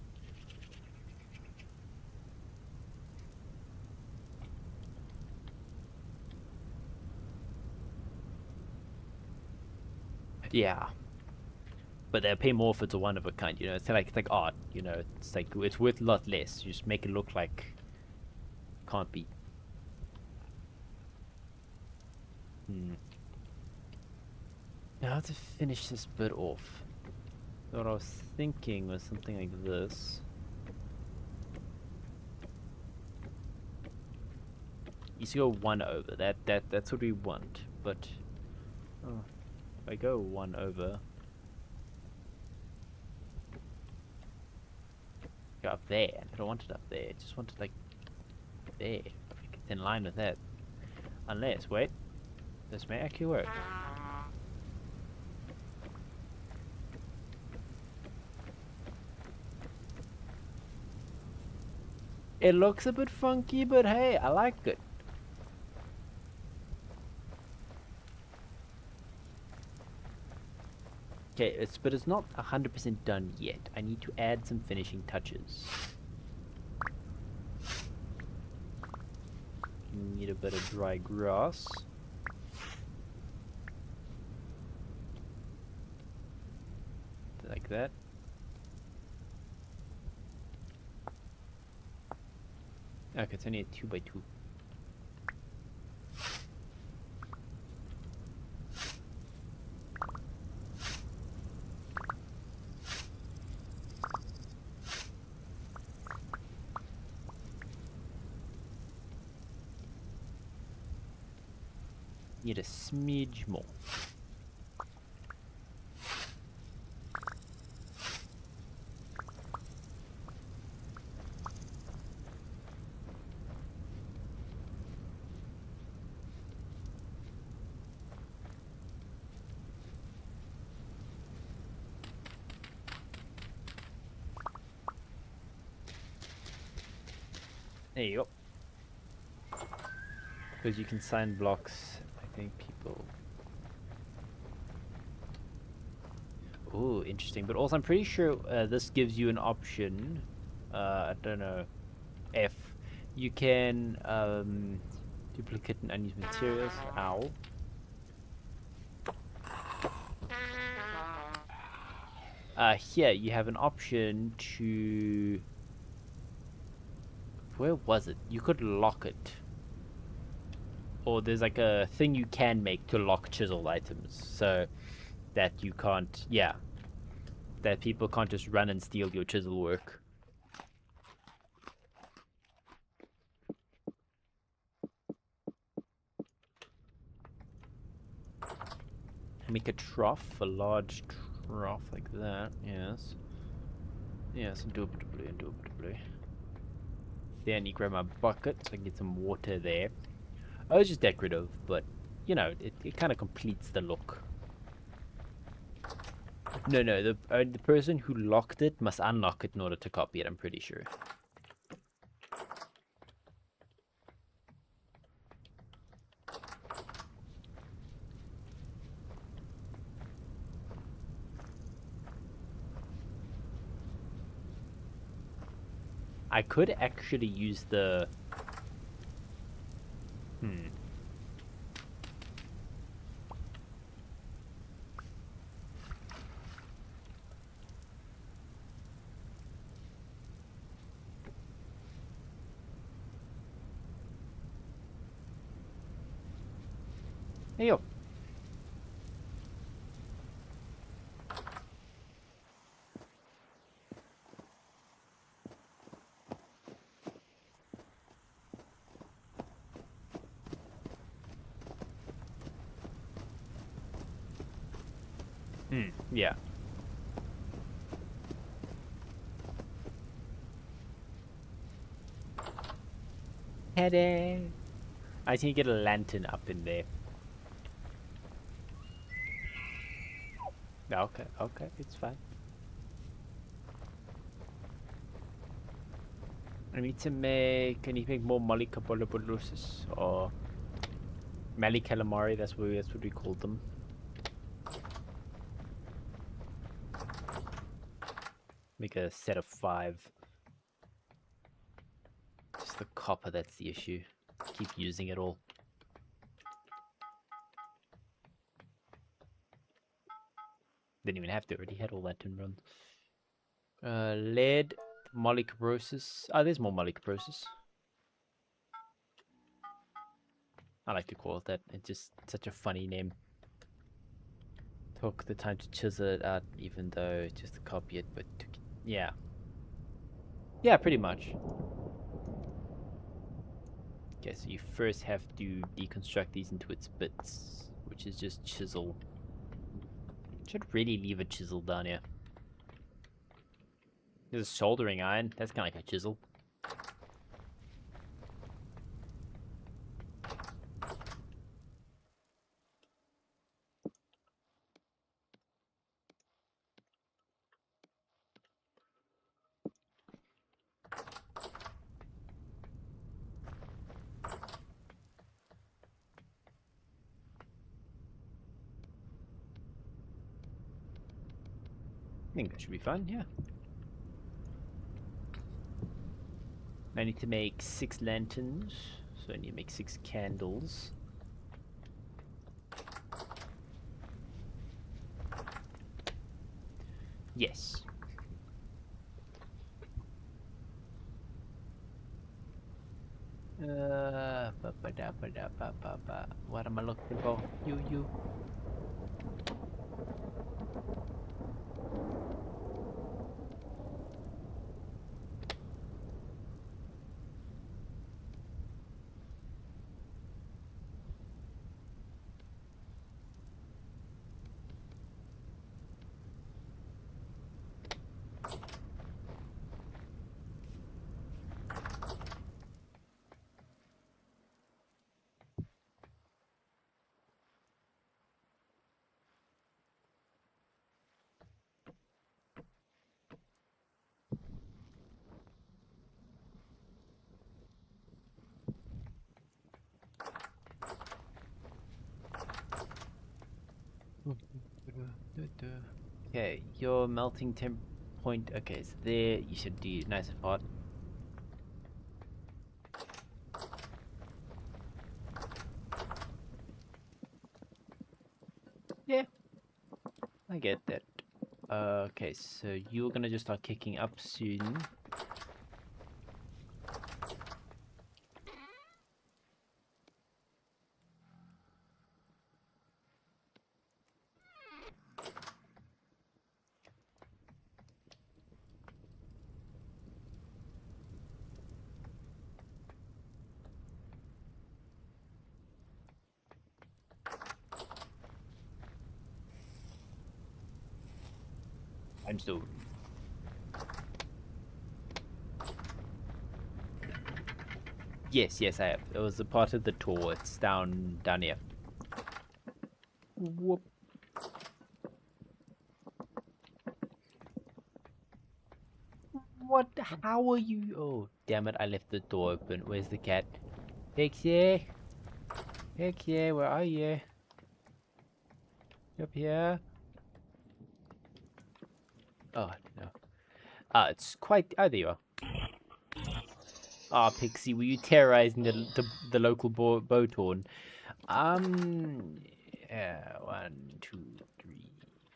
Yeah. But they'll pay more if it's a one of a kind, it's like art, it's like it's worth a lot less. You just make it look like can't be. Now to finish this bit off. What I was thinking was something like this. You should go 1 over. That's what we want. But if I go 1 over, go up there. I don't want it up there. I just want it like there. It's in line with that. Unless, wait, this may actually work. It looks a bit funky, but hey, I like it. Okay, but it's not 100% done yet. I need to add some finishing touches. Need a bit of dry grass. Like that. Okay, it's only a 2x2. Need a smidge more. There you go. Because you can sign blocks. I think people. Ooh, interesting. But also, I'm pretty sure this gives you an option. I don't know. F. You can duplicate and unused materials. Ow. Here you have an option to. Where was it? You could lock it. Or there's like a thing you can make to lock chiseled items. So that you can't. Yeah. That people can't just run and steal your chisel work. Make a trough, a large trough like that, yes. Yes, indubitably, indubitably. Then you grab my bucket so I can get some water there. Oh, it's just decorative, but, you know, it kind of completes the look. No, the person who locked it must unlock it in order to copy it, I'm pretty sure. I could actually use the... Hey, yo. Yeah. Ta-da! I think you get a lantern up in there. Okay, okay, it's fine. I need to make... I need to make more Mollycobolopolosis, or... Mali calamari, that's what we call them. Make a set of 5. Just the copper, that's the issue. Keep using it all. Didn't even have to, already had all that to run. Lead, mollycoporosis. Oh, there's more mollycoporosis. I like to call it that. It's just such a funny name. Took the time to chisel it out, even though just to copy it, but yeah. Yeah, pretty much. Okay, so you first have to deconstruct these into its bits, which is just chisel. Should really leave a chisel down here. There's a soldering iron. That's kind of like a chisel. I think that should be fun, yeah. I need to make 6 lanterns, so I need to make 6 candles. Yes. What am I looking for? You. Okay, your melting temp point. Okay, so there you should do nice and hot. Yeah, I get that. Okay, so you're gonna just start kicking up soon. I'm still. Yes, yes, I have. It was a part of the tour. It's down here. Whoop. What? How are you? Oh, damn it! I left the door open. Where's the cat? Pixie? Pixie, where are you? You up here? Oh no. Ah, it's quite. Oh, there you are. Ah, Pixie, were you terrorizing the local boat horn? Yeah, 1, 2, 3,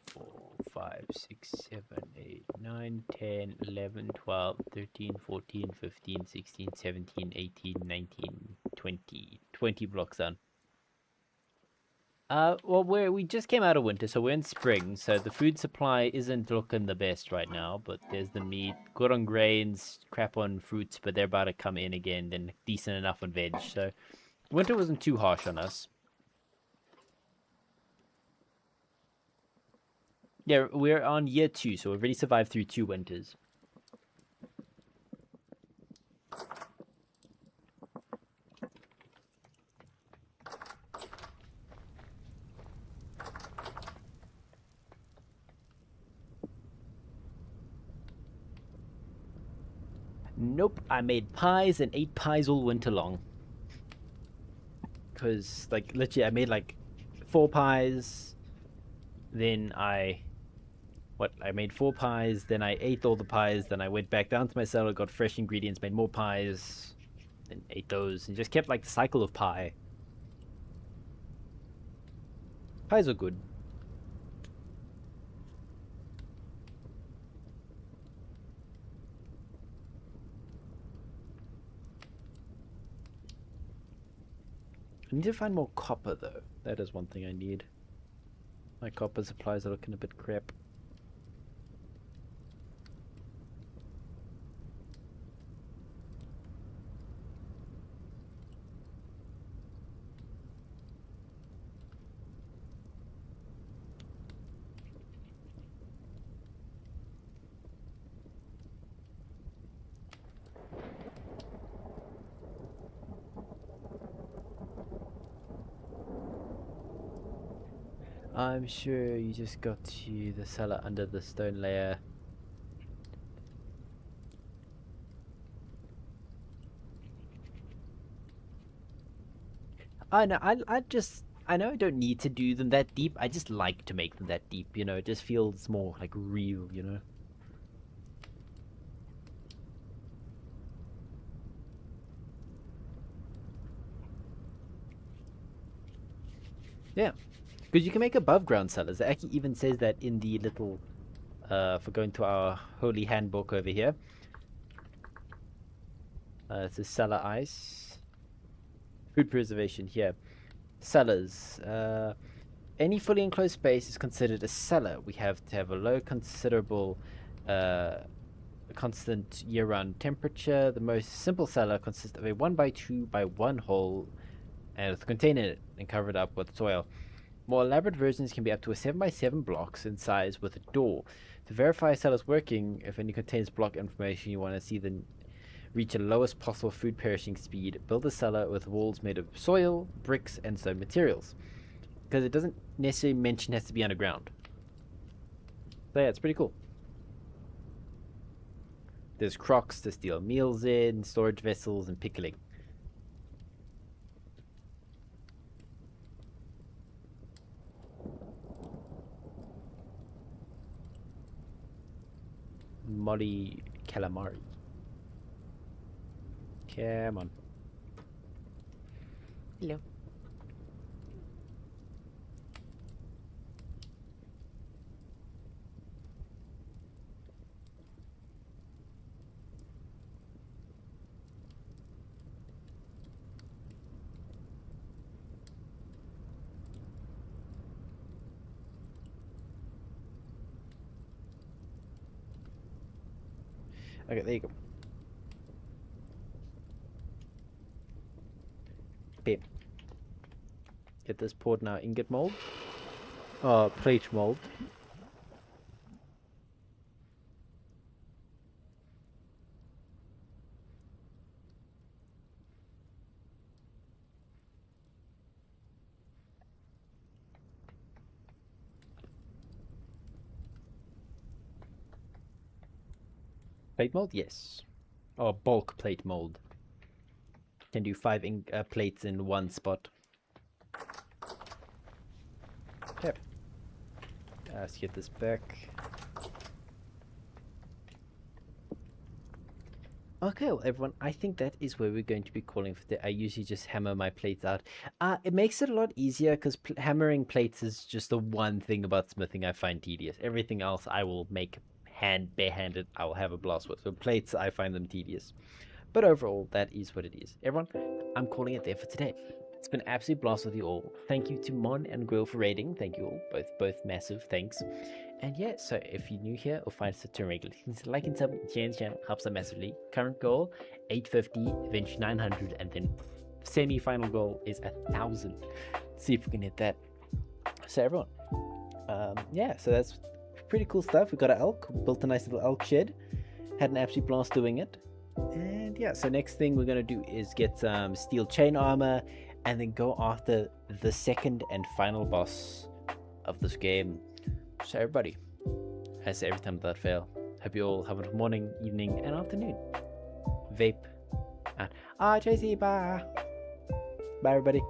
4, 5, 6, 7, 8, 9, 10, 11, 12, 13, 14, 15, 16, 17, 18, 19, 20. 20 blocks done. Well, we just came out of winter, so we're in spring, so the food supply isn't looking the best right now, but there's the meat, good on grains, crap on fruits, but they're about to come in again, then decent enough on veg, so winter wasn't too harsh on us. Yeah, we're on year 2, so we've already survived through 2 winters. Nope, I made pies and ate pies all winter long. Because, like, literally, I made, like, 4 pies, then I made 4 pies, then I ate all the pies, then I went back down to my cellar, got fresh ingredients, made more pies, then ate those, and just kept, like, the cycle of pie. Pies are good. I need to find more copper, though. That is one thing I need. My copper supplies are looking a bit crap. I'm sure you just got to the cellar under the stone layer. I know, I know I don't need to do them that deep. I just like to make them that deep, you know. It just feels more like real, you know. Yeah, because you can make above ground cellars. It actually even says that in the little, for going to our holy handbook over here. It says cellar ice. Food preservation here. Cellars. Any fully enclosed space is considered a cellar. We have to have a low, considerable, constant year-round temperature. The most simple cellar consists of a 1x2 by 1 hole and with a container in it and covered up with soil. More elaborate versions can be up to a 7x7 blocks in size with a door. To verify a cellar's working, if any contains block information you want to see then reach the lowest possible food perishing speed, build a cellar with walls made of soil, bricks, and stone materials. Because it doesn't necessarily mention it has to be underground. So yeah, it's pretty cool. There's crocks to steal meals in, storage vessels, and pickling. calamari. Come on. Hello. Okay, there you go. Bam. Get this poured now. Ingot mold. Plate mold. Plate mold? Yes. Or bulk plate mold. Can do 5 plates in one spot. Okay. Let's get this back. Okay, well, everyone, I think that is where we're going to be calling for today. I usually just hammer my plates out. It makes it a lot easier because hammering plates is just the one thing about smithing I find tedious. Everything else I will make barehanded. I will have a blast with. So plates, I find them tedious. But overall, that is what it is. Everyone, I'm calling it there for today. It's been an absolute blast with you all. Thank you to Mon and Grill for raiding. Thank you all. Both massive thanks. And yeah, so if you're new here or find us at turn regularly, like and sub, share the channel, helps us massively. Current goal, 850, eventually 900, and then semi-final goal is 1,000. See if we can hit that. So everyone, yeah, so that's pretty cool stuff. We got an elk, built a nice little elk shed, had an absolute blast doing it. And yeah, so next thing we're going to do is get some steel chain armor and then go after the second and final boss of this game. So everybody, I say every time without fail, hope you all have a morning, evening, and afternoon. Vape. And JC, bye. Bye everybody.